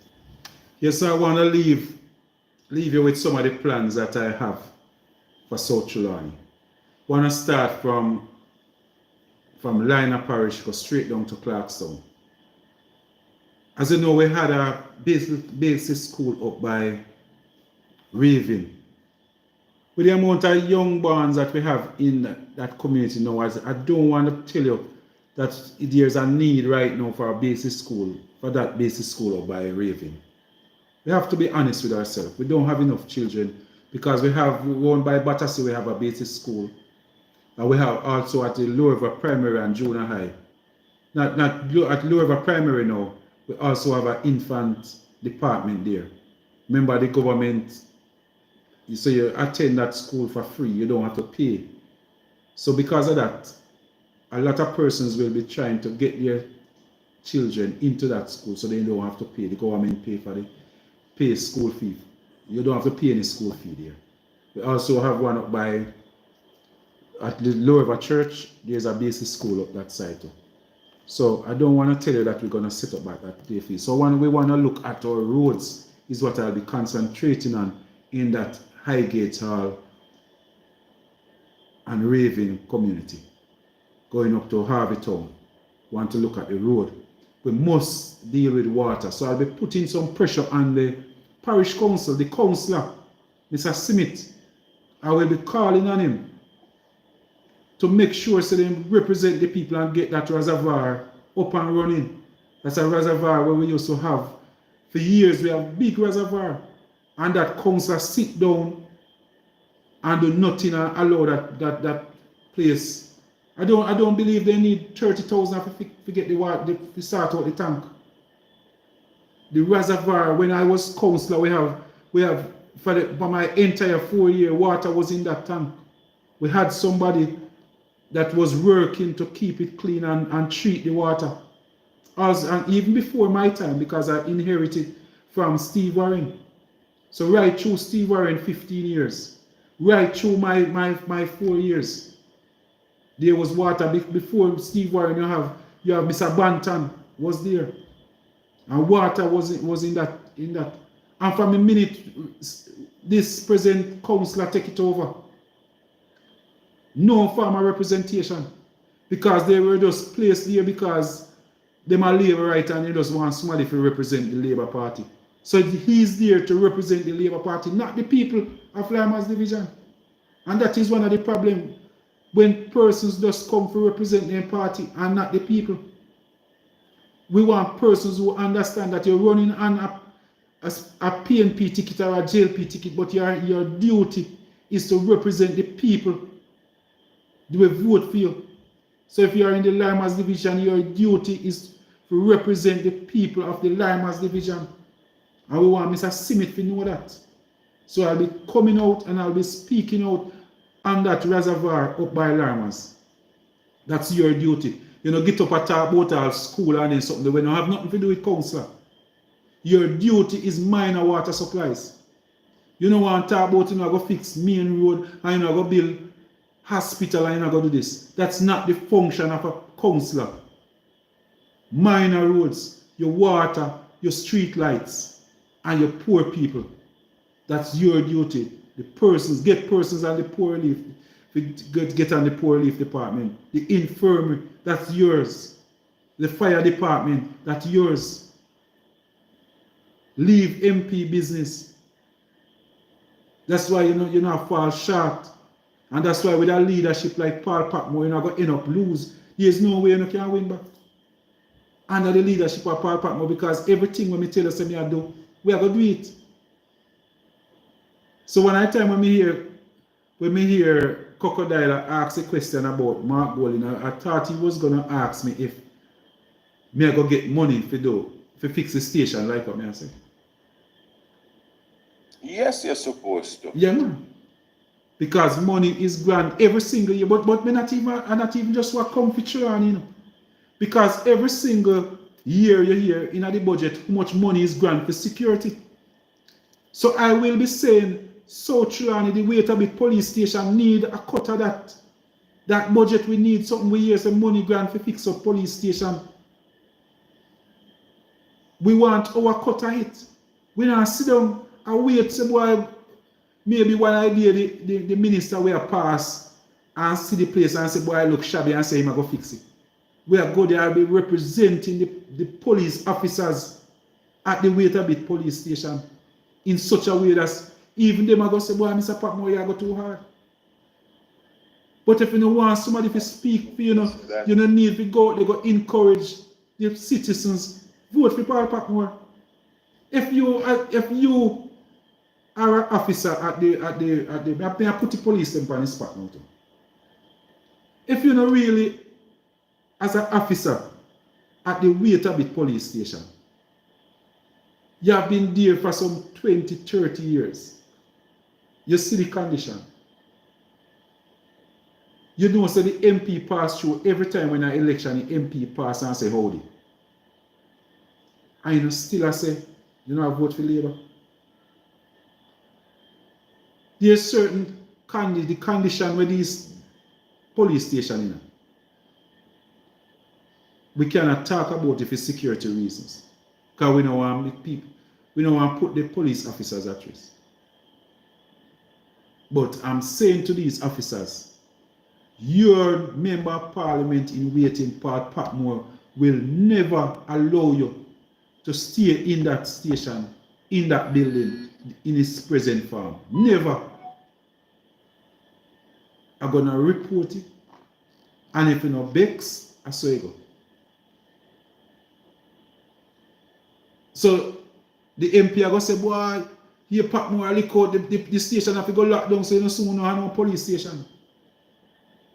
Yes, I want to leave you with some of the plans that I have for South Trelawny. I want to start from Lina Parish, go straight down to Clarkstown. As you know, we had a basic school up by Raven. with the amount of young borns that we have in that community now, I don't want to tell you that there's a need right now for a basic school, for that basic school up by Raven. We have to be honest with ourselves. We don't have enough children because we owned by Battersea, we have a basic school. And we have also at the Lower River Primary and Junior High. Not at Lower River Primary now, we also have an infant department there. Remember the government, so you attend that school for free, you don't have to pay. So because of that, a lot of persons will be trying to get their children into that school so they don't have to pay. The government pay school fee. You don't have to pay any school fee there. We also have one up by at the Lower River Church. There's a basic school up that side too. So I don't want to tell you that we're going to set up at that pay fee. So when we want to look at our roads is what I'll be concentrating on in that Highgate Hall and Raven community. Going up to Harvey Town. Want to look at the road. We must deal with water. So I'll be putting some pressure on the parish council, the councillor, Mr. Smith. I will be calling on him to make sure so they represent the people and get that reservoir up and running. That's a reservoir where we used to have, for years we have big reservoir, and that councillor sit down and do nothing and allow that place. I don't believe they need 30,000 to get the water to start out the tank. The reservoir, when I was councillor, we have for my entire 4-year, water was in that tank. We had somebody that was working to keep it clean and treat the water. And even before my time, because I inherited from Steve Warren. So right through Steve Warren, 15 years. Right through my 4 years. There was water. Before Steve Warren, you have Mr. Banton was there. And water was in that. And from the minute this present councillor take it over, no farmer representation, because they were just placed there because they are labor right and they just want somebody to represent the Labour Party. So he's there to represent the Labour Party, not the people of Lymas Division. And that is one of the problems when persons just come to represent their party and not the people. We want persons who understand that you're running on a PNP ticket or a JLP ticket, but your duty is to represent the people. They will vote for you. So if you are in the Lymas Division, your duty is to represent the people of the Lymas Division. And we want Mr. Smith to know that. So I'll be coming out and I'll be speaking out on that reservoir up by Lymas. That's your duty. You know, get up and talk about our school and then something when you have nothing to do with council. Your duty is minor water supplies. You don't want to talk about, you know, go fix main road and you know, go build hospital and you know, go do this. That's not the function of a councillor. Minor roads, your water, your street lights, and your poor people. That's your duty. The persons, get persons on the poor relief. Get on the poor relief department. The infirmary, that's yours. The fire department, that's yours. Leave MP business. That's why you know fall short. And that's why with a leadership like Paul Patmore, you're not going to end up lose. There's no way you can win back. Under the leadership of Paul Patmore, because everything when me tell us I do, we are going to do it. So when me hear Crocodile ask a question about Mark Golding, I thought he was going to ask me if me I go get money to fix the station, like what I say. Yes, you're supposed to. Yeah, man. Because money is grand every single year, but me not even just what come for Trelawny, you know. Because every single year you hear in the budget how much money is grand for security. So I will be saying, so Trelawny, the Waiterbit police station need a cut of that. That budget we need something we hear some money grand for fix up police station. We want our cut of it. We not sit down and wait say boy, maybe one idea the minister will pass and see the place and say boy I look shabby and say him I go fix it. We are go there and be representing the police officers at the Waiterbit police station in such a way that even them are going to say, boy, Mr. Patmore, you go too hard. But if you don't want somebody to speak for you, you don't need to go out there, go encourage the citizens, vote for Paul Patmore. If you are an officer at the I put the police them on the spot now too. If you're not really, as an officer at the Waitabit police station, you have been there for some 20, 30 years. You see the condition. You know, so the MP pass through every time when an election, the MP pass and say howdy. And you know, still I say, you know, I vote for Labour. There's certain the condition where these police station, you know, we cannot talk about it for security reasons. Because we don't want people, we don't want to put the police officers at risk. But I'm saying to these officers, your member of parliament in waiting, Paul Patmore, will never allow you to stay in that station, in that building, in its present form. Never. I'm going to report it. And if you know Bex, I saw you go. So the MP are going to say, boy, here Patmore, I look out the station have to go lock down so you don't soon have no police station.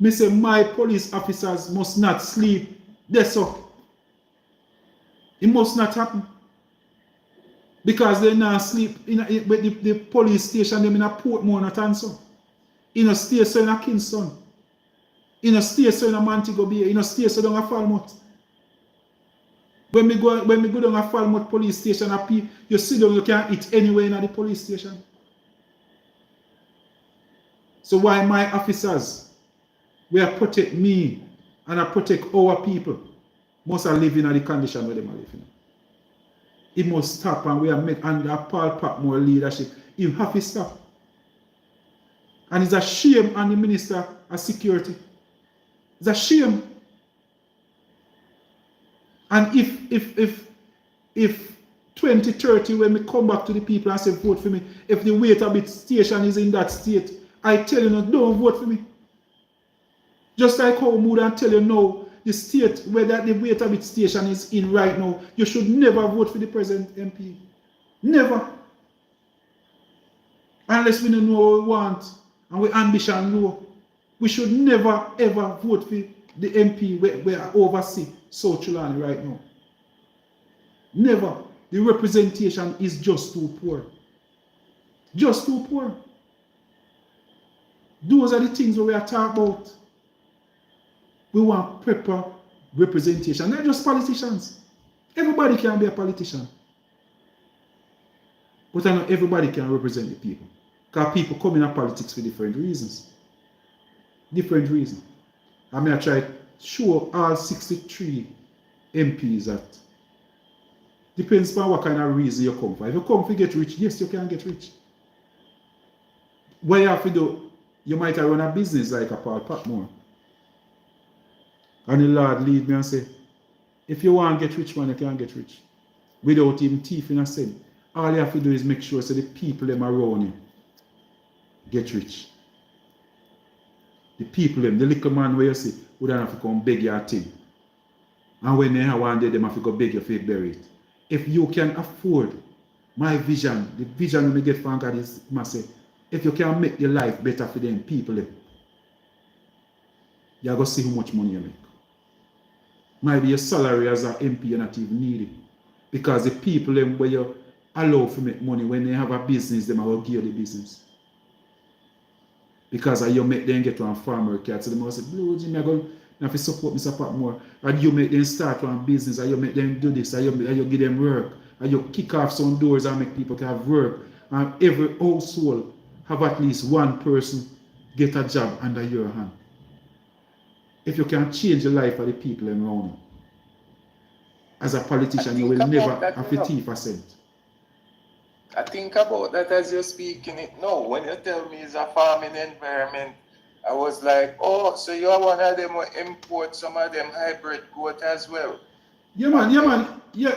Me say my police officers must not sleep. That's all. It must not happen. Because they not sleep in the police station, them in a Patmore, not answer. In a station in a Kingston. In a station in a Montego Bay. In a station down a Falmouth. When we go down a Falmouth police station, you sit down, you can't eat anywhere in the police station. So why my officers will protect me and I protect our people must live in the condition where they are living? It must stop, and we are make under Paul Patmore leadership. It have to stop. And it's a shame on the Minister of Security. It's a shame. And if 2030 when we come back to the people and say vote for me, if the Waitabit station is in that state, I tell you no, don't vote for me. Just like how Mood and tell you now, the state where the Waitabit station is in right now, you should never vote for the present MP. Never. Unless we don't know what we want and we ambition low. We should never ever vote for the MP where oversee South Trelawny right now. Never. The representation is just too poor. Just too poor. Those are the things we are talking about. We want proper representation, not just politicians. Everybody can be a politician. But I know everybody can represent the people. Because people come in politics for different reasons. Different reasons. I mean, I try to show all 63 MPs that depends on what kind of reason you come for. If you come to get rich, yes, you can get rich. What you have to do, you might run a business like a Paul Patmore. And the Lord lead me and say, if you want to get rich, man, you can get rich. Without even thief in a cent. All you have to do is make sure so the people them around you get rich. The people them, the little man where you see, would have to come beg your thing. And when they have one day, they have to go beg your faith bury it. If you can afford my vision, the vision we get from God is, must say, if you can make your life better for them people, you're going to see how much money you make. Maybe your salary as an MP you're not even needed. Because the people them where you allow to make money, when they have a business, they will give you the business. Because you make them get one farmer cat, so they must say, Blue Jimmy, I'm going to have to support Mr. Patmore. And you make them start one business, and you make them do this, and you give them work, and you kick off some doors and make people can have work. And every household have at least one person get a job under your hand. If you can change the life of the people around you, as a politician, you will never have to thief a cent. I think about that as you're speaking it now. When you tell me it's a farming environment, I was like, oh, so you are one of them who import some of them hybrid goat as well. Yeah, man. Yeah, man. Yeah,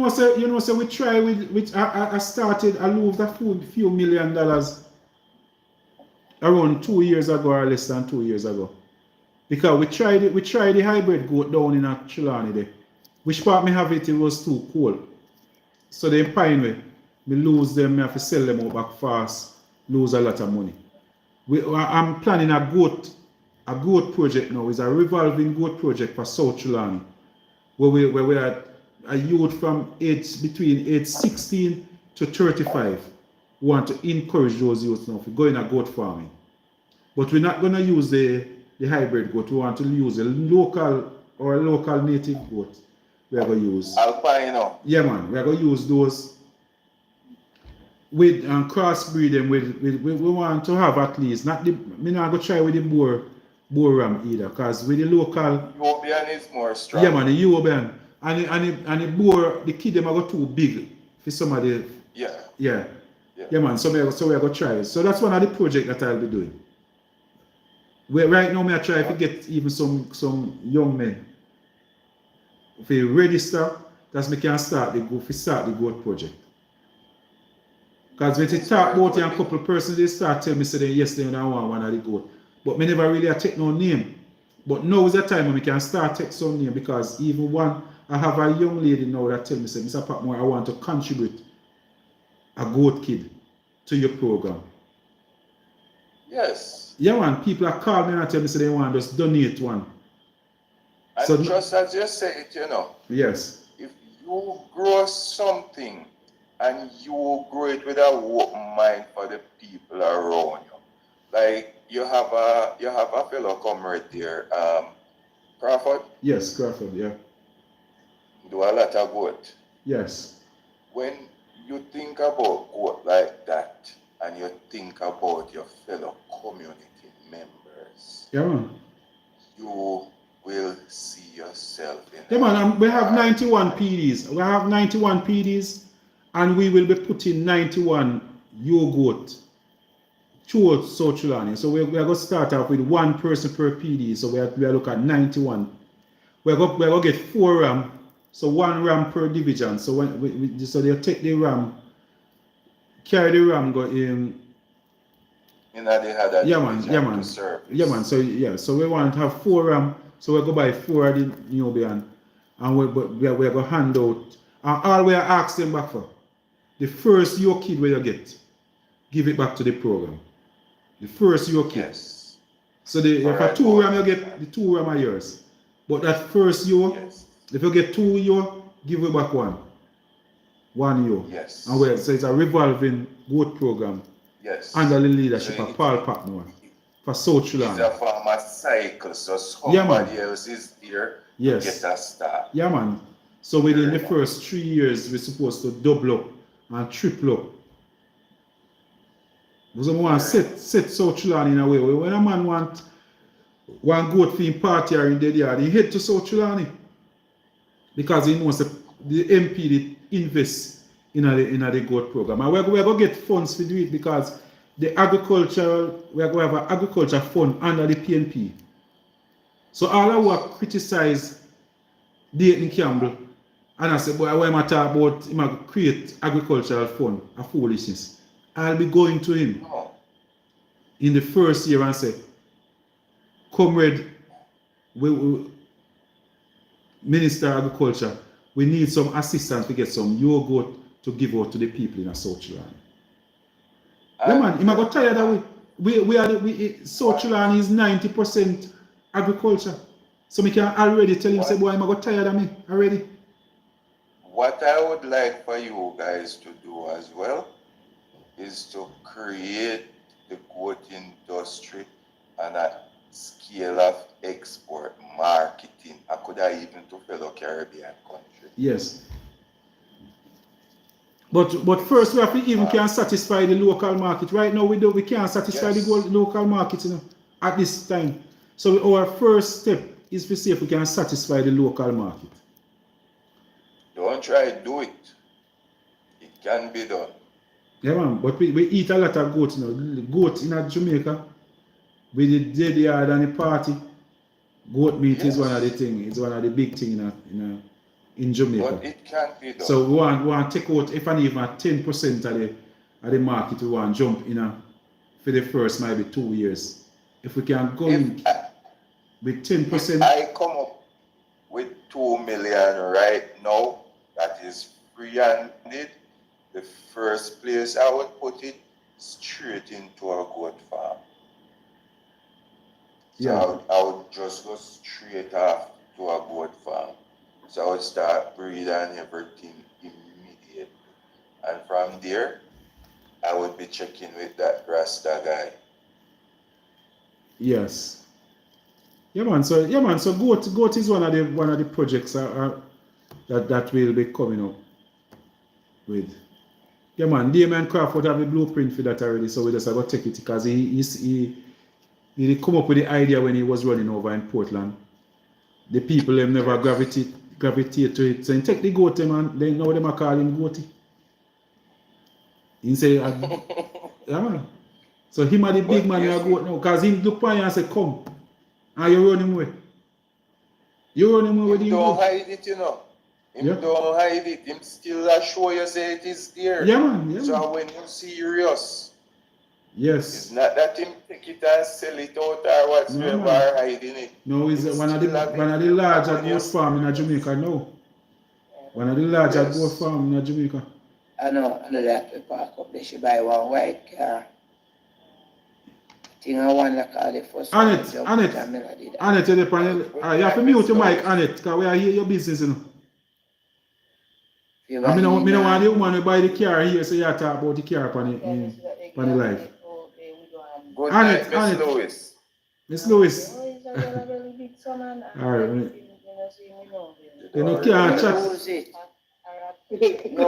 so we try with I started. I moved a few $1 million around 2 years ago or less than 2 years ago. Because we tried it. We tried the hybrid goat down in Trelawny there. Which part me have it? It was too cold. So they pine me lose them. Me have to sell them out back fast. Lose a lot of money. I'm planning a goat project now. It's a revolving goat project for South Trelawny, where we are a youth from between age 16 to 35. We want to encourage those youths now to go in a goat farming. But we're not going to use the hybrid goat. We want to use a local native goat. We're going to use. Albino. Yeah, man. We're going to use those with and crossbreed them with we want to have at least not the me not go try with the boar ram either, because with the local European is more strong. yeah man, the European and the boar, the kid them are go too big for some of the yeah man, so we are going to try it. So that's one of the projects that I'll be doing. Right now, I try to get even some young men if they register, that's me can start the goat project. Because when they talk about it and a couple of persons, they start telling me, say, yes, they don't want one of the goat. But me never really take no name. But now is the time when we can start take some name, because even one, I have a young lady now that tell me, say, Mr. Patmore, I want to contribute a goat kid to your program. Yes. Yeah, man, people are calling me and tell me, say, they want to just donate one. And so, just as you say it, yes. If you grow something, and you grow it with a open mind for the people around you. Like you have a fellow comrade there, Crawford. Yes, Crawford. Yeah. Do a lot of goat. Yes. When you think about goat like that, and you think about your fellow community members, yeah, man, you will see yourself in. Yeah, man. We have 91 PDs. We have 91 PDs. And we will be putting 91 yogurt towards South Trelawny. So we are going to start off with one person per PD. So we are looking at 91. We're going to get 4 ram. So 1 ram per division. So when so they'll take the ram, carry the ram, go in. You know they had that to serve. Yeah, man. So we want to have 4 ram. So we'll go buy 4 of the Nubian. And we're going to hand out. And all we are asking back for. The first your kid where you get, give it back to the program. The first your kid. Yes. So for 2 ram you get the 2 ram are yours. But that first yo, if you get 2 yo, give it back 1. 1 yo. Yes. And so it's a revolving goat program. Yes. Under the leadership of Paul Patmore for South Trelawny. It's a form of cycle, so somebody else is there to get a start. Yeah, man. So within the first 3 years, we're supposed to double up and triple up. Because we want to set South Trelawny in a way. When a man want one goat for him party or in the yard, he head to South Trelawny. Because he knows the MP invest in the goat program. And we're going to get funds to do it, because we're going to have an agriculture fund under the PNP. So all of who criticize Dayton Campbell, and I said, boy, why am I talking about him create agricultural fund, a foolishness. I'll be going to him in the first year and say, comrade, Minister of Agriculture, we need some assistance to get some yogurt to give out to the people in South Trelawny. Yeah, man, he got tired that South Trelawny is 90% agriculture. So we can already tell him, say, boy, I got tired of me already. What I would like for you guys to do as well is to create the goat industry and a scale of export marketing. I could have even to fellow Caribbean countries. Yes. But first we have to even can satisfy the local market. Right now we can't satisfy the local market, at this time. So our first step is to see if we can satisfy the local market. Don't try to do it. It can be done. Yeah, man. But we eat a lot of goats now. Goat in Jamaica, with the dead yard and the party, goat meat is one of the things. It's one of the big things in Jamaica. But it can't be done. So we want to take out, if and even 10% of the market, we want to jump in for the first maybe 2 years. If we can go in with 10%. If I come up with 2 million right now, that is free-handed, the first place I would put it straight into a goat farm. So Yeah. I would just go straight off to a goat farm. So I would start breeding everything immediately. And from there, I would be checking with that Rasta guy. Yes. Yeah man, so goat is one of the projects that will be coming up with. Yeah man, Damien Crawford have a blueprint for that already, so we just have to take it because he come up with the idea when he was running over in Portland. The people them never gravitate to it. So he take the goat man, then now them are calling him goaty. He say, yeah man. So him are the big man you goat now, because he look for you and say, come. And you run him away. You run him away with Him the don't goat. hide it, you know. Him don't hide it. Him still show you say it is there. Yeah man, yeah So man. when you serious, Yes. it's not that him take it and sell it out or whatsoever No, or hiding it. No, he's Him one of the still have larger when you goat farm in Jamaica now. One of the larger goat farm in Jamaica. I know, another have to park up there, she buy one white car. I think I want to call the first one. Annette, you the panel. You have to mute your mic, Annette, because we are here your business, you know. I mean, I want the woman to buy the car here, so you have to talk about the car upon the life. Good Annette, night, Miss Lewis. Miss Lewis. Alright. You know, can't chat. No,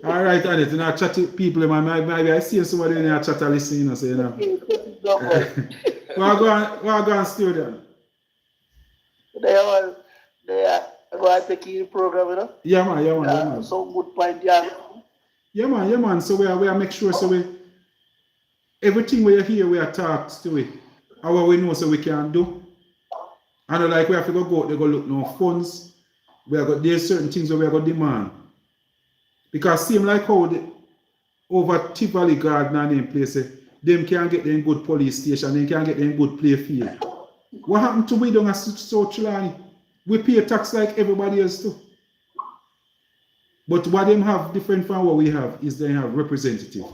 Alright, Annette, you know, chat to people, man. Maybe I see somebody in there chat and listen, you know, so you know. We're going to studio. They go and take the program, you know? Yeah, man. Some good point, yeah. Yeah, man. So we are make sure, so everything we are here, we are talked to it. How we know so we can do. And like we have to go look no funds. There's certain things where we are going to demand. Because seem like how over Tivoli Garden and them places, them can get them good police station, they can get them good play field. What happened to we down at South Trelawny? We pay tax like everybody else too. But what them have different from what we have is they have representative.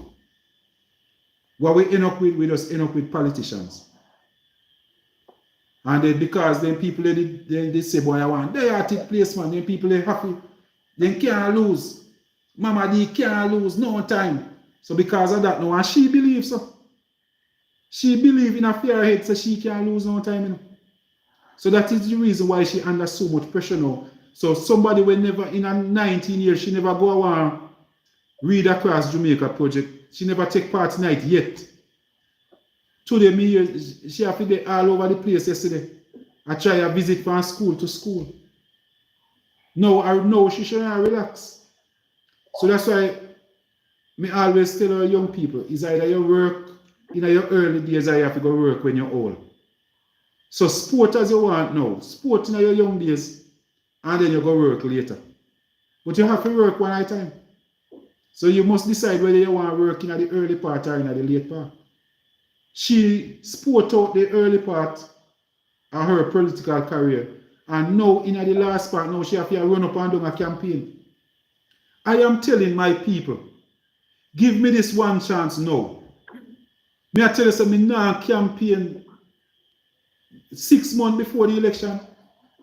What we end up with, we just end up with politicians. And then because then people they say, boy, I want they are take place, man. Then people they happy. They can't lose. Mama D can't lose no time. So because of that, no, and she believes so. She believes in a fair head, so she can't lose no time. You know? So that is the reason why she under so much pressure now. So somebody will never, in a 19 years, she never go around read across Jamaica project. She never take part in it yet. Today, she have to be all over the place yesterday. I try to visit from school to school. No, she shouldn't relax. So that's why me always tell our young people, is either you work in your early days or you have to go work when you're old. So sport as you want now, sport in your young days, and then you go work later. But you have to work one at a time. So you must decide whether you want to work in the early part or in the late part. She sport out the early part of her political career, and now in the last part, now she have to run up and down a campaign. I am telling my people, give me this one chance now. Me I tell you something, me now campaign 6 months before the election.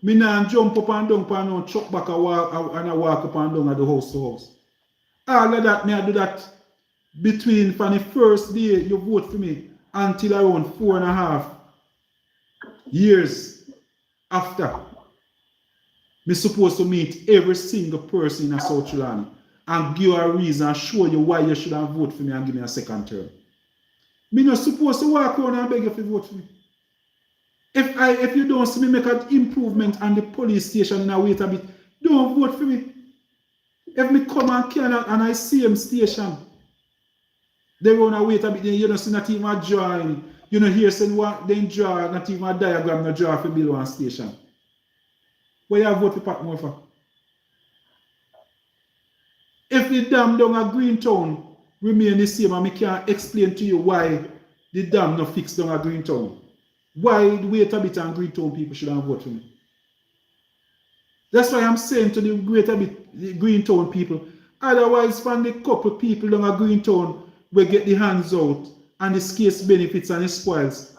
Me now jump up and down and now chuck back and walk up and down at the house to house. All of that, me I do that between from the first day you vote for me until around 4.5 years after. Me supposed to meet every single person in South Trelawny and give you a reason and show you why you should have voted for me and give me a second term. Me not supposed to walk around and beg you to vote for me. If you don't see me make an improvement on the police station in a wait a bit, don't vote for me. If me come and can and I see him station, they run a wait a bit, you don't see not even a drawing. You don't hear saying what they draw, not even a diagram, no draw for build one station. What you have vote for Patmore for? If the dam down at Greentown remain the same, and I can't explain to you why the dam not fixed down at Greentown. Why the Greater Bit and Greentown people should have vote for me? That's why I'm saying to the Greater Bit, the Greentown people, otherwise from the couple people down at Greentown will get the hands out and the scarce benefits and the spoils.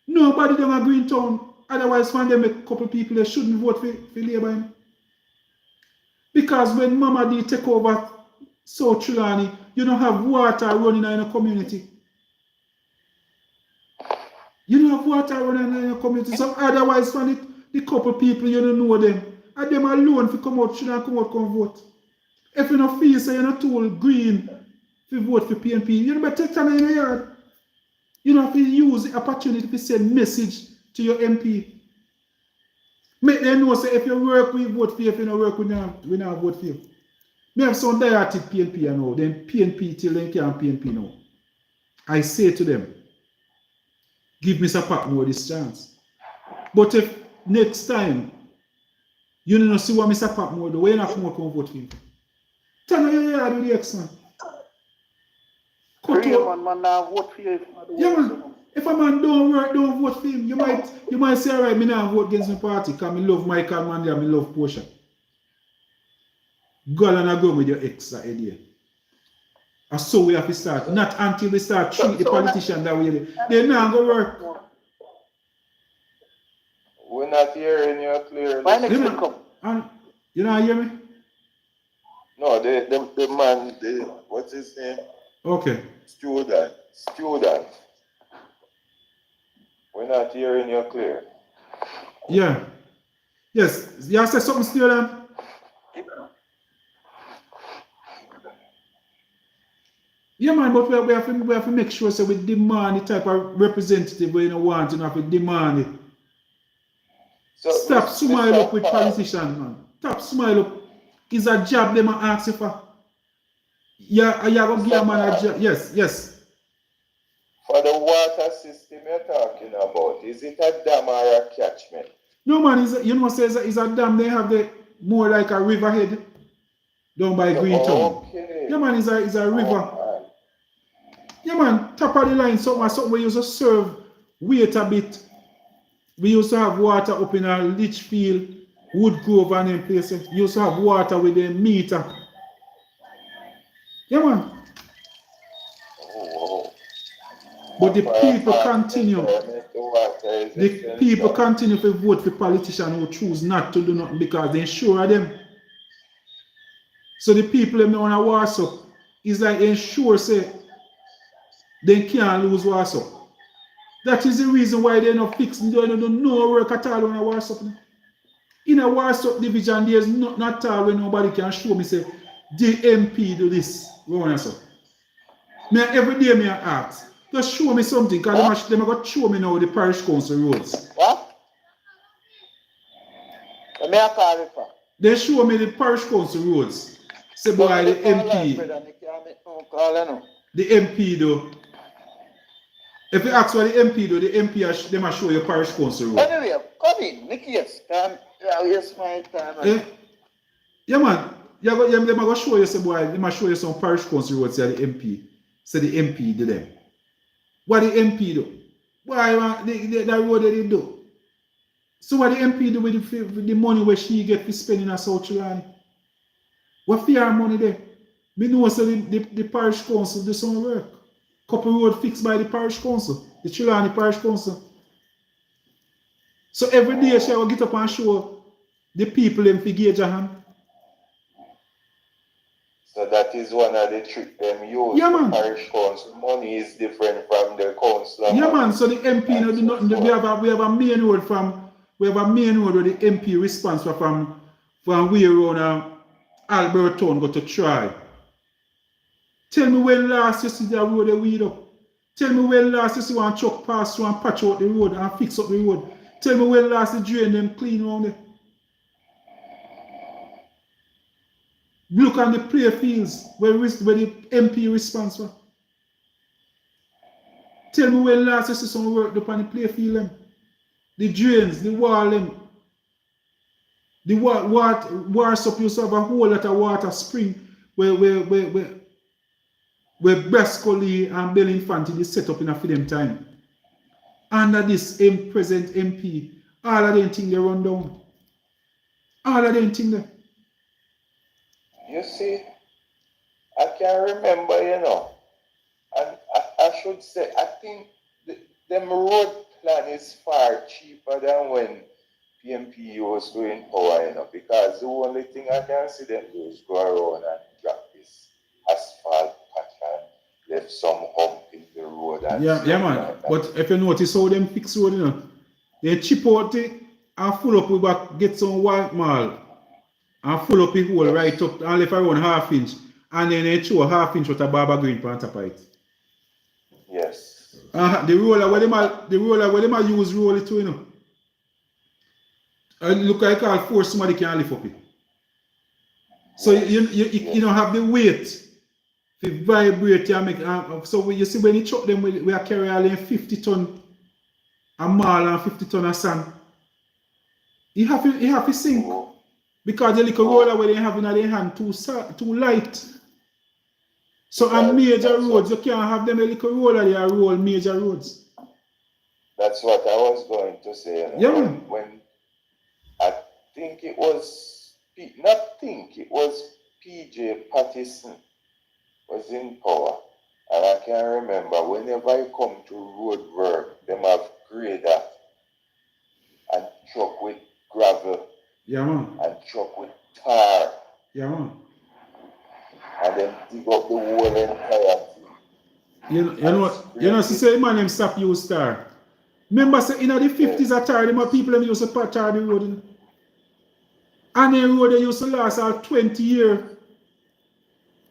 Nobody down at Greentown, otherwise from them a couple people they shouldn't vote for Labour. Because when Mama D take over South Trelawny, you don't have water running in a community. You don't have water running in a community. So otherwise from the couple people you don't know them. And them alone if you come out, shouldn't come out, come vote. If you don't feel so you're not too green to vote for PNP, you don't better take time in your yard. You don't have to use the opportunity to send message to your MP. Make them know say if you work we vote for you, if you don't work we not vote for you. Me have some diatic PNP I know, then PNP till they can't PNP now. I say to them, give Mr. Patmore this chance. But if next time you don't see what Mr. Patmore do, why you not come vote for him? Tell me your yard with the X man. Man, now vote for you. Yeah, man. If a man don't work, don't vote for him. You might say, alright, me now vote against my party because I love Michael Manley and I love Portia. Go and I go with your ex that idea. And so we have to start. Not until we start treat the politician that way. They now go work. We're not hearing you clearly. Why next week come? And you know hear me? No, the man, what's his name? Okay. Student. We're not hearing you clear. Yeah. Yes. You say something still then? Yeah, man, but we have to make sure so we demand the type of representative we don't want, have to demand it. So, Stop smile up with politicians, man. Stop smile up. It's a job they might ask you for. Yeah, you have to give a man a job. Yes. For the water system you're talking about, is it a dam or a catchment? No, man, it's a dam. They have the more like a riverhead down by Greentown. Okay. Yeah, man, it's a river. Yeah, man, top of the line, something we used to serve, wait a bit. We used to have water up in our Litchfield, Woodgrove and them places. We used to have water with the meter. Yeah, man. Oh. But the people continue. The people continue to vote for politicians who choose not to do nothing because they're sure of them. So the people them on a WhatsApp is like they sure say they can't lose WhatsApp. That is the reason why they're not fixing, they don't do no work at all on a WhatsApp. In a WhatsApp division, there's nothing at all where nobody can show me say the MP do this. Every day I ask. Just show me something, because they are going to show me now the parish council roads. What? What may I call it for? They show me the parish council roads. Say boy, the MP. The MP though. If you ask what the MP do, the MP they must show you parish council road. Anyway, come in, Nicky, yes. Yes, my time. Yeah, man. They must show you, say boy, they must show you some parish council roads, say the MP. Say the MP did them. What the MP do? Why that road they do? So what the MP do with the money where she get to spend in a South Trelawny? What fear money there? Me know so the parish council do some work. Couple road fixed by the parish council, the Trelawny parish council. So every day she will get up and show the people them to gauge a hand. So that is one of the tricks them use. Yeah, man. The parish council money is different from the council. Yeah, man. So the MP no do nothing. We have a main road where the MP responds from way around Albert Town go to try. Tell me when last you see that road they weed up. Tell me when last you see one truck pass through and patch out the road and fix up the road. Tell me when last the drain them clean around there. Look on the play fields where the MP responds for. Tell me when last you see some work up on the play field them. The drains, the wall them. The water supply used to have a whole lot of water spring where Brascoli and Belinfanti is set up in a for them time. Under this present MP, all of them things they run down. All of them things there. You see, I can remember, you know, and I should say, I think them road plan is far cheaper than when PMP was doing power, you know, because the only thing I can see them do is go around and drop this asphalt patch and left some hump in the road. And Yeah, man. like that. But if you notice how them fix road, you know, they chip out it and full up with back, get some white mall and full up the hole right up and left around ½ inch. And then they throw ½ inch with a barber green on top of it. Yes. The roller where them a use roll it to, you know. Look like all force somebody can lift up it. So you don't have the weight to vibrate and make. So you see when you chuck them, we are carrying all 50 ton a mall and 50 ton of sand. You have to sink because the little roller where they have in their hand too light. So on major roads, you can't have them a little roller they roll major roads. That's what I was going to say. You know, Yeah. when I think it was, it was PJ Pattison was in power. And I can remember whenever I come to road work, them have grader and truck with gravel Yeah, man. and truck with tar. Yeah, man. And then dig up the whole entire thing. You know, say man them stop use tar. Remember say in the 50s at tar, them people them used to pat tar the road. You know? And the road they used to last all 20 years.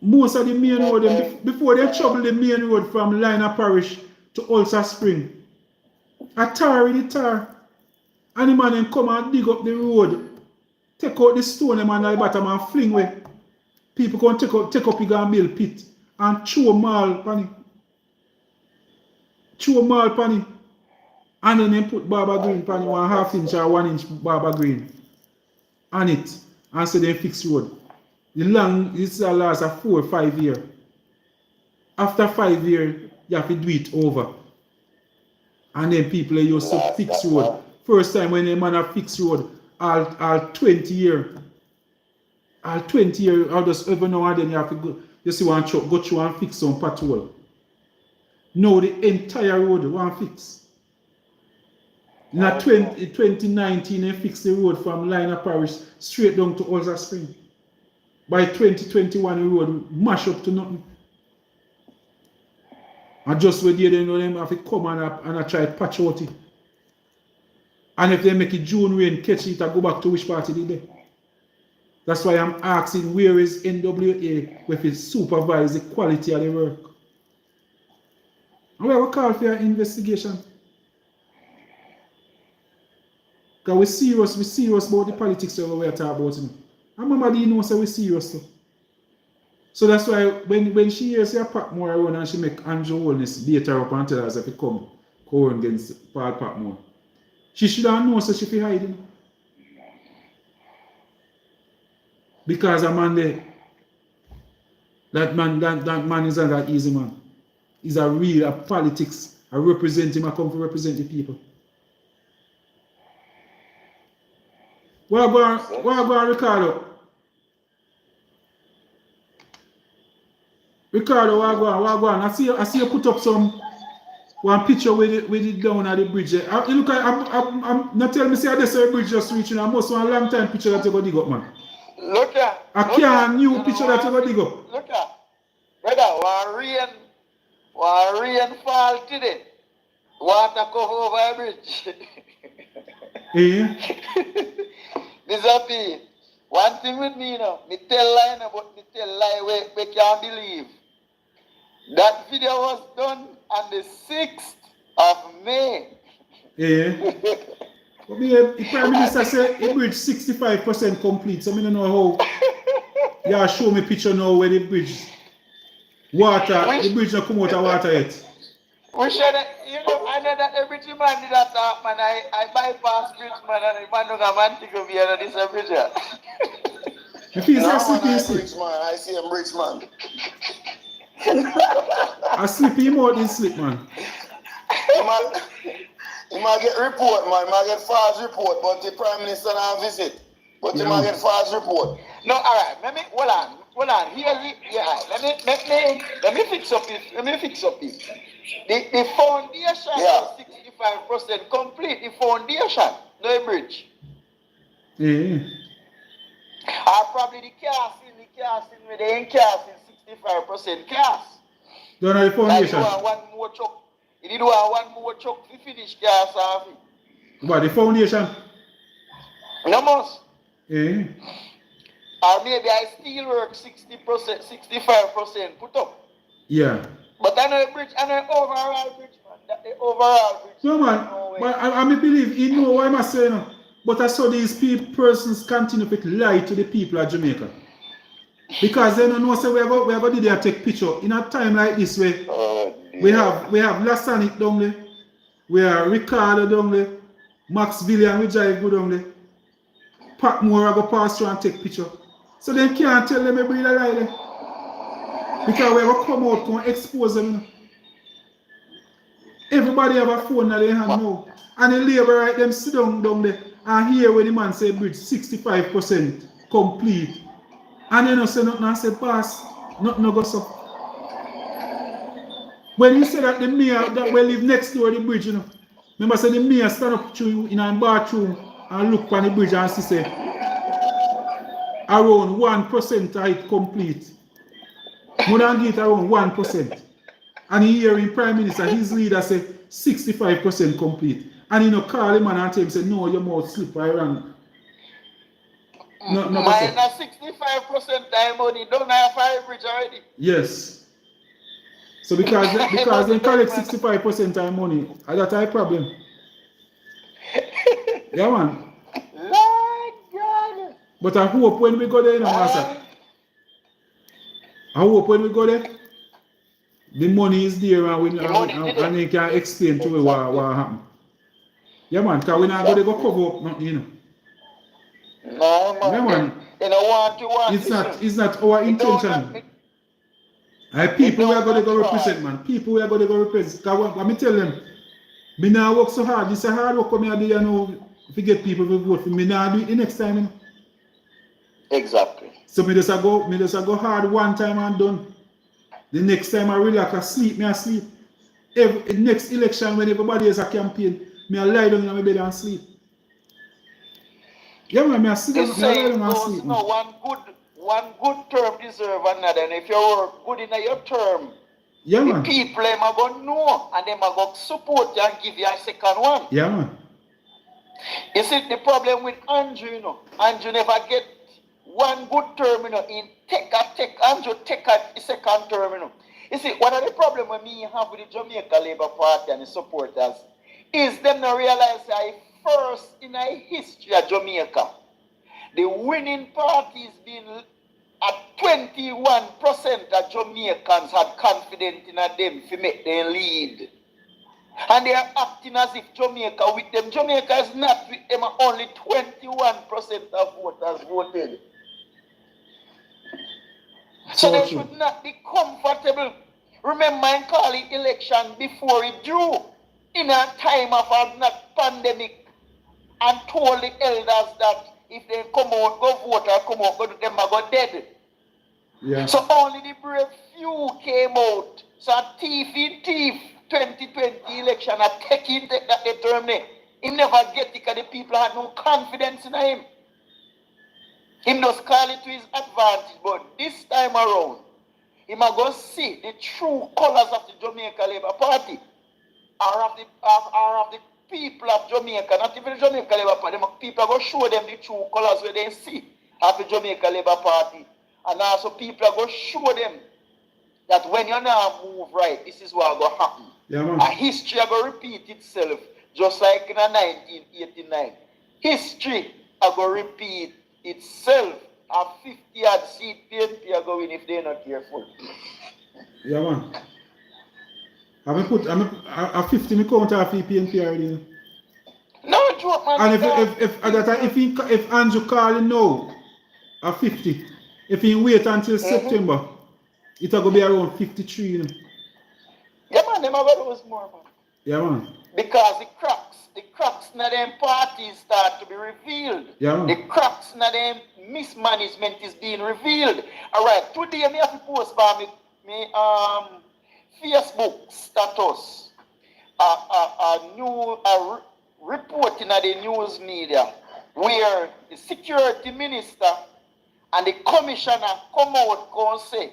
Most of the main road, them, before they trouble the main road from Liner Parish to Ulster Spring. A tar with the tar. And the man then come and dig up the road. Take out the stone them and the bottom and fling away. People can take up the mill pit and throw mall pan it. Throw mall pan it. And then they put barber green pan it, 1/2 inch or 1 inch barber green on it. And so they fix road. This lasts 4 or 5 years. After 5 years, you have to do it over. And then people used to fix road. First time when a man have fixed road, all 20 years. All 20 years, I'll just every now and then you have to go. You see one truck, go through and fix some patrol. Now the entire road, one fix. In 2019, they fixed the road from Liner Parish straight down to Ulster Spring. By 2021, the road mash up to nothing. And just when they know them have to come and I try to patch out it. And if they make it June rain, catch it and go back to which part of the day. That's why I'm asking where is NWA with it supervise the quality of the work. And we have a call for your investigation. Because we're serious about the politics that we are talking about. You know. And Mama D knows that we're serious too. So that's why when she hears her Patmore around and she make Andrew Holness beat her up and tell her as if it come against Paul Patmore. She should have known so she be hiding. Because a man there, that man is not that easy man. He's a real politics, a representative, I come to represent the people. What about Ricardo? Ricardo, what going? I see you put up one picture with it down at the bridge. You look at, I'm not telling me say this bridge just reaching. I must want a long time picture that you go dig up, man. Look at. I can't new picture that you go dig up. Look at. Brother, one rain fall today. Water cover over a bridge. Eh? Disappear. One thing with me, you know, me tell lie, but me tell lie we can't believe. That video was done on the 6th of May. Yeah. But the Prime Minister said the bridge 65% complete, so I don't know how. Yeah, show me picture now where the bridge. The bridge not come out of water yet. We should, you know, I know that every man did that talk, man. I bypass bridge, man, and the man don't have man take over here and this bridge. If he's No, asleep, man, I he's sleep. bridge man. I see him bridge man. I sleep him out in sleep, man. He might get report, man. He might get false report, but the Prime Minister not visit. But he Yeah. might get false report. No, all right. Let me hold on. Here's it. Yeah, let me fix up this. The foundation Yeah. is 65% complete. The foundation, no bridge. Yeah. Or probably the casting where they ain't casting 65% cast. Don't know the foundation. Like you want one more chuck. You need one more chuck to finish cast off it. What, the foundation? No must. Yeah. Or maybe I still work 60%, 65% put up. Yeah. But I know a bridge, I know overall bridge, man. That the overall bridge. No, man. But I believe, you know why am I saying no? But I saw these persons continue to lie to the people of Jamaica. Because they don't know, say we are going to do there take picture. In a time like this, where we have Lasanic down there, we have Ricardo down there, Max Villian, we drive good down there. Patmore I go pass through and take picture. So they can't tell them every lie there. Because we have come out and expose them. You know. Everybody have a phone in their hand now. And the labor right them sit down there and hear when the man say bridge 65% complete. And they don't say nothing and say pass, nothing no go so. When you say that the mayor that we live next door the bridge, you know. Remember say the mayor stand up to in a bathroom and look on the bridge and see say around 1% of it complete. More than it around 1%. And he hearing Prime Minister, his leader say 65% complete. And he call him and tell him say no, your mouth slip I wrong. No, mine na 65% time money, don't have fire bridge already. Yes. So because they collect 65% time money, that's a problem. Yeah, man. Lord God. But I hope when we go there, you know, master. I hope when we go there, the money is there and they can explain to me what happened. Yeah, man, because we're not going to go cover up nothing, you know. No, man. Yeah, man. They don't want to It's not our intention. People we are going to go represent, man. People we are going to go represent. Because let me tell them, me now work so hard. This is hard work come here, you know, to get people to vote for me. Now do it the next time, you know. Exactly. So me just go hard one time and done. The next time I relax, I sleep. Next election when everybody is a campaign, me I lie down in my bed and sleep. Yeah, man, I sit down, I lie down and sleep. No, one good term deserve another, and if you work good in your term, yeah, the man. people them are going to know and them are going to support you and give you a second one. Yeah, man. You see, the problem with Andrew, you know, Andrew never get one good term, you know, Andrew take a second term, you know. You see, one of the problems with me have with the Jamaica Labour Party and the supporters is them not realize that first in the history of Jamaica, the winning party has been at 21% of Jamaicans had confidence in them to make them lead. And they are acting as if Jamaica with them. Jamaica is not with them, only 21% of voters voted. So they should not be comfortable. Remember, I call it election before it drew. In a time of a pandemic, and told the elders that if they come out, go vote or come out, go to them or go dead. Yeah. So only the brave few came out. So a thief 2020 election, a take that term there. He never get it because the people had no confidence in him. He just call it to his advantage. But this time around, he might go see the true colors of the Jamaica Labour Party. Or of the people of Jamaica, not even the Jamaica Labour Party. People are going to show them the true colors where they see of the Jamaica Labour Party. And also people are going to show them that when you now move right, this is what going to happen. Yeah, man. A history is going to repeat itself, just like in 1989. History is going to repeat itself. A 50-odd seat PNP are going if they're not careful. Yeah, man. I put a 50 me count off PNP already. No joke, man. And because- if Andrew calling now a 50, if he wait until September, it'll go be around 53, you know. Yeah, man, them are going to lose more, man. Yeah, man. Because the cracks in them parties start to be revealed. Yeah, man. The cracks in them mismanagement is being revealed. All right, today I have to post by me Facebook status a report in the news media where the security minister and the commissioner come out and say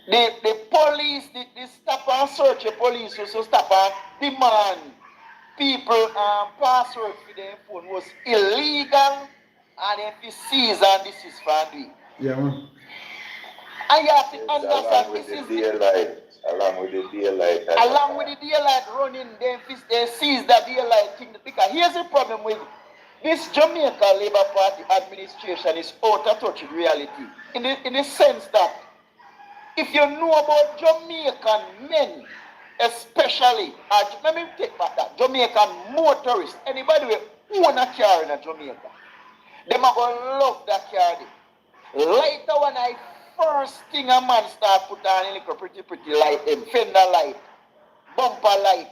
the police, the stop and search, the police also stop and demand people password for their phone was illegal and if you seize and this is friendly. Yeah, man. And you have to Yes, understand along with this the is daylight. Along with the daylight. along with the daylight running, they seize that daylight thing. Because here's the problem with this Jamaica Labour Party administration is out of touch with reality. In the sense that if you know about Jamaican men, especially, let me take back that, Jamaican motorists, anybody who own a car in Jamaica, them are going to love that car. Later when I first thing a man start put on a little pretty light, fender light, bumper light,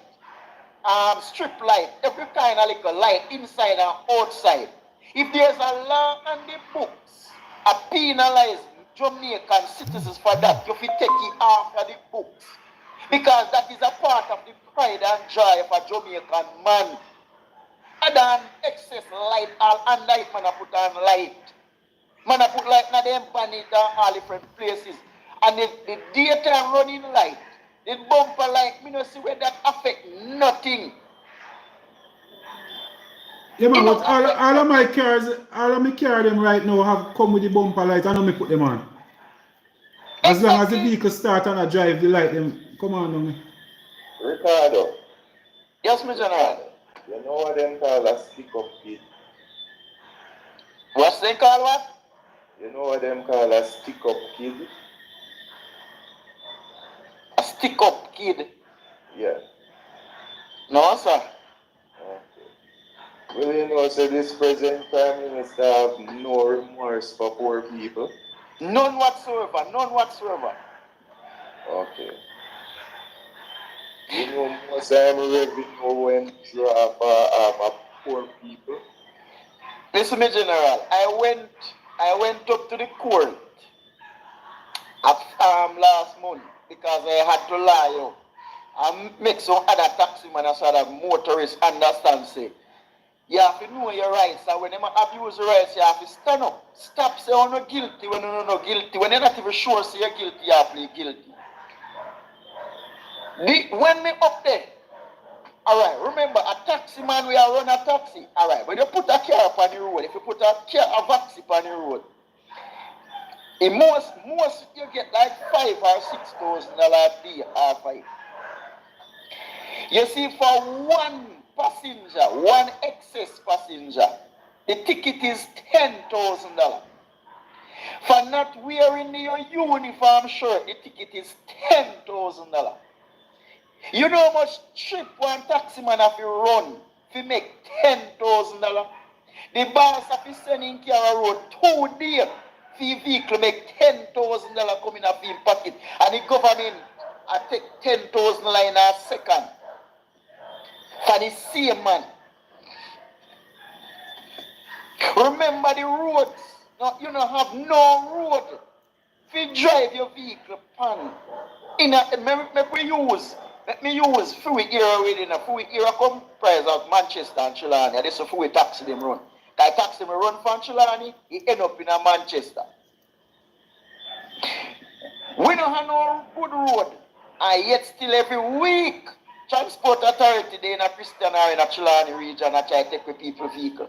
strip light, every kind of little light inside and outside. If there's a law on the books, a penalize Jamaican citizens for that, you have take it off of the books. Because that is a part of the pride and joy of a Jamaican man. Other than excess light, all under it, man, I put on light. Man, I put light in them panel all different places. And the daytime running light, the bumper light, me no see where that affect nothing. Yeah, man, but all of my cars them right now have come with the bumper light. I know me put them on. As long as the vehicle start and I drive the light, them come on, man. Ricardo, Yes, my general. you know what them call a stick-up kid? What's they call what? You know what them call a stick-up kid? A stick-up kid. Yeah. No, sir. Okay. Well, you know, so this present Prime Minister have no remorse for poor people. None whatsoever. None whatsoever. Okay. You know, most time revenue went drop for poor people. Listen, me general. I went up to the court last month because I had to lie out and make some other taximan and sort of motorists understand say you have to know your rights, and when they abuse your rights, you have to stand up. Stop saying you're not guilty when you're not guilty. When you're not even sure say you're guilty, you have to plead guilty. When me up there, alright, remember a taxi man we are run a taxi. Alright, when you put a car up on the road, if you put a taxi on the road, in most you get like $5,000 or $6,000 a day half a. You see, for one passenger, one excess passenger, the ticket is $10,000. For not wearing your uniform shirt, the ticket is $10,000. You know how much trip one taxi man have to run to make $10,000? The boss have to send in car road 2 days for your vehicle make $10,000 coming off in pocket. And the government take $10,000 in a second. For the same man. Remember the roads. No, you don't have no road. If you drive your vehicle pan. Let me use free era within a free era comprise of Manchester and Trelawny. This is a free taxi them run. That taxi me run from Trelawny, he end up in a Manchester. We don't have no good road. And yet still every week Transport Authority they in a Christian or in a Trelawny region and try to take with people vehicle.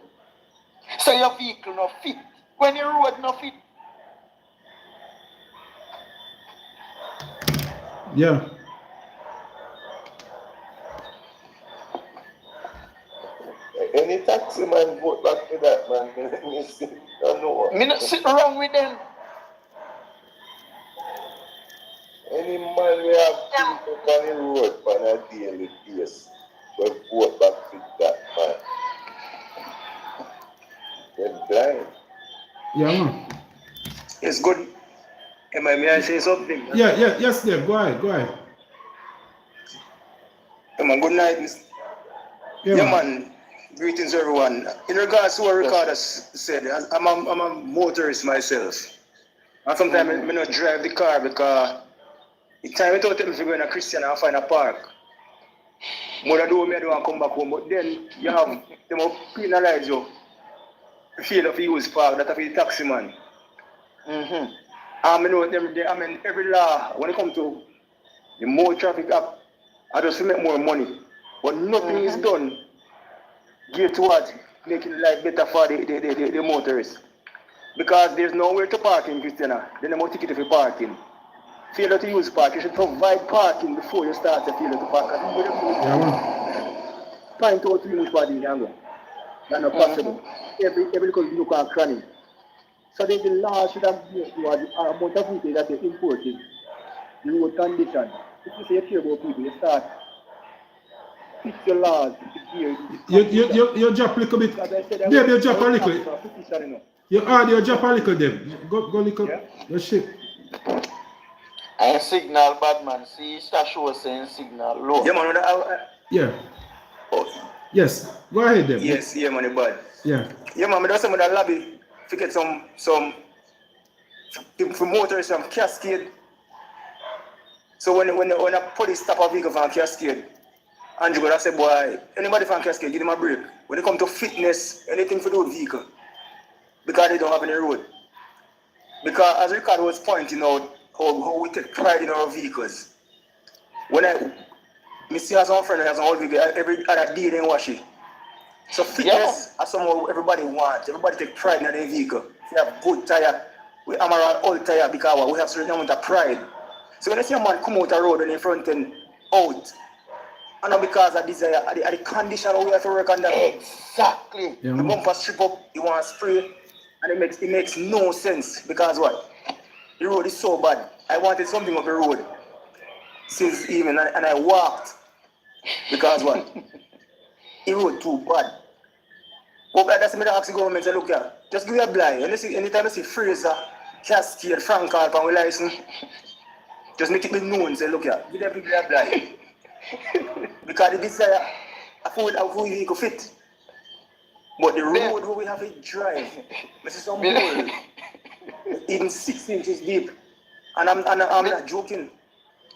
So your vehicle no fit. When your road no fit. Yeah. Any taxi man vote back to that man. I know. Me not sit around with them. Any man we have people on the road on a daily basis, we vote back with that man. They're blind. Yeah, man. It's good. May I say something? Yes, Dave. Go ahead. Good night, Mr. Yeah, man. Greetings, everyone. In regards to what Ricardo said, I'm a motorist myself. And sometimes I not drive the car because the time it out me to go in a Christian and find a park. Mother do me, I don't come back home. But then you have them penalize you. Fail of use park, that of the taxi man. I know them, every law, when it comes to the more traffic act, I just make more money. But nothing is done geared towards making life better for the motorists. Because there's nowhere to park in Christiana. There's no more ticket for parking. Failure to use park, you should provide parking before you start to failure to park. Yeah, man. Find out too much parking can go. That's not possible. Every little look at cranny. So the law should have given you the amount of people that you're importing, the road condition. If you say you care about people, you start fix your laws. You drop a little bit. Dave, you drop a little. Your audio drop a little, Dave. Go little. Yeah. Your shit. And signal bad man. See, that show saying signal low. Yeah, man. Yeah. Yes. Go ahead, Dave. Yes, yeah, man, bad. Yeah. Yeah, man. There's some of that lobby to get some people from motorists from Cascade. So when a police stop a vehicle from Cascade, Andrew gonna say, boy, anybody from Cascade, give them a break. When it comes to fitness, anything for the vehicle, because they don't have any road. Because as Ricardo was pointing out, how we take pride in our vehicles. When I see as our friend has an old vehicle, every other day they wash it. So fitness is something everybody wants. Everybody take pride in their vehicle. We have good tire, we hammer on old tire because we have certain amount of pride. So when I see a man come out the road and in front and out, and not because of desire, the condition we have to work on that. Exactly. Yeah, The bumper strip up, you want to spray, and it makes no sense because what? The road is so bad. I wanted something up the road since evening, and I walked because what? The road too bad. But that's me to ask the government, say, look here, just give me a blind. Anytime I see Fraser, Cascade, Frank Harp, and we license, just make it be known, say, look here, give them people a blind. Because the desire, I feel he could fit. But the road where we have to drive, this is some hole, even 6 inches deep. And I'm not joking.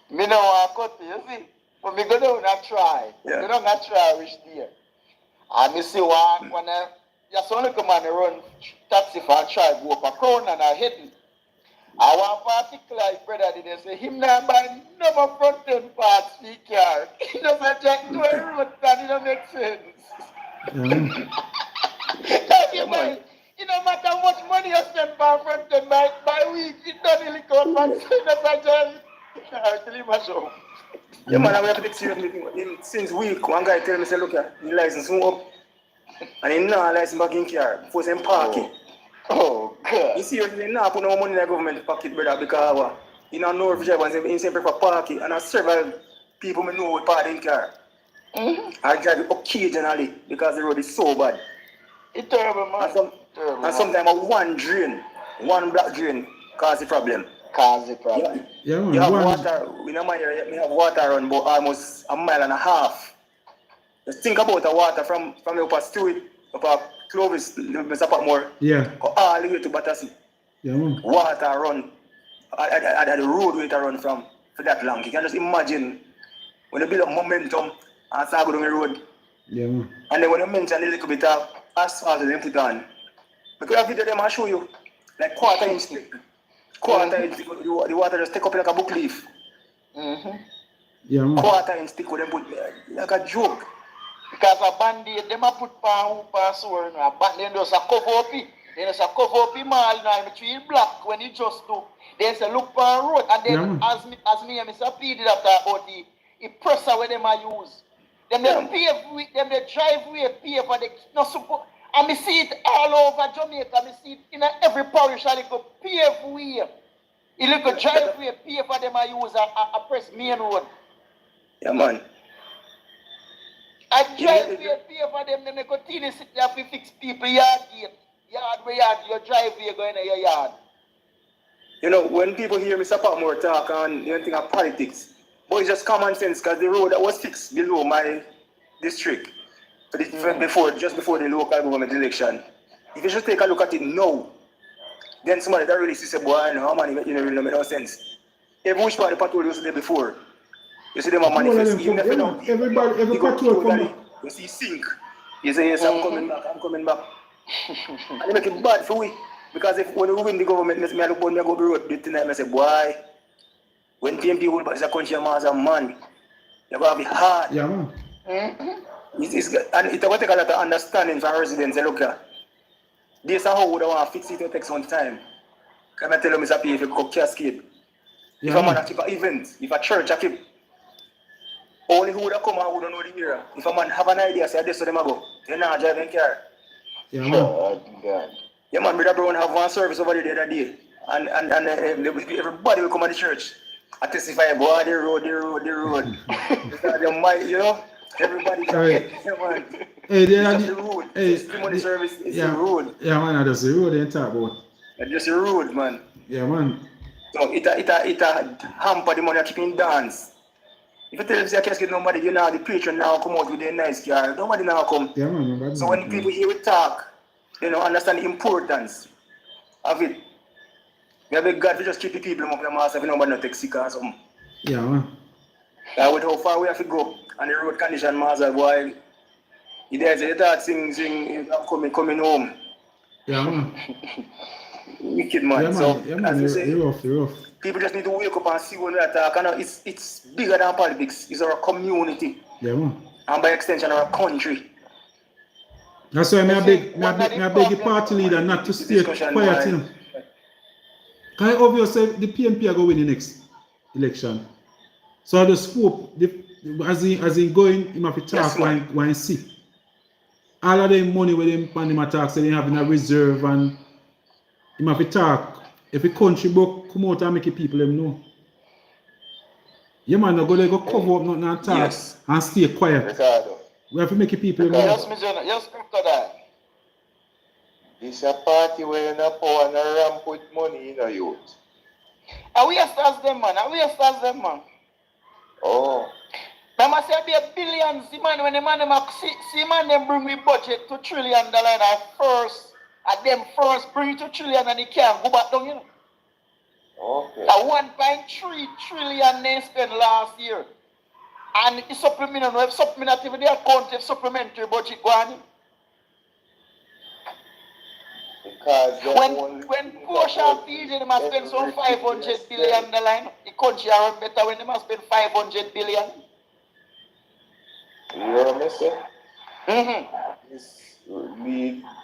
Me no want cut you see. But me go down and try. Yeah. Me don't try reach there. And me see one when you saw the man run taxi for a try go up a crown and a heading. I want particular brother did they say him not buy no more front end parts for the car. He just a jack to a road and it don't make sense. Like you buy, it don't matter how much money you spend for front end by week, it don't really come back. That's a jack. Yeah, man, we have to take seriously. Since week, one guy tell me, say, look here, the license won't up. And he not license back in car before him parking. Oh, God. You seriously not put no money in the government pocket, brother, because you don't know if you have one, he prefer parking. And several people me know with parking car. I drive it occasionally because the road is so bad. It's terrible, man. And sometimes one black drain cause the problem. Yeah. Yeah, man. You have water, we have water around about almost a mile and a half. Just think about the water from the upper Stewart, upper Clovis, Mr. Patmore, Yeah. all the way to Battersea. Yeah, man. Water run at the road where it run from for that long. You can just imagine when you build up momentum and start going down the road. Yeah, man. And then when you mention a little bit of asphalt they put on, because I video them I show you like quarter inch thick. Quarter inch thick, the water just take up like a book leaf. Yeah, man. Quarter inch thick with them put like a joke. Because a band-aid, them a put pan who pass over, a band-aid just a cover up it. Then just a cover up it mall now, between black when you just do. Then say look pan road, and then as me and Mr. P did after about the presser where them a use. Them they pave with them they driveway pave and they no support. And me see it all over Jamaica, me see it in every parish and they go pave way. You look at driveway, pay for them, I use a press main road. Yeah, man. I driveway, pay for them, then they continue sit there to fix people yard gate. Yard where yard, your driveway going in your yard. You know, when people hear Mr. Patmore talk and you think of politics, but it's just common sense because the road that was fixed below my district just before the local government election. If you should take a look at it now, then somebody that really says, boy, how money, you know, really make no sense. Every which part of the patrol you see there before, you see them a manifest. Even if you don't, every patrol come back. you see sink. You say, yes, I'm coming back. And they make it bad for we. Because if when we win the government, me look about me go to the road tonight, I say, boy, when PMP hold back the country, man, you're going to be hard. Yeah, man. And it's going to take a lot of understanding for residents. Look here. This is how we don't want to fix it, it takes some time. Can I tell you, Mr. P, if you go cascade? Yeah, if a man keep an event, if a church keep, only who would have come out who don't know the area. If a man have an idea, say this to them go. They're not driving car. Yeah, man. Yeah, man, Brother Brown have one service over there the other day. And everybody will come to the church. I testify, boy, the road. You know, everybody. Hey, just the road. Testimony service is the road. Yeah, man, that's the road they talk about. It's just the road, man. Yeah, man. So it hamper the money keeping dance. If you tell them say I can't get nobody, you know the preacher now come out with a nice car. Nobody now come. Yeah, man. So when people hear we talk, you know, understand the importance of it. We have a God to just keep the people up the master if nobody not take sick or something. Yeah, man. With how far we have to go and the road condition master, boy. He does say that sing, I'm coming home. Yeah, man. Wicked man. Yeah, man. So, yeah, man. as you say, You're rough. people just need to wake up and see when we attack. And it's bigger than politics. It's our community. Yeah, man. And by extension, our country. That's why I beg the party leader not to stay quiet, you know. Because obviously the PMP are going to win the next election. So the scope, as in going, he have to talk when see. All of them money with them and him attack, so they have in a reserve and he have to talk. If the country book come out and make the people them know. Yeah, man, go there, go cover up nothing and talk and stay quiet. Ricardo. We have to make the people know. Yes, Mr. Yes, Dr. Dan. This a party where you not power and ramp with money in a youth. And we start them, man. Oh. Now, I say be a billions, the man, when the man, see man, them bring me budget $2 trillion at first, and them first bring it to $1 trillion and they can't go back down, you know. Okay. Now, 1.3 trillion they spent last year. And it's supplementary, no, if supplementary, they account if supplementary budget go on. Because when Porsche Fiji, they must spend some $500 billion, the country are better when they must spend $500 billion. You hear me, sir? Mm-hmm.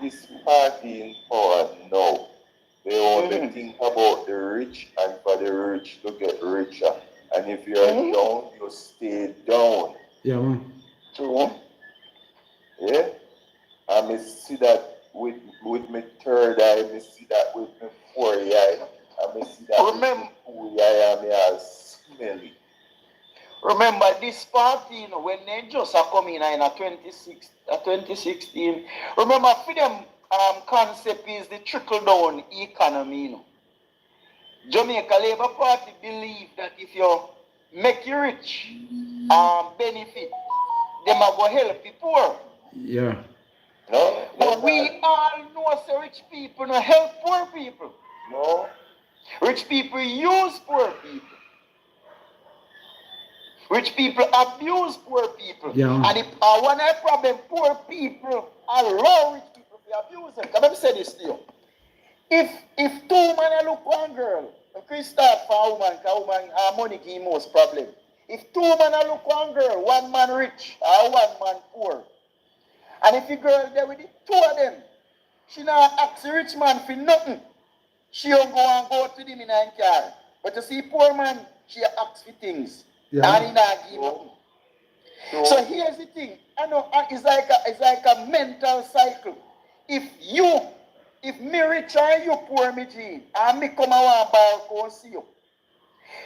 This party in power now, they only think about the rich and for the rich to get richer. And if you're down, you stay down. Yeah, man. True. Yeah? And I see that with my third eye, I see that with my fourth eye, and I see that with my full eye, and I smelly. Remember this party, you know, when they just are coming in 2016, remember for them concept is the trickle-down economy, you know. Jamaica Labour Party believe that if you make you rich benefit, them are going to help the poor. Yeah. No? But we all know so rich people no help poor people. No. Rich people use poor people. Rich people abuse poor people. Yeah. And if one of the problem, poor people allow rich people to abuse them. Let me say this to you. If two men look one girl, we start for a woman, because woman money give most problem. If two men look one girl, one man rich or one man poor, and if the girl there with the two of them, she not ask the rich man for nothing. She don't go to them in her car. But you see poor man, she asks for things. Yeah. And he not give nothing. So here's the thing. I know it's like a mental cycle. If you if me rich and you poor, me G, and me come and want buy go see you.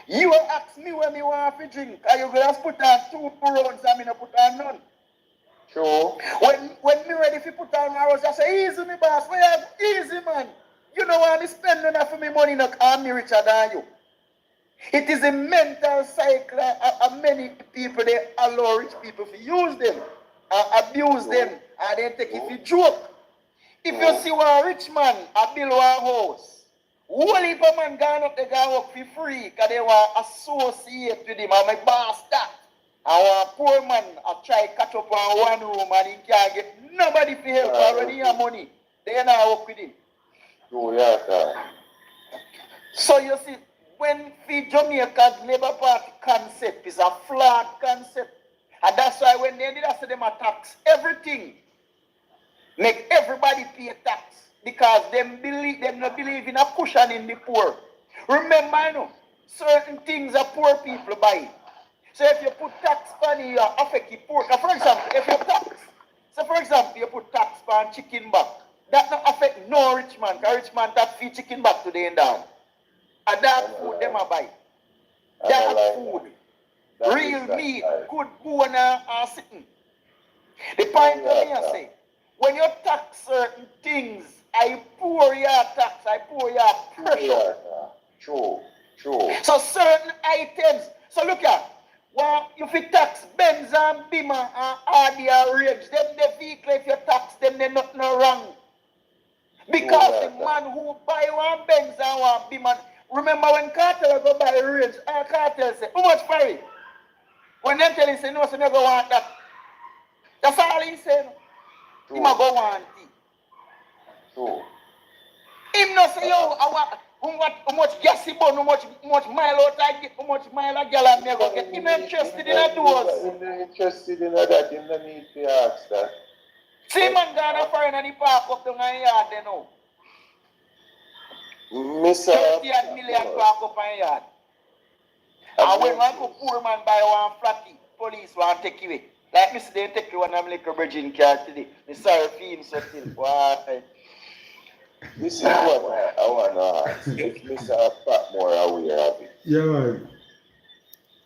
You will ask me when me want to drink, and you gonna put on 2 rounds and me no put on none. True. When me ready to put on my rose, I say, easy me boss, we have easy man. You know why me spend enough for me money, no, and me richer than you. It is a mental cycle of many people, they allow rich people to use them, abuse them, and then take it for joke. If you see one rich man build one house, whole heap of man gone up, they go work for free because they want to associate with him and my boss that. And one poor man try to catch up on one room and he can't get nobody to help already he have money. They not work with him. True, yeah, sir. So you see, when the Jamaica's Labour Party concept is a flawed concept, and that's why when they did that, them tax everything, make everybody pay tax because them not believe in a cushion in the poor. Remember, you know, certain things are poor people buy. So if you put tax on it, you affect the poor. For example, if you you put tax on chicken back, that not affect no rich man, because rich man that feed chicken back to the end down. And that food them a buy. That food, real meat, good bone and sitting. The point of me I say, when you tax certain things, I pour your tax, I pour your pressure. True. So certain items, so look at, well, if you tax Benz and Beamer and Audi and Range, them the vehicle, if you tax them, they're not no wrong. Because the man who buy one Benz and one Beamer, remember when Cartel go buy Range, and Cartel say, how much for it? When them tell him, say, no, so never want that. That's all he said. He might go want it. True. Him not say, yo, I want, how much gas he burn, how much mile out I get, how much mile a gallon me go get. Him not interested in that doors. Him not interested in that, him not need to ask that. See man gonna foreign and he park up down the yard they know. Mr. 30 million park up on yard. And when one go poor man buy one flatty, police want to take you away. Like me say they take you one of them little bridging car today. Me sorry for him so still. Why? This is what I want to ask. If Mr. Patmore aware of it. Yeah, right.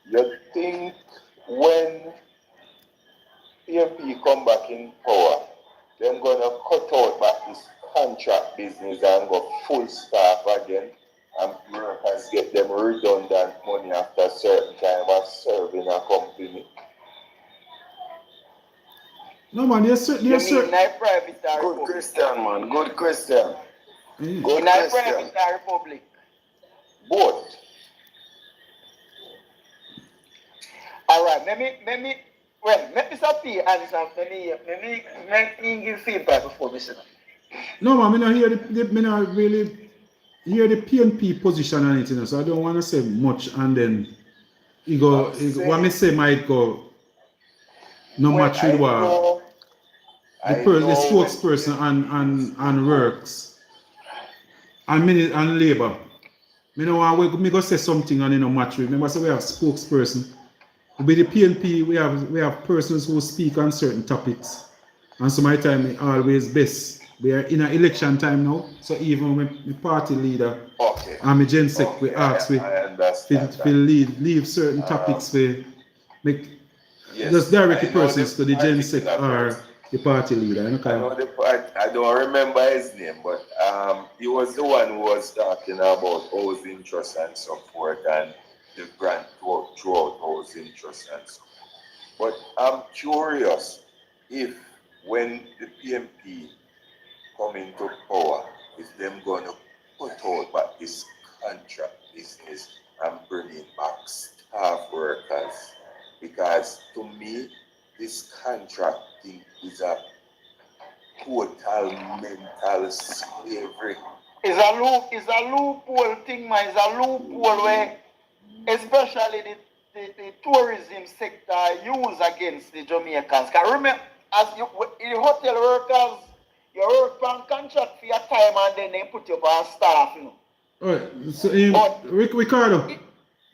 You think when PMP come back in power, they're going to cut out back this contract business and go full staff again, and workers get them redundant money after a certain time of serving a company? No man, yes sir. You mean like private or Good republic? question, man. Good question. Mm. Good In like question. private or republic? Both. Alright, let me P answer. Let me give feedback before me say that. No man, me not really hear the PNP position on it, you know, so I don't want to say much and then what me say might go no match with what the spokesperson and works and labor. Me know want me go say something and you know match with. Remember, so we have spokesperson. With the PNP, we have persons who speak on certain topics, and so my time always best. We are in an election time now, so even when the party leader and my GenSec, we ask to leave certain topics we make just direct the persons to the GenSec or the party leader. I don't remember his name, but he was the one who was talking about housing trust and support and the grant throughout housing trust and support. But I'm curious if when the PMP come into power, is them going to put out back this contract business and bringing back staff workers, because to me this contract thing is a total mental slavery. It's a loophole thing, man. It's a loophole where especially the tourism sector use against the Jamaicans. Because remember, as the hotel workers, you work on contract for your time and then they put you on staff, you know. Alright, so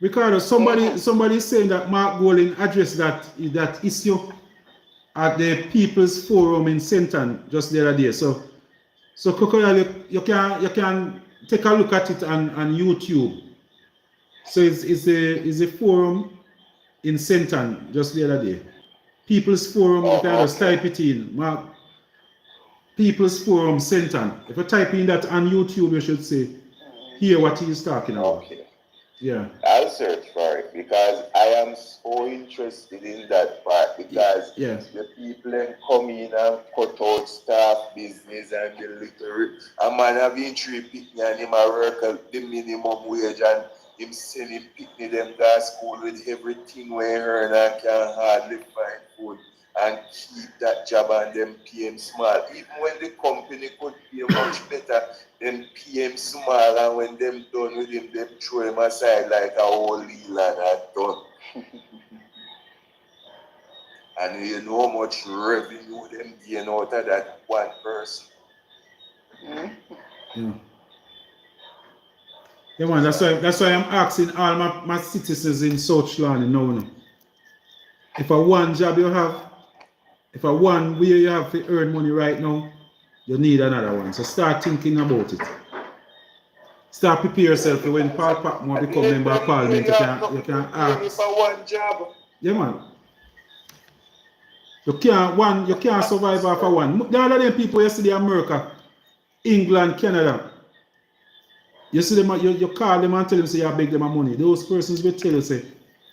Ricardo, somebody is saying that Mark Golding addressed that issue at the People's Forum in Senton just the other day. So So Crocodile, you can take a look at it on YouTube. So it's a forum in Senton just the other day. People's Forum, you can just type it in. Mark, People's Forum Senton. If you type in that on YouTube, you should say, hear what he's talking about. Okay. Yeah. I'll search for it because I am so interested in that part because the people then come in and cut out staff business and the little a man having 3 picnic and him a work at the minimum wage and him sending picnic them to school with everything where he earn and can hardly find food and keep that job and them pay him small. Even when the company could pay much better, them pay him small and when them done with him, them throw him aside like a whole leland and done. And you know how much revenue them gain out of that one person. Yeah. Yeah, man, that's why I'm asking all my citizens in South Trelawny now. If a one job you have, if a one way you have to earn money right now, you need another one. So start thinking about it. Start prepare yourself for when Paul Patmore become member of parliament, you can ask. For one job. Yeah, man. You can't survive off of one. The other day people yesterday in America, England, Canada. You see them, you call them and tell them say you beg them money. Those persons will tell you say,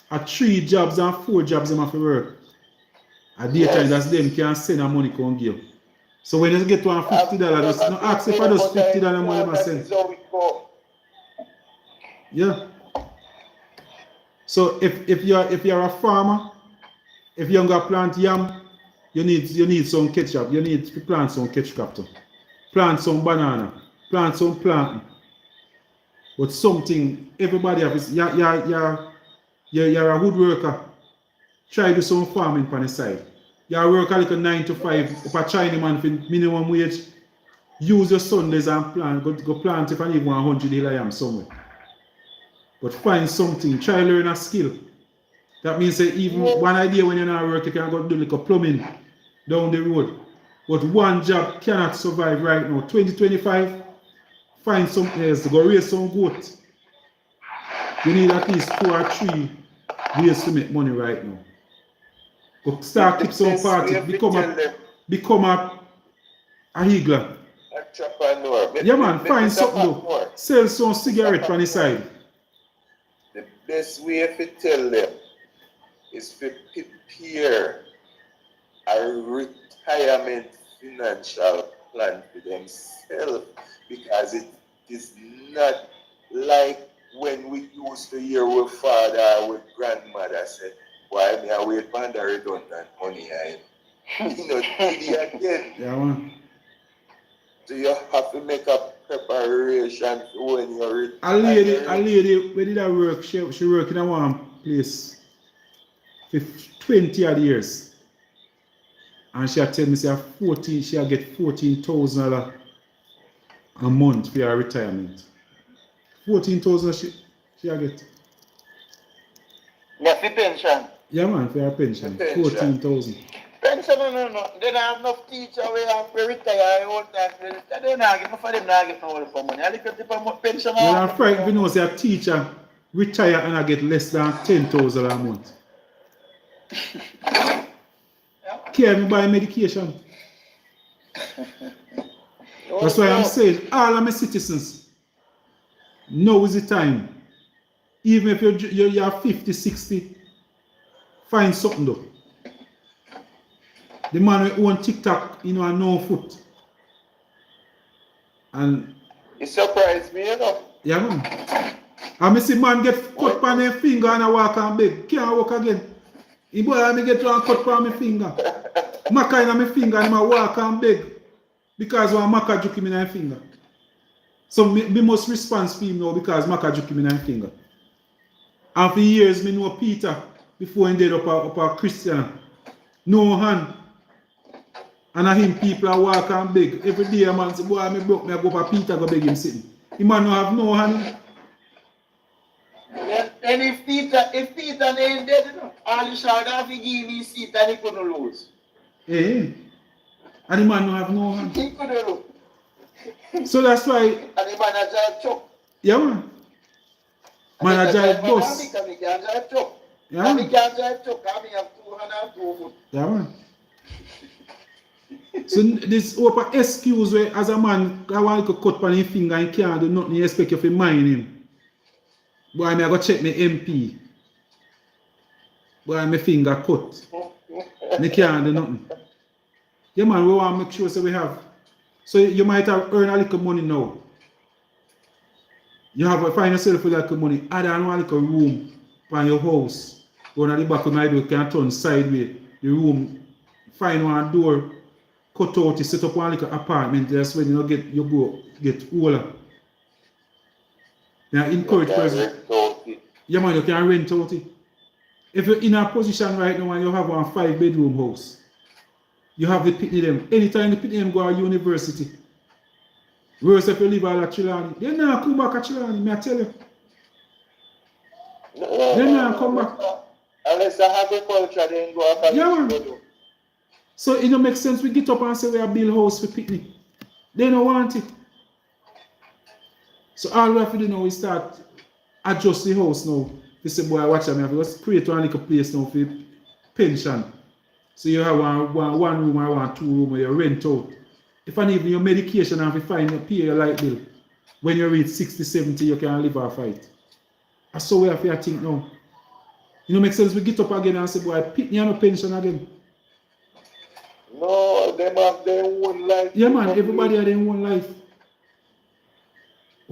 3 jobs and 4 jobs them have to work. At daytime, that's them can send a money come give. So when you get to $50, just not ask if I just $50 money myself. Yeah. So if you're a farmer, if you're gonna plant yam, you need some ketchup. You need to plant some ketchup too. Plant some banana. Plant some plantain. But something everybody has. You're a woodworker. Try to do some farming on the side. You work a little 9 to 5 up a China man for minimum wage. Use your Sundays and plant. Go plant if I need 100 yam somewhere. But find something. Try learn a skill. That means that even one idea when you're not working, you can go do like a plumbing down the road. But one job cannot survive right now. 2025, find something else to go raise some goat. You need at least 2 or 3 ways to make money right now. Go start keep some party, become a higgler. Yeah man, find something though. Sell some cigarette on the side. The best way to tell them is to prepare a retirement financial plan for themselves because it is not like when we used to hear our father or our grandmother said, why me I wait for the redundant money you know, again. Yeah man. So you have to make a preparation for when you're retired. A lady, where did I work? She worked in a one place for 20 odd years. And she tell me she'll get $14,000 a month for her retirement. 14,000 she'll get. Yeah, for pension. Yeah man, for her pension. 14,000. Pension, no. They don't have enough teacher where have to retire all time. They don't give for them not get no for money. I look at the pension. Well, I'm frightened if you know say a teacher retire and I get less than 10,000 a month. Care me buy medication. That's why I'm saying all of my citizens, now is the time. Even if you're 50, 60, find something though. The man who own TikTok, you know, and no foot. And it surprised me, you know. Yeah man. And I see man get cut on their finger and I walk and beg. Can't walk again. He boy I get one cut on my finger. Maka in my finger and I walk and beg. Because one Maka juke him in my finger. So me must respond to him now because Maka juke him in my finger. And for years me know Peter before he did up a Christian. No hand. And I him people are walk and beg. Every day a man say, boy, I broke me, I go for Peter, go beg him sitting. He man no have no hand. And if Peter ain't dead, you know, all you should have to give me seat and he couldn't lose. Eh? And the man no have no hand. He couldn't lose. So that's why, And the man a drive truck. yeah man. Man a drive bus. Me can drive truck. Yeah And me man. can drive truck. And me have 2 hand and 2 foot. Yeah man. So this open excuse where as a man, I want to cut on his finger and can't do nothing, you expect you to mind him. Boy, I go check my MP. Boy, my finger cut. I can't do nothing. Yeah man, we want to make sure so we have. So you might have earned a little money now. You have to find yourself with a little money. Add on a little room from your house. Go to the back of my door, can turn sideways. The room, find one door. Cut out, you set up one little apartment, that's when you go get older. You encourage person. Yeah man, you can rent out it. If you're in a position right now and you have one 5-bedroom house, you have the pitney them. Anytime the pitney them go to university, worse if you live at Trelawny, they not come back at Trelawny, may I tell you. They not come back. Unless I have agriculture, then go after yeah, man. So it don't make sense we get up and say we are build house for picnic. They don't want it. So all we have to do now is start adjust the house now. You say, boy, watch me, I have to create one little place now for pension. So you have one room or 2 room where you rent out. If I need your medication and if you find you pay your light bill, when you reach 60, 70, you can live or fight. That's so we have to think now. You know, make sense we get up again and say, boy, pick me on a pension again. No, them have their own life. Yeah, man, everybody have their own life.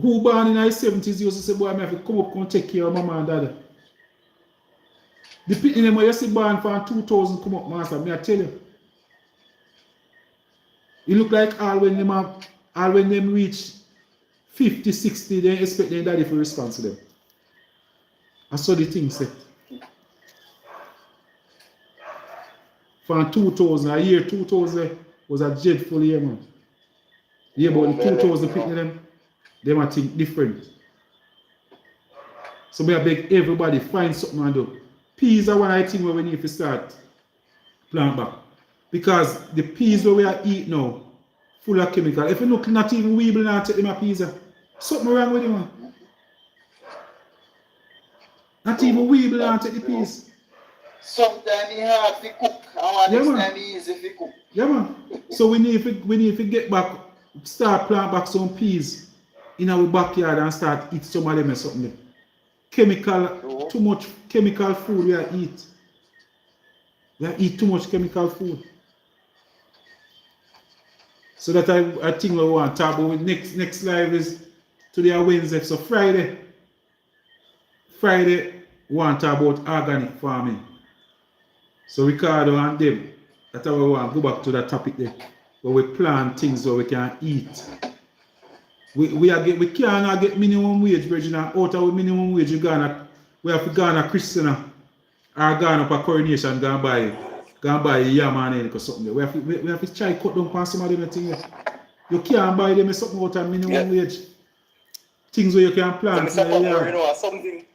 Who born in the 70s used to say, boy, I have to come up and take care of mama and dad. The people them you see born from 2000 come up, master, me I tell you. It look like all when them reach 50, 60, they expect their daddy to respond to them. I saw the thing said. From 2000, a year 2000 was a dreadful year, man. The year about the 2000 people them I think different. So I beg everybody find something and do. Peas are one I think where we need to start plant back. Because the peas where we are eating now, full of chemical. If you look not even weeble now take them a peas. Something wrong with them, man. Not even weeble now take the peas. Sometimes it's hard to cook, and next time it's easy to cook. Yeah, man. So we need to get back, start plant back some peas in our backyard and start eat some of them or something. Chemical, too much chemical food we are eat. We are eat too much chemical food. So that I think we want to talk about next live is today Wednesday. So Friday we want to talk about organic farming. So Ricardo and them, that's how we want to go back to that topic there. Where we plant things where we can eat. We cannot get minimum wage, Virginia. Out of minimum wage, we have to go on a Christian or go on up a Coronation, go and buy a yam and something there. We have to try cut down on some of them things. You can't buy them something out of minimum wage. Things where you can plant. Something.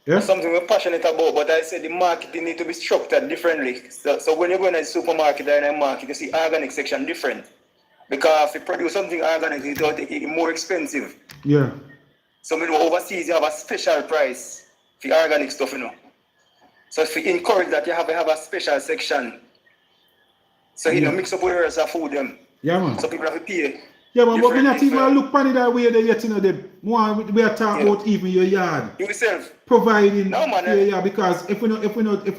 Yeah? Something we're passionate about, but I said the marketing need to be structured differently. So when you go in a supermarket or in a market, you see organic section different. Because if you produce something organic, it's more expensive. Yeah. So when you overseas, you have a special price for organic stuff, you know. So if you encourage that, you have a special section. So you know, mix up with the rest of food them. Yeah, man. So people have to pay. Yeah, man, but we not even look on it that way they yet, you know, we are talking about even your yard. Yourself. Providing no, man, your yard, because if we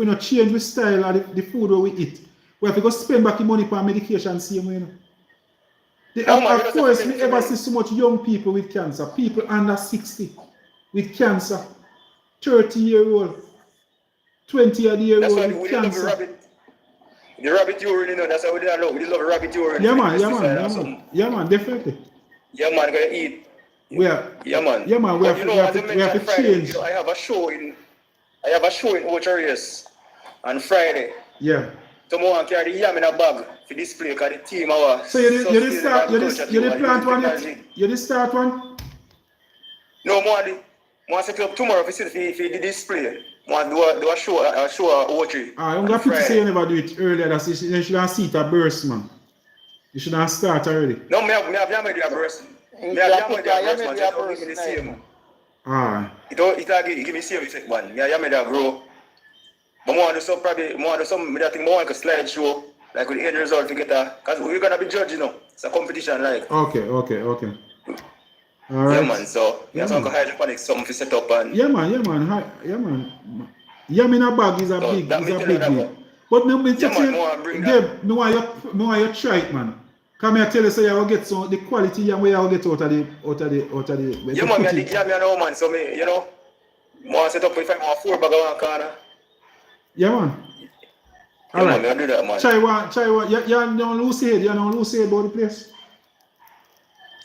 not change the style of the food we eat, we have to go spend back the money for medication same way, you know. Of course, we ever see so much young people with cancer, people under 60 with cancer, 30-year-old, 20-year-old with cancer. The rabbit urine, you know, that's how we love. We love rabbit urine. Yeah, man, definitely. Yeah, man, gotta eat. Yeah, man, we have to change. I have a show in Ocho on Friday. Yeah. Tomorrow I carry the yam in a bag for display because the team our. So you did plant one yet? You did start one? No, more set up tomorrow for the display. Do a show Ocho. I'm going to say you never do it earlier. You should see it a burst, man. You should not start already. No, me have Yamedi a burst. Me have Yamedi a burst, man. Just don't give me the same. Ah. It give me same effect, man. Me have Yamedi a grow. But more do some probably more do some I think more like a slideshow, like with the end result to get a because we're gonna be judged, you know. It's a competition, like. Okay. All right. Yeah, man. So yeah, some hydroponics, something to set up and. Yeah, man. Yam in a bag is a So, big that me tell you that, deal. But me Yeah, man, more bring that. me want you try it, man. Come here, tell you so you will get some the quality yam where you will get out of the. Yeah, man, me know, man. So me, you know, more set up if I'm 4 bag of one corner. Yeah, man. Yeah, man, me do that, man. Try one. You don't lose head. You don't lose head about the place.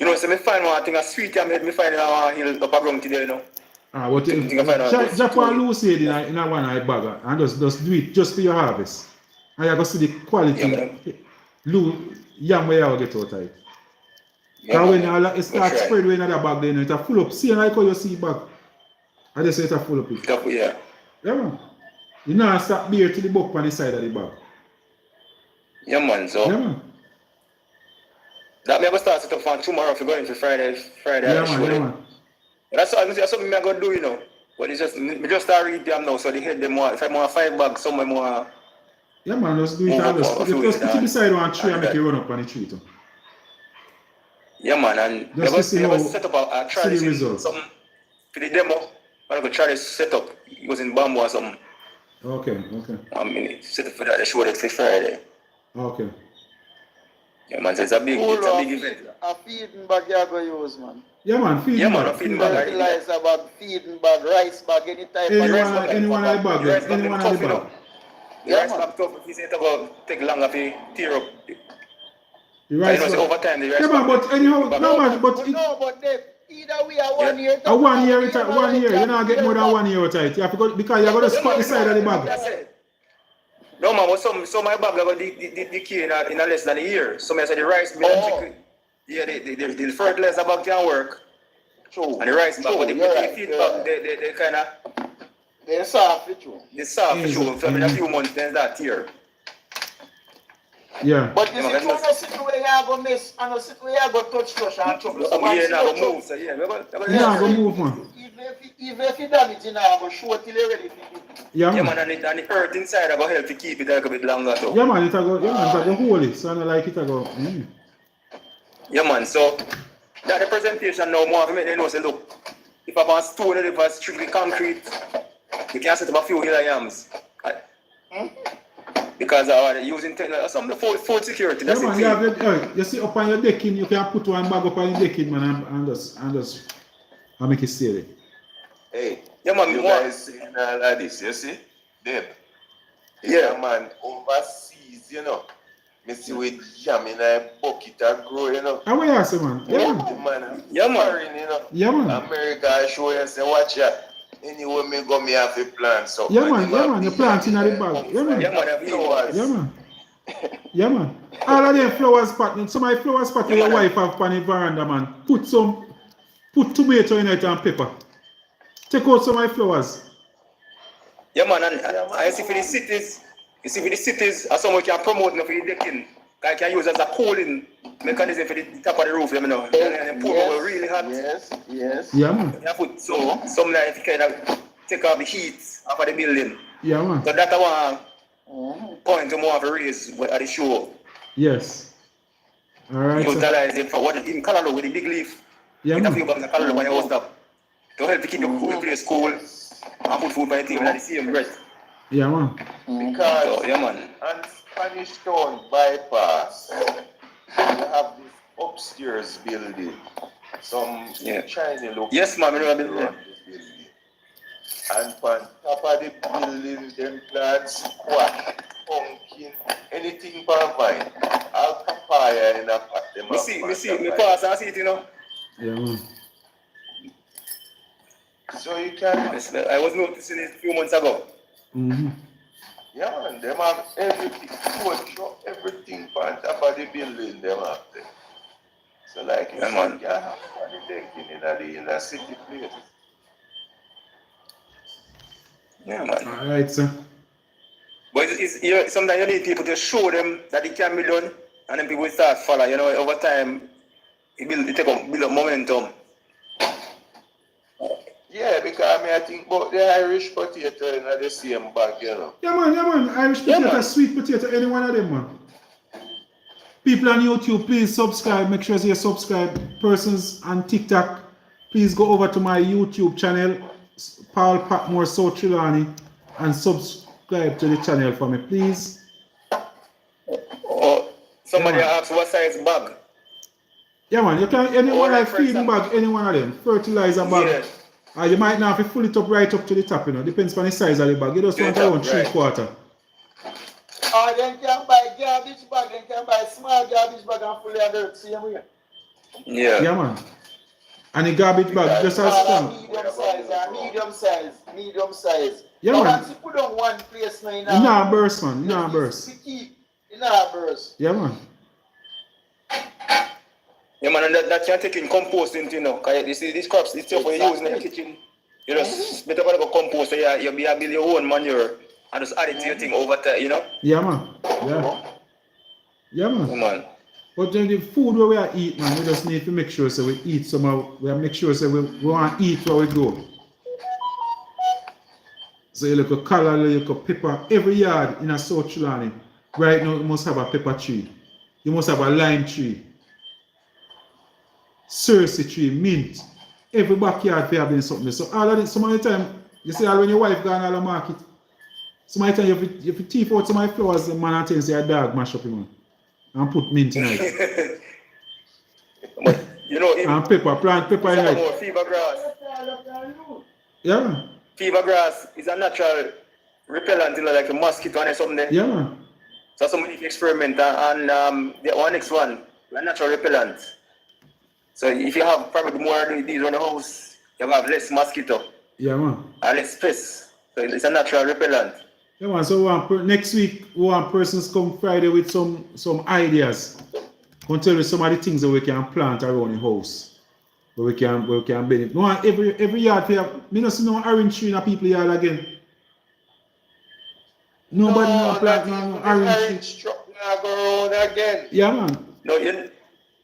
You know, so me find one thing a sweet yam me find in a hill up a ground today, you know. Ah, what Think I find out drop one loose head in a one eye bag and just do it just for your harvest. And you go see the quality yam where you will get out of it. Because when it starts spread in another bag, then it's full up. See like how you see bag. I just say it's full up it. Yeah. Yeah, man. You know, start beer to the buck on the side of the bag. Yeah, man. So Yeah, man. that me ever start set up from tomorrow if you're going for Friday. Yeah, man. That's something I'm gonna do, you know. But it's just me just start read them now, so they hit them more. If I want 5 bags, some more. Yeah, man, just do it and just put it beside one tree and make it run up on the tree too. Yeah, man, and just to see how set up a try see the results. Something for the demo. I'm gonna try this setup using bamboo or something. Okay. 1 minute. Set up for that. They showed it for Friday. Okay. Yeah, man, so it's a big event. A feeding bag you go use, man. Yeah, man, feeding bag. A feeding bag. Fertilizer bag, feeding bag, rice bag, any type of rice bag. Anyone I bag. Anyone I bag. The rice bag tough. If you say it about take longer to tear up. The rice bag. Over time, the rice yeah, man, but anyhow, but either we are 1 year. A 1 year, you not get more than 1 year out of it. You have to go, because you got to spot the side of the bag. No, man, but some my bag got decay in a less than a year. Some I said the rice bag, the fertilizer bag can work. True. And the rice bag, but the feed bag, they kind of. They're soft, true. They're soft, true. So in a few months, then that tear. Yeah. But this is one of the way you go miss, and the way you go touch and trouble. So yeah, now go move. So yeah, we're go move, man. Even if you damage, you know, go show till you're ready. Yeah, man, and the earth inside I go help to keep it a little bit longer too. Yeah, man, it go hold it, so I don't like it go. Yeah, man, so that the presentation now more to make them know say look, if I want stone or if I strictly concrete, you can set up a few hill yams. Because using some of the food security. That's yeah, man, you see up on your decking, you can put one bag up on your decking, man, and just make it stay there. Hey, yeah, man, you guys saying all of this, you see? Deb. Yeah, man, overseas, you know. Me see with jam in a bucket and grow, you know. How are you say, man? Yeah, man. Yeah, man. Foreign, you know. Yeah, man. America show you say, watch ya. Anyway, me go me have a plant, so. Yeah, man, you plant in the bag. Yeah, man. Yeah, man, yeah, man. Yeah, man. All of them flowers pot, some of the flowers pot your wife have on the veranda, man. Put tomato in it and pepper. Take out some of the flowers. Yeah, man, and I see for the cities, as someone can promote for the decking. I can use as a cooling mechanism for the top of the roof, you know. And pour over really hot. Yes. Yeah, man. You put some like kind of take off the heat off of the building. Yeah, man. So that's one point to more of a raise at the show. Yes. Alright. Utilize it for what in Colorado with the big leaf. Yeah, man. Man. You got Colorado when you host up. To help to keep the place cool and put food by the table at the same breath. Yeah, man. Because so, yeah, man. on Spanish Town bypass, you have this upstairs building. Some shiny look. Yes, man, I remember that. And on top of the building, them plants squash, pumpkin, anything for vine. All papaya in a pot. Me pass and see it, you know. Yeah, man. So you can. I was noticing it a few months ago. Mm-hmm. Yeah, man, them have everything. Show everything on top of the building, them have there. So like you man. can have decking in a city place. Yeah, man. Alright, sir. But sometimes you need people to show them that it can be done. and then people start follow, you know, over time, it build up momentum. Yeah, because I think about the Irish potato in the same bag, you know. Yeah, man. Irish potato, man. sweet potato, any one of them, man. People on YouTube, please subscribe. Make sure you subscribe. Persons on TikTok, please go over to my YouTube channel, Paul Patmore South Trelawny, and subscribe to the channel for me, please. Oh, somebody asked what size bag. Yeah, man. You can anyone like like feeding bag, any one of them, fertilizer bag. Yeah. You might not have to fill it up right up to the top, you know. Depends on the size of the bag. You just want around 3/4. Or then can buy garbage bag, then can buy small garbage bag and fully of dirt, same way. Yeah. Yeah, man. And the garbage bag just as strong. Medium size. Yeah, now man. once you put on one place now, You nah burst, man. You nah burst. You nah burst. Yeah, man. Yeah, man, and that you're taking composting, you know. Because you see these crops, this stuff you're using in the kitchen. You just better go compost, so you be able to build your own manure and just add it to your thing over time, you know? Yeah, man. Yeah. Yeah, man. Yeah, man. But then the food where we are eat, man, we just need to make sure so we eat somehow. We make sure so we want to eat where we go. So you look at color, you look at pepper. Every yard in a South Trelawny, right now you must have a pepper tree. You must have a lime tree. Cersei tree, mint. Every backyard they have been something. So all of it, some of the time, you see when your wife gone out the market, some of the time you thief out some of the flowers, the man and things your dog mash up him and put mint in it. But, you know, and pepper, plant pepper in it. Fever grass. Yeah, man. Fever grass is a natural repellent, you know, like a mosquito and something there. Yeah, man. So somebody experiment and the one next one, a natural repellent. So if you have probably more of these around the house, you have less mosquito. Yeah, man. And less stress. So it's a natural repellent. Yeah, man. So next week, we want persons come Friday with some ideas. Come tell you some of the things that we can plant around the house. Where we can benefit. No, every yard we have. Me not see no orange tree in a people's yard again. Nobody no plant no orange tree. Go around again. Yeah, man. No,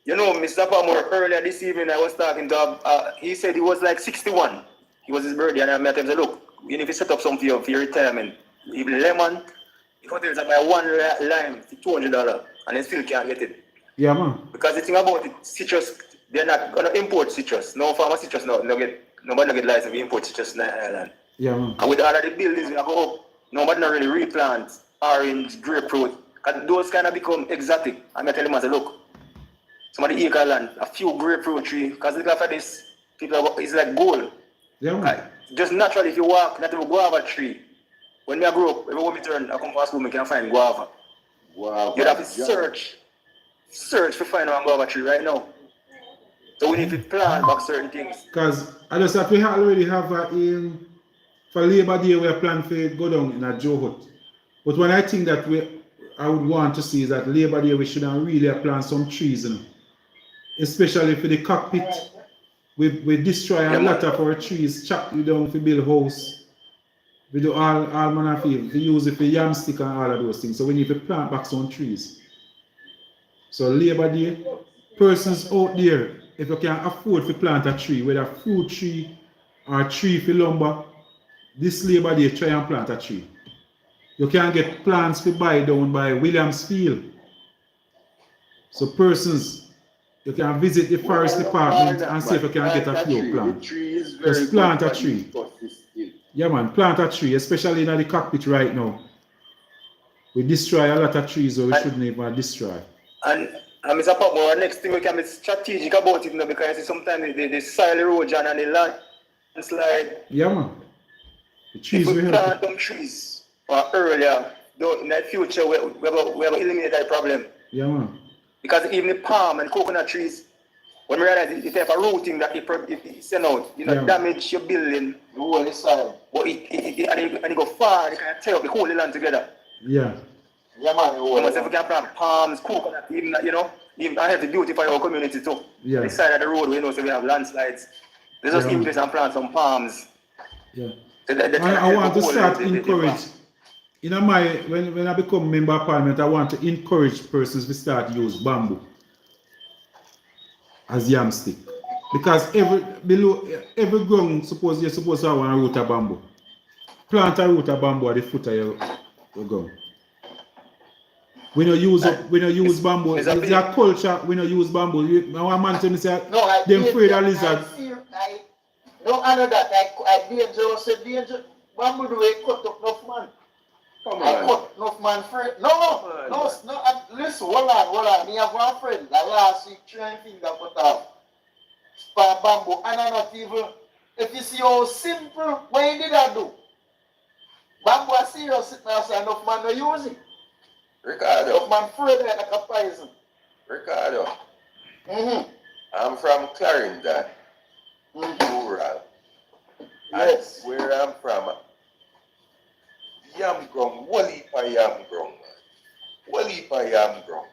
you know, Mr. Patmore, earlier this evening I was talking to he said he was like 61. He was his birthday and I met him and said, look, you need to set up something for your retirement. Even lemon, if there's about one lime for $200 and they still can't get it. Yeah, man. Because the thing about it, citrus, they're not gonna import citrus. No farmer citrus nobody get license to import citrus in the island. Yeah, man. And with all of the buildings we have go up, nobody not really replant orange, grapefruit. Because those kind of become exotic. I'm gonna tell him, I say, look, some of the acre land, a few grapefruit trees, because look after this, it's like gold. Yeah, man. Just naturally, if you walk, not even guava tree. When I grew up, everyone me turn, I come from school, I can find guava. Wow. You have to search to find one guava tree right now. So we need to plan back certain things. Because I just that we already have for Labor Day we are planning to go down in a Joe Hut. But when I think that I would want to see is that Labor Day we should really plant some trees, you know? Especially for the cockpit. We destroy a lot of our trees, chop you down to build house. We do all manner of things. We use it for yam stick and all of those things. So we need to plant back some trees. So Labor Day, persons out there, if you can afford to plant a tree, whether a fruit tree or a tree for lumber, this Labor Day try and plant a tree. You can get plants to buy down by Williams Field. So persons, you can visit the forest department and see if you can get a few plants. Just plant a tree. Yeah, man, plant a tree, especially in the cockpit right now. We destroy a lot of trees that we shouldn't even destroy. And Mr. Patmore, next thing we can be strategic about it now because sometimes the soil erosion and the landslide. Yeah, man. The trees if we will plant help. them trees earlier, in the future we have eliminated that problem. Yeah, man. Because even the palm and coconut trees, when we realize it have a rooting that it send out, damage your building, the whole soil. But it go far, it can tear up the whole land together. Yeah. Yeah, man. If we can plant palms, coconut, even I have to beautify our community too. Yeah. The side of the road, so we have landslides. Let's just invest and plant some palms. Yeah. So that I want to start encourage in my when I become member of parliament, I want to encourage persons to start use bamboo as yam stick. Because every ground suppose you're supposed to have one root of bamboo. Plant a root of bamboo at the foot of your ground. When you use bamboo, it's a culture when you use bamboo. One man tell me say them afraid of lizard. No, I know that I dangerous, danger. Bamboo do it cut up enough man. Come I on. cut enough man friend. No, listen, hold on. Me have one friend that last week trying finger cut off. For bamboo, and I'm not even. If you see how simple, what did I do? Bamboo is serious, enough man no use it. Ricardo. Enough man afraid like a poison. Ricardo. I'm from Clarendon, rural. Yes. And where I'm from, yam ground, whole heap of yam ground, man. Whole heap of yam ground.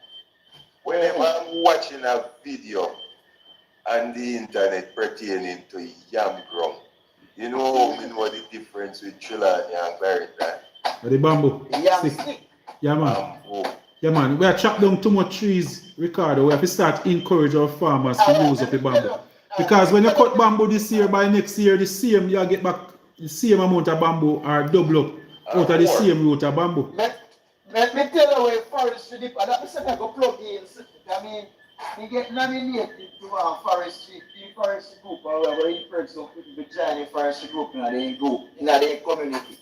Whenever I'm watching a video on the internet pertaining to yam ground, you know the difference with Trelawny and Clarendon. The bamboo. Yam stick. Yeah, man. Bamboo. Yeah, man. We are chopped down too much trees, Ricardo. We have to start encourage our farmers to use up the bamboo. Because when you cut bamboo this year, by next year, the same, you'll get back the same amount of bamboo or double up out of the same root of bamboo. Let me tell you where forestry dip, and that's I go plug in. I mean, we get nominated to a forestry group, or whatever in person, people join the forestry group in their community.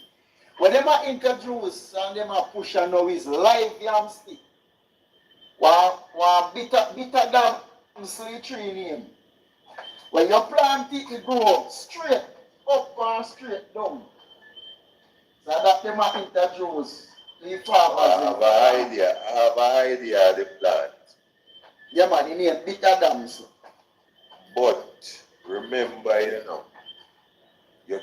When them are introduced and them are push and now is live yam stick. One bitter dam sleep tree name. When you plant it, it grow straight up and straight down. So that them are introduced. The farmers. I have an idea of the plant. Yeah man, the name bitter dams. But remember, you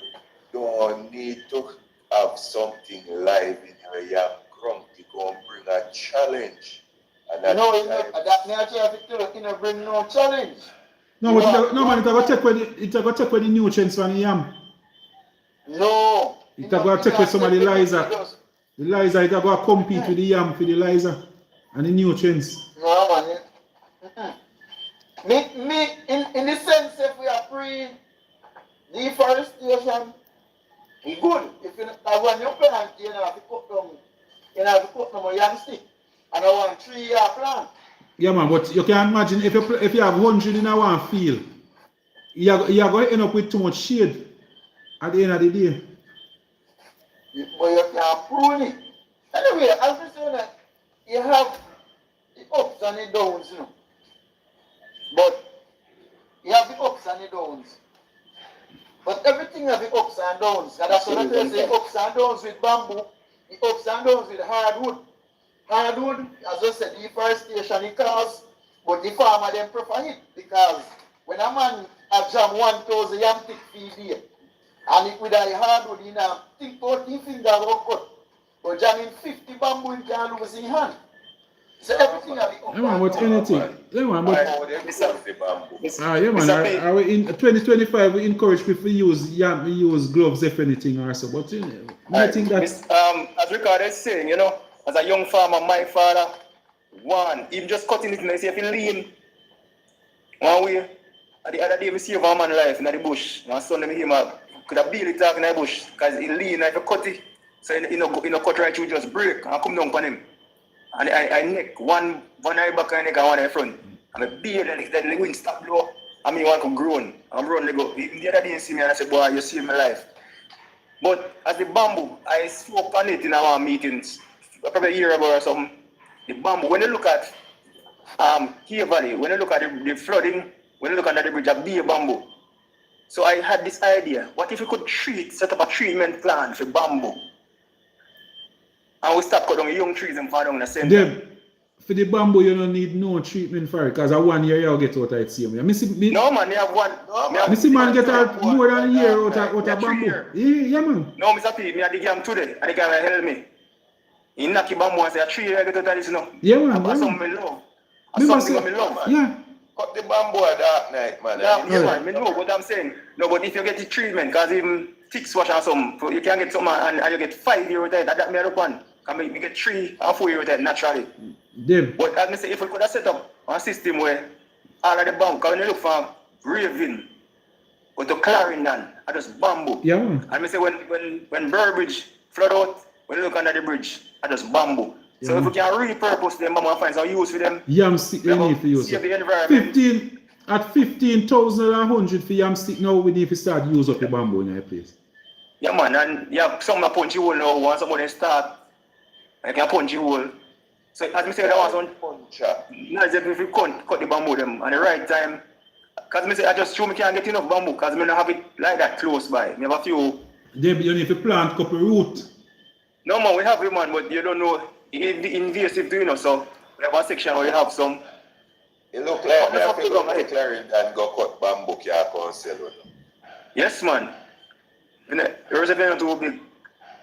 don't need to have something live in your yam ground to go and bring a challenge. And that That nature bring no challenge. No, but man, it's going to take with the nutrients from the yam. No. It's going to take with some of the liza. The liza is going to compete with the yam for the liza and the nutrients. No man. Me in the sense if we are pre-deforestation, it's good. If you when you plant, you have to cut them a yam stick. And I want 3-year plant. Yeah man, but you can imagine if you have 100 in one field, you're going to end up with too much shade at the end of the day. But you can prune it. Anyway, as we say that, you have the ups and the downs, But you have the ups and the downs. But everything has the ups and downs. And that's what I say, the ups and downs with bamboo, the ups and downs with hardwood. Hardwood, as I said, deforestation it cause, but the farmer then prefer it because when a man a jam 1,000 yam stick feed here, and it with a hardwood, think 14 fingers will cut. But jamming 50 bamboo, you can lose in hand. So everything has the up and but down. anything. Yeah man, but bamboo. yeah man, in 2025 we encourage people to use gloves if anything or so. But I think that as Ricardo is saying, as a young farmer, my father, even just cutting it, and I say if he lean one way, and the other day we see a man life in the bush. My son him could have barely talk in the bush because he lean if you cut it, so he no cut right through, just break and come down on him. And I neck one eye back and neck and one eye front. And I beard and the wind stop blow. I mean, one could groan. I'm grown. They go. The other day, you see me and I said, boy, you saved my life. But as the bamboo, I spoke on it in our meetings probably a year ago or something. The bamboo, when you look at Key Valley, when you look at the flooding, when you look at the bridge of Bay Bamboo. So I had this idea, what if we could set up a treatment plan for bamboo? And we start cutting young trees and fall down the center. For the bamboo, you don't need no treatment for it, because 1 year you'll get out of it same. No man, you have one. I see man get out more than a year out of bamboo. Yeah man. No, Mr. P, me at the game today, and the guy will help me. He knock the bamboo and say, a tree I get out of this now. Yeah man. That's something I love. That's something I love. Yeah. cut the bamboo at dark night, man. Yeah, man, I know what I'm saying. No, but if you get the treatment, because even thick wash or something, you can get some and you get 5 years with it, that may up one. Can we get 3 or 4 years with it naturally. Them. But as I say, if we could have set up a system where all of the bamboo, because when you look for raving, or to Clarendon, I just bamboo. Yeah, man. And I say when Burbridge flood out, when you look under the bridge, I just bamboo. Yeah, So if man. we can repurpose them and find some use for them, Yam stick we need to use. save the environment. 15,000 or 100 for yam stick now we need to start use up the bamboo in our place. Yeah, man, and you have some punchy hole now, once somebody start, you can punchy hole. So as I say, that was one puncher. Now if we cut the bamboo them at the right time, because I say I just sure me can't get enough bamboo, because I don't have it like that close by. We have a few. Then you need to plant couple root. No man, we have it man, but you don't know the invasive doing you so we have a section where you have some. It look like we have to go to Clarendon and go cut bamboo car and sell it. Yes man. The reservoir too big.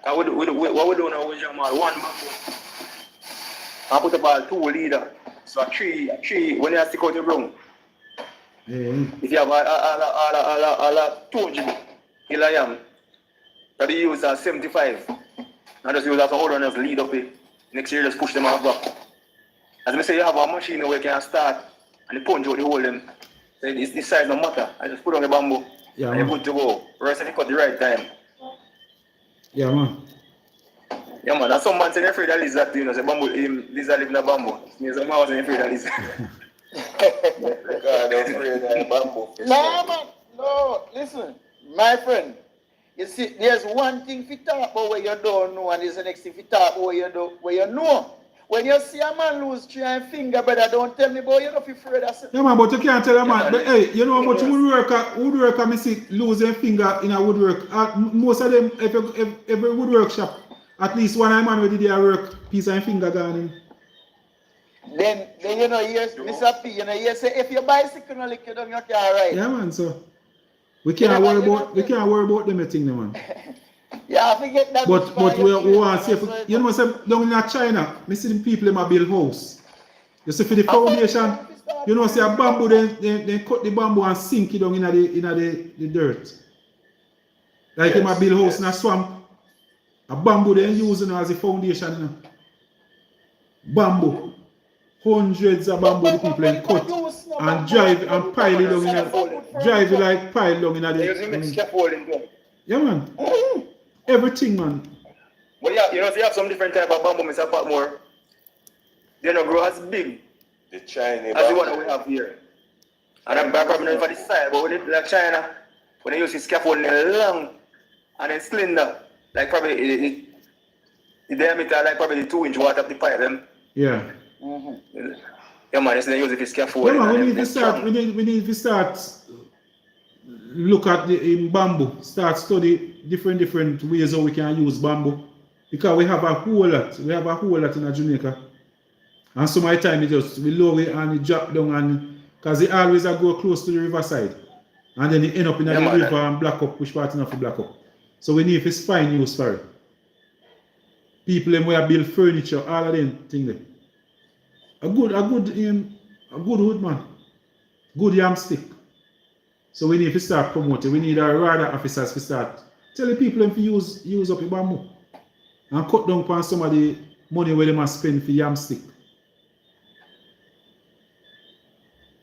What we do now is one bamboo. I put about 2 leader. So three when you stick out the ground. If you have a 200 kg, that you use 75. I just use as a hold on as lead up it. Next year just push them out back. As I say, you have a machine where you can start and the punch out the hole them. So this size no matter. I just put on the bamboo. Yeah, and you're good to go. Rest if you cut the right time. Yeah man. Yeah man, that's some man saying afraid of lizard, you know, say bamboo lizard live in a bamboo. Me some man was afraid of lizard. God, I'm afraid of bamboo. No, man. No, listen, my friend. You see, there's one thing to talk about where you don't know, and there's the next thing to talk about where you know. When you see a man lose 3 finger, brother, don't tell me about you're not afraid of it. Yeah man, but you can't tell a man. But hey, you know how much woodworker me see losing finger in a woodwork. Most of them, every woodwork shop, at least one man who did their work, piece of finger gone in. Then you know, yes, Mr. P, you know, you say if your bicycle no lick you down, you can't ride. Yeah man, so we can't worry about them thing, man. Yeah, I forget that. But we want to say, you know, say down in China, me see the people in build house. You see for the foundation, you know, say a bamboo, they cut the bamboo and sink it down in the dirt. Like in build house in a swamp, a bamboo they using as a foundation. You know. Bamboo, hundreds of bamboo the people in cut and drive and pile it down in a drive it like pile down in the. Yeah man. Everything, man. But yeah, you know, so you have some different type of bamboo, Mr. Patmore. They don't grow as big the Chinese as the one that we have here. And I'm back up for this side, but when it like China, when they use the scaffolding long and then slender, like probably the diameter like probably 2-inch water up the pipe them. Yeah. Yeah man, they use it for scaffolding. Yeah man, we need to start look at the bamboo, start study different ways how we can use bamboo. Because we have a whole lot in Jamaica. And some of the time we lower it and it drop down and because it always go close to the riverside. And then it end up in the river and black up, which part enough to black up. So we need to find use for it. People them where build furniture, all of them thing there. A good wood man. Good yam stick. So we need to start promoting. We need our radar officers to start telling people them to use up the bamboo. And cut down on some of the money where they must spend for yam stick.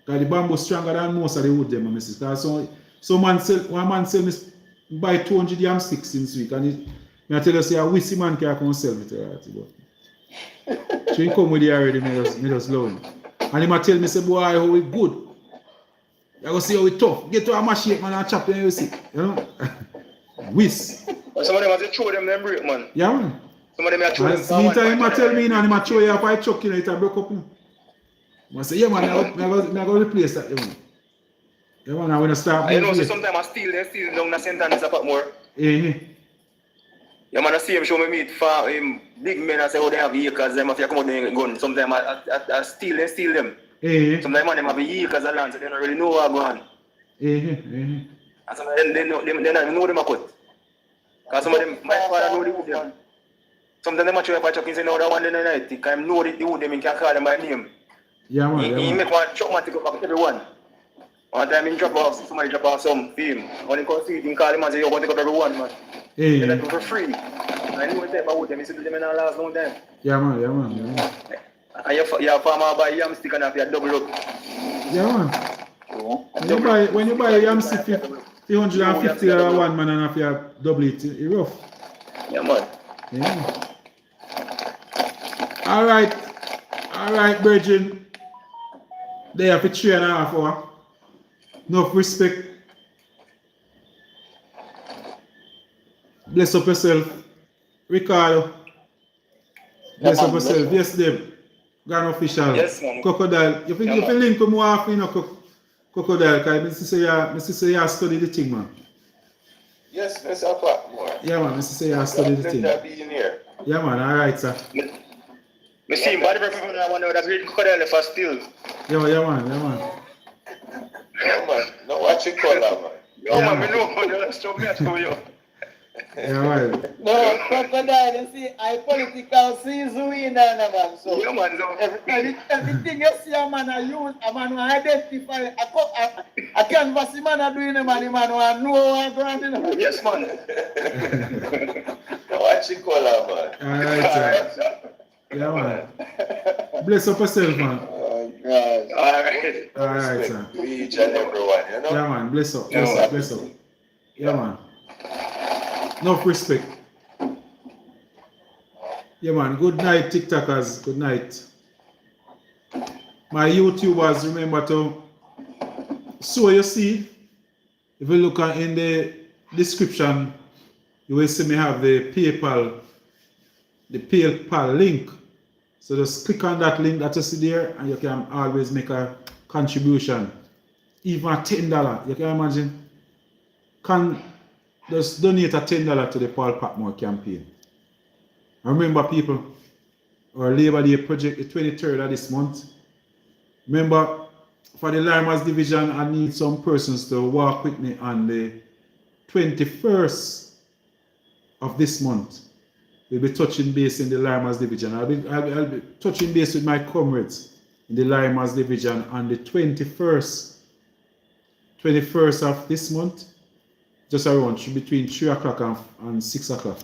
Because the bamboo is stronger than most of the wood them, Mrs. Because one man sell me buy 200 yam sticks this week and I tell you say a whiskey man can come sell it. But she come with it already, me just loan. And he might tell me say boy how it good. You go see how it tough. Get to a machine man and chop them you see. You know? Whisk. Some of them have to throw them break man. Yeah man. Some of them have to throw them. Meantime he might tell me and he might throw you up a chuck it broke up. I say yeah man, I'm going to replace that. Yeah man, I'm going to start. You know, so sometimes I steal down the center and Mr. Patmore. Yeah man, I see him show me meet for big men and say how they have acres, them if you come out with a gun. Sometimes I steal them. Sometimes man, them have acres of land, so they don't really know what's going on. And some of them, they don't even know them a cut. Because some of them, my father know the wood them. Sometimes they might try to chuck and say, no, that one day night. Because I know the wood them, and can call them by name. Yeah, man. He make one truck man to go back everyone. One time he somebody drop off some film. When he come see it, he call him and say, yo, go take up everyone, man. Hey. They do for free. I know what type of wood them, he said them in the last long time. Yeah, man. And your farmer buy yam stick and have your double up. Yeah, man. When you buy a yam stick, 350 or one man and have your double it, it's rough. Yeah, man. Yeah. All right, Virgin. They have a 3.5 hours. Enough respect. Bless up yourself. Ricardo. Bless up yourself. Yes, Deb. Gone official. Yes, man. Crocodile. You think you link more often, you know, Crocodile, because I say you study the thing, man. Yes, Mr. Patmore. Yeah, man. I say you study the thing. Being here. Yeah, man. All right, sir. Me see him body people that one that great crocodile for still. Yeah, man. Yeah, man. No, watch your color, man. Yo, man, me know. That's true, me, I show you. Yeah, man. No, crocodile, you see, I political season in there, man. So Yeah, man. So, everything you see a man I use, a man will identify. I canvas the man doing the man will know what going on. yes, man. No, watch your color, man. All right, sir. Yeah, man. Bless up yourself, man. Oh, God. All right. All right, sir. To each and everyone, you know? Yeah, man. Bless up. Yeah, man. Enough respect. Yeah, man. Good night, TikTokers. Good night. My YouTubers, remember to sow your seed. If you look in the description, you will see me have the PayPal link. So just click on that link that you see there and you can always make a contribution. Even $10. You can imagine. Just donate $10 to the Paul Patmore campaign. And remember, people, our Labor Day project, the 23rd of this month. Remember, for the Limers division, I need some persons to walk with me on the 21st of this month. We'll be touching base in the Limers division. I'll be touching base with my comrades in the Limers division on the 21st of this month. Just around between 3 o'clock and 6 o'clock.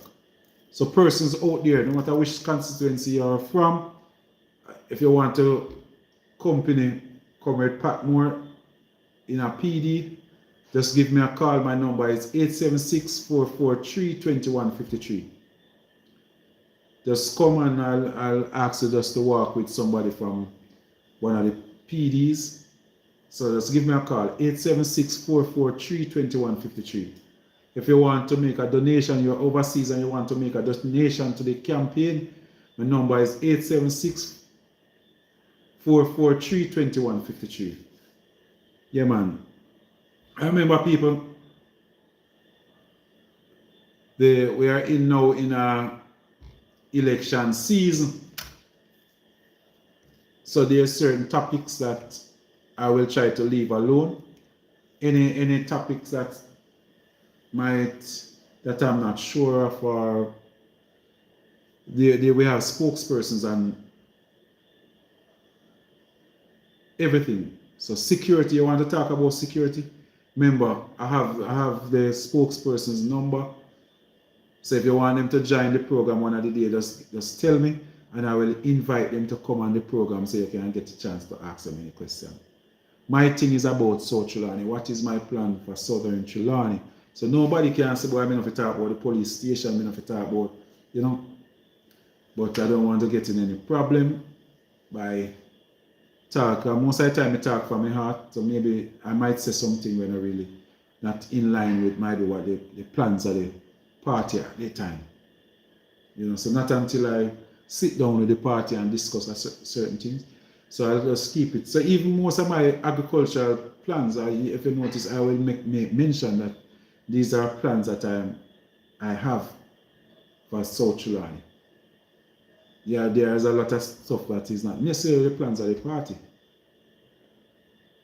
So persons out there, no matter which constituency you're from, if you want to accompany Comrade Patmore in a PD, just give me a call. My number is 876-443-2153. Just come and I'll ask you just to walk with somebody from one of the PDs. So just give me a call, 876-443-2153. If you want to make a donation, you're overseas and you want to make a donation to the campaign, my number is 876-443-2153. Yeah, man. I remember, people, we are now in a election season. So there are certain topics that I will try to leave alone. Any topics that I'm not sure of, or we have spokespersons and everything. So security, you want to talk about security? Remember, I have the spokesperson's number. So if you want them to join the program one of the day, just tell me and I will invite them to come on the program so you can get a chance to ask them any question. My thing is about South Trelawny. What is my plan for Southern Trelawny? So nobody can say, boy, I'm not talk about the police station, I'm not talk about, you know. But I don't want to get in any problem by talk. Most of the time I talk from my heart, so maybe I might say something when I really not in line with maybe what the plans of the party at the time. You know, so not until I sit down with the party and discuss certain things. So I'll just keep it. So even most of my agricultural plans, if you notice, I will make mention that these are plans that I have for South Trelawny. Yeah, there is a lot of stuff that is not necessarily the plans of the party.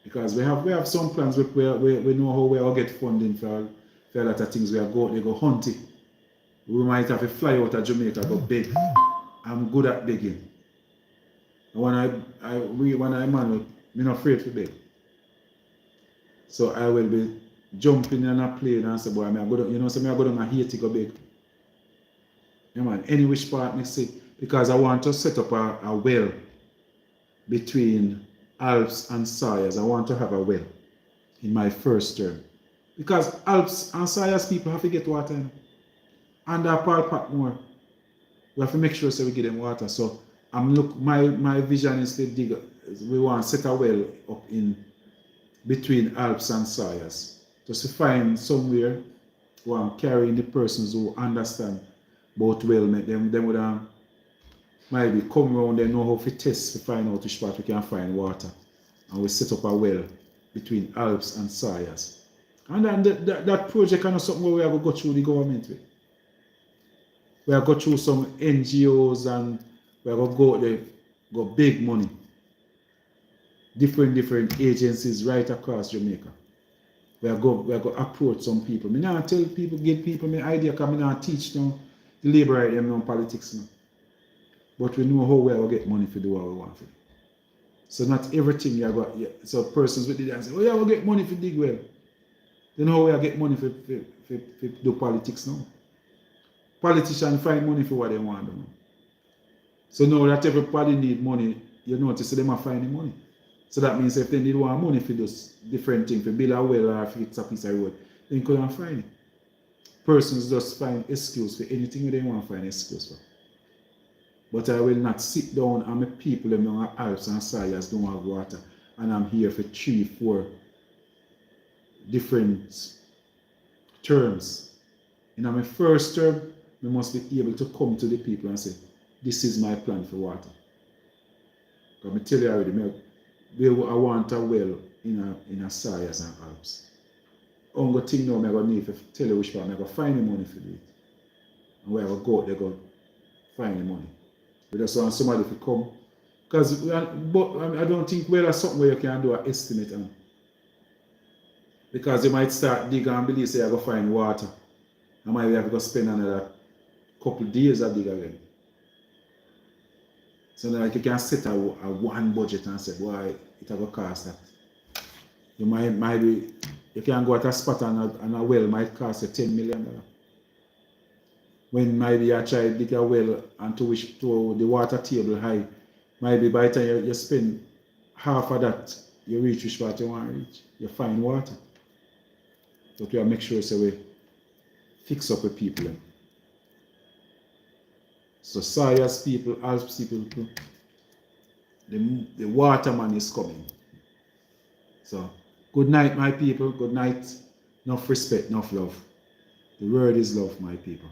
Because we have some plans where we know how we all get funding for a lot of things. They go hunting. We might have to fly out of Jamaica, go beg. I'm good at begging. And when I man, I'm not afraid to beg. So I will be jumping in a plane and say, boy, I go down, you know, so I go down and Haiti go beg. Yeah, man, any which part me see, because I want to set up a well between Alps and Sawyers. I want to have a well in my first term. Because Alps and Sawyers people have to get water in. And Patmore, we have to make sure so we get them water. So my vision is to dig, we want to set a well up in between Alps and Sawyers. Just to find somewhere who carrying the persons who understand about well, make them would maybe come around, they know how to test to find out which spot we can find water. And we set up a well between Alps and Sawyers. And then that project kind of something where we have to go through the government with. We have to go through some NGOs and we have to go there, go big money. Different agencies right across Jamaica. We have to approach some people. I not tell people, give people my idea, because I not teach them the labor right them on politics now. But we know how we will get money to do what we want to do. So not everything you got. Yeah. So persons with the say, oh yeah, we'll get money for dig well. Then how we get money for do politics now? Politicians find money for what they want to do. So now that everybody need money, you notice them are finding money. So that means if they need want money for those different things, for build a well or fix a piece of road, they couldn't find it. Persons just find excuse for anything they want to find excuse for. But I will not sit down and my people in the Alps and Sawyers don't have water. And I'm here for 3-4 different terms. In my first term, we must be able to come to the people and say, this is my plan for water. Because I tell you already, I want a well in a Sawyers and Alps. Only thing now I'm going to need to tell you which part I'm going to find the money for it. And where I go out there, go find the money. We just want somebody to come. Because I don't think well that's something where you can do an estimate on. Because you might start digging and believe say I go find water. I might have to spend another couple of days at dig again. So like you can set a one budget and say, why it will cost that. You might be, you can go at a spot and a well might cost you $10 million. When maybe I try to dig a well and to the water table high, maybe by the time you spend half of that, you reach which part you want to reach. You find water. But we have to make sure so we fix up with people. So Sawyers people, Alps people, the waterman is coming. So good night, my people. Good night. Enough respect, enough love. The word is love, my people.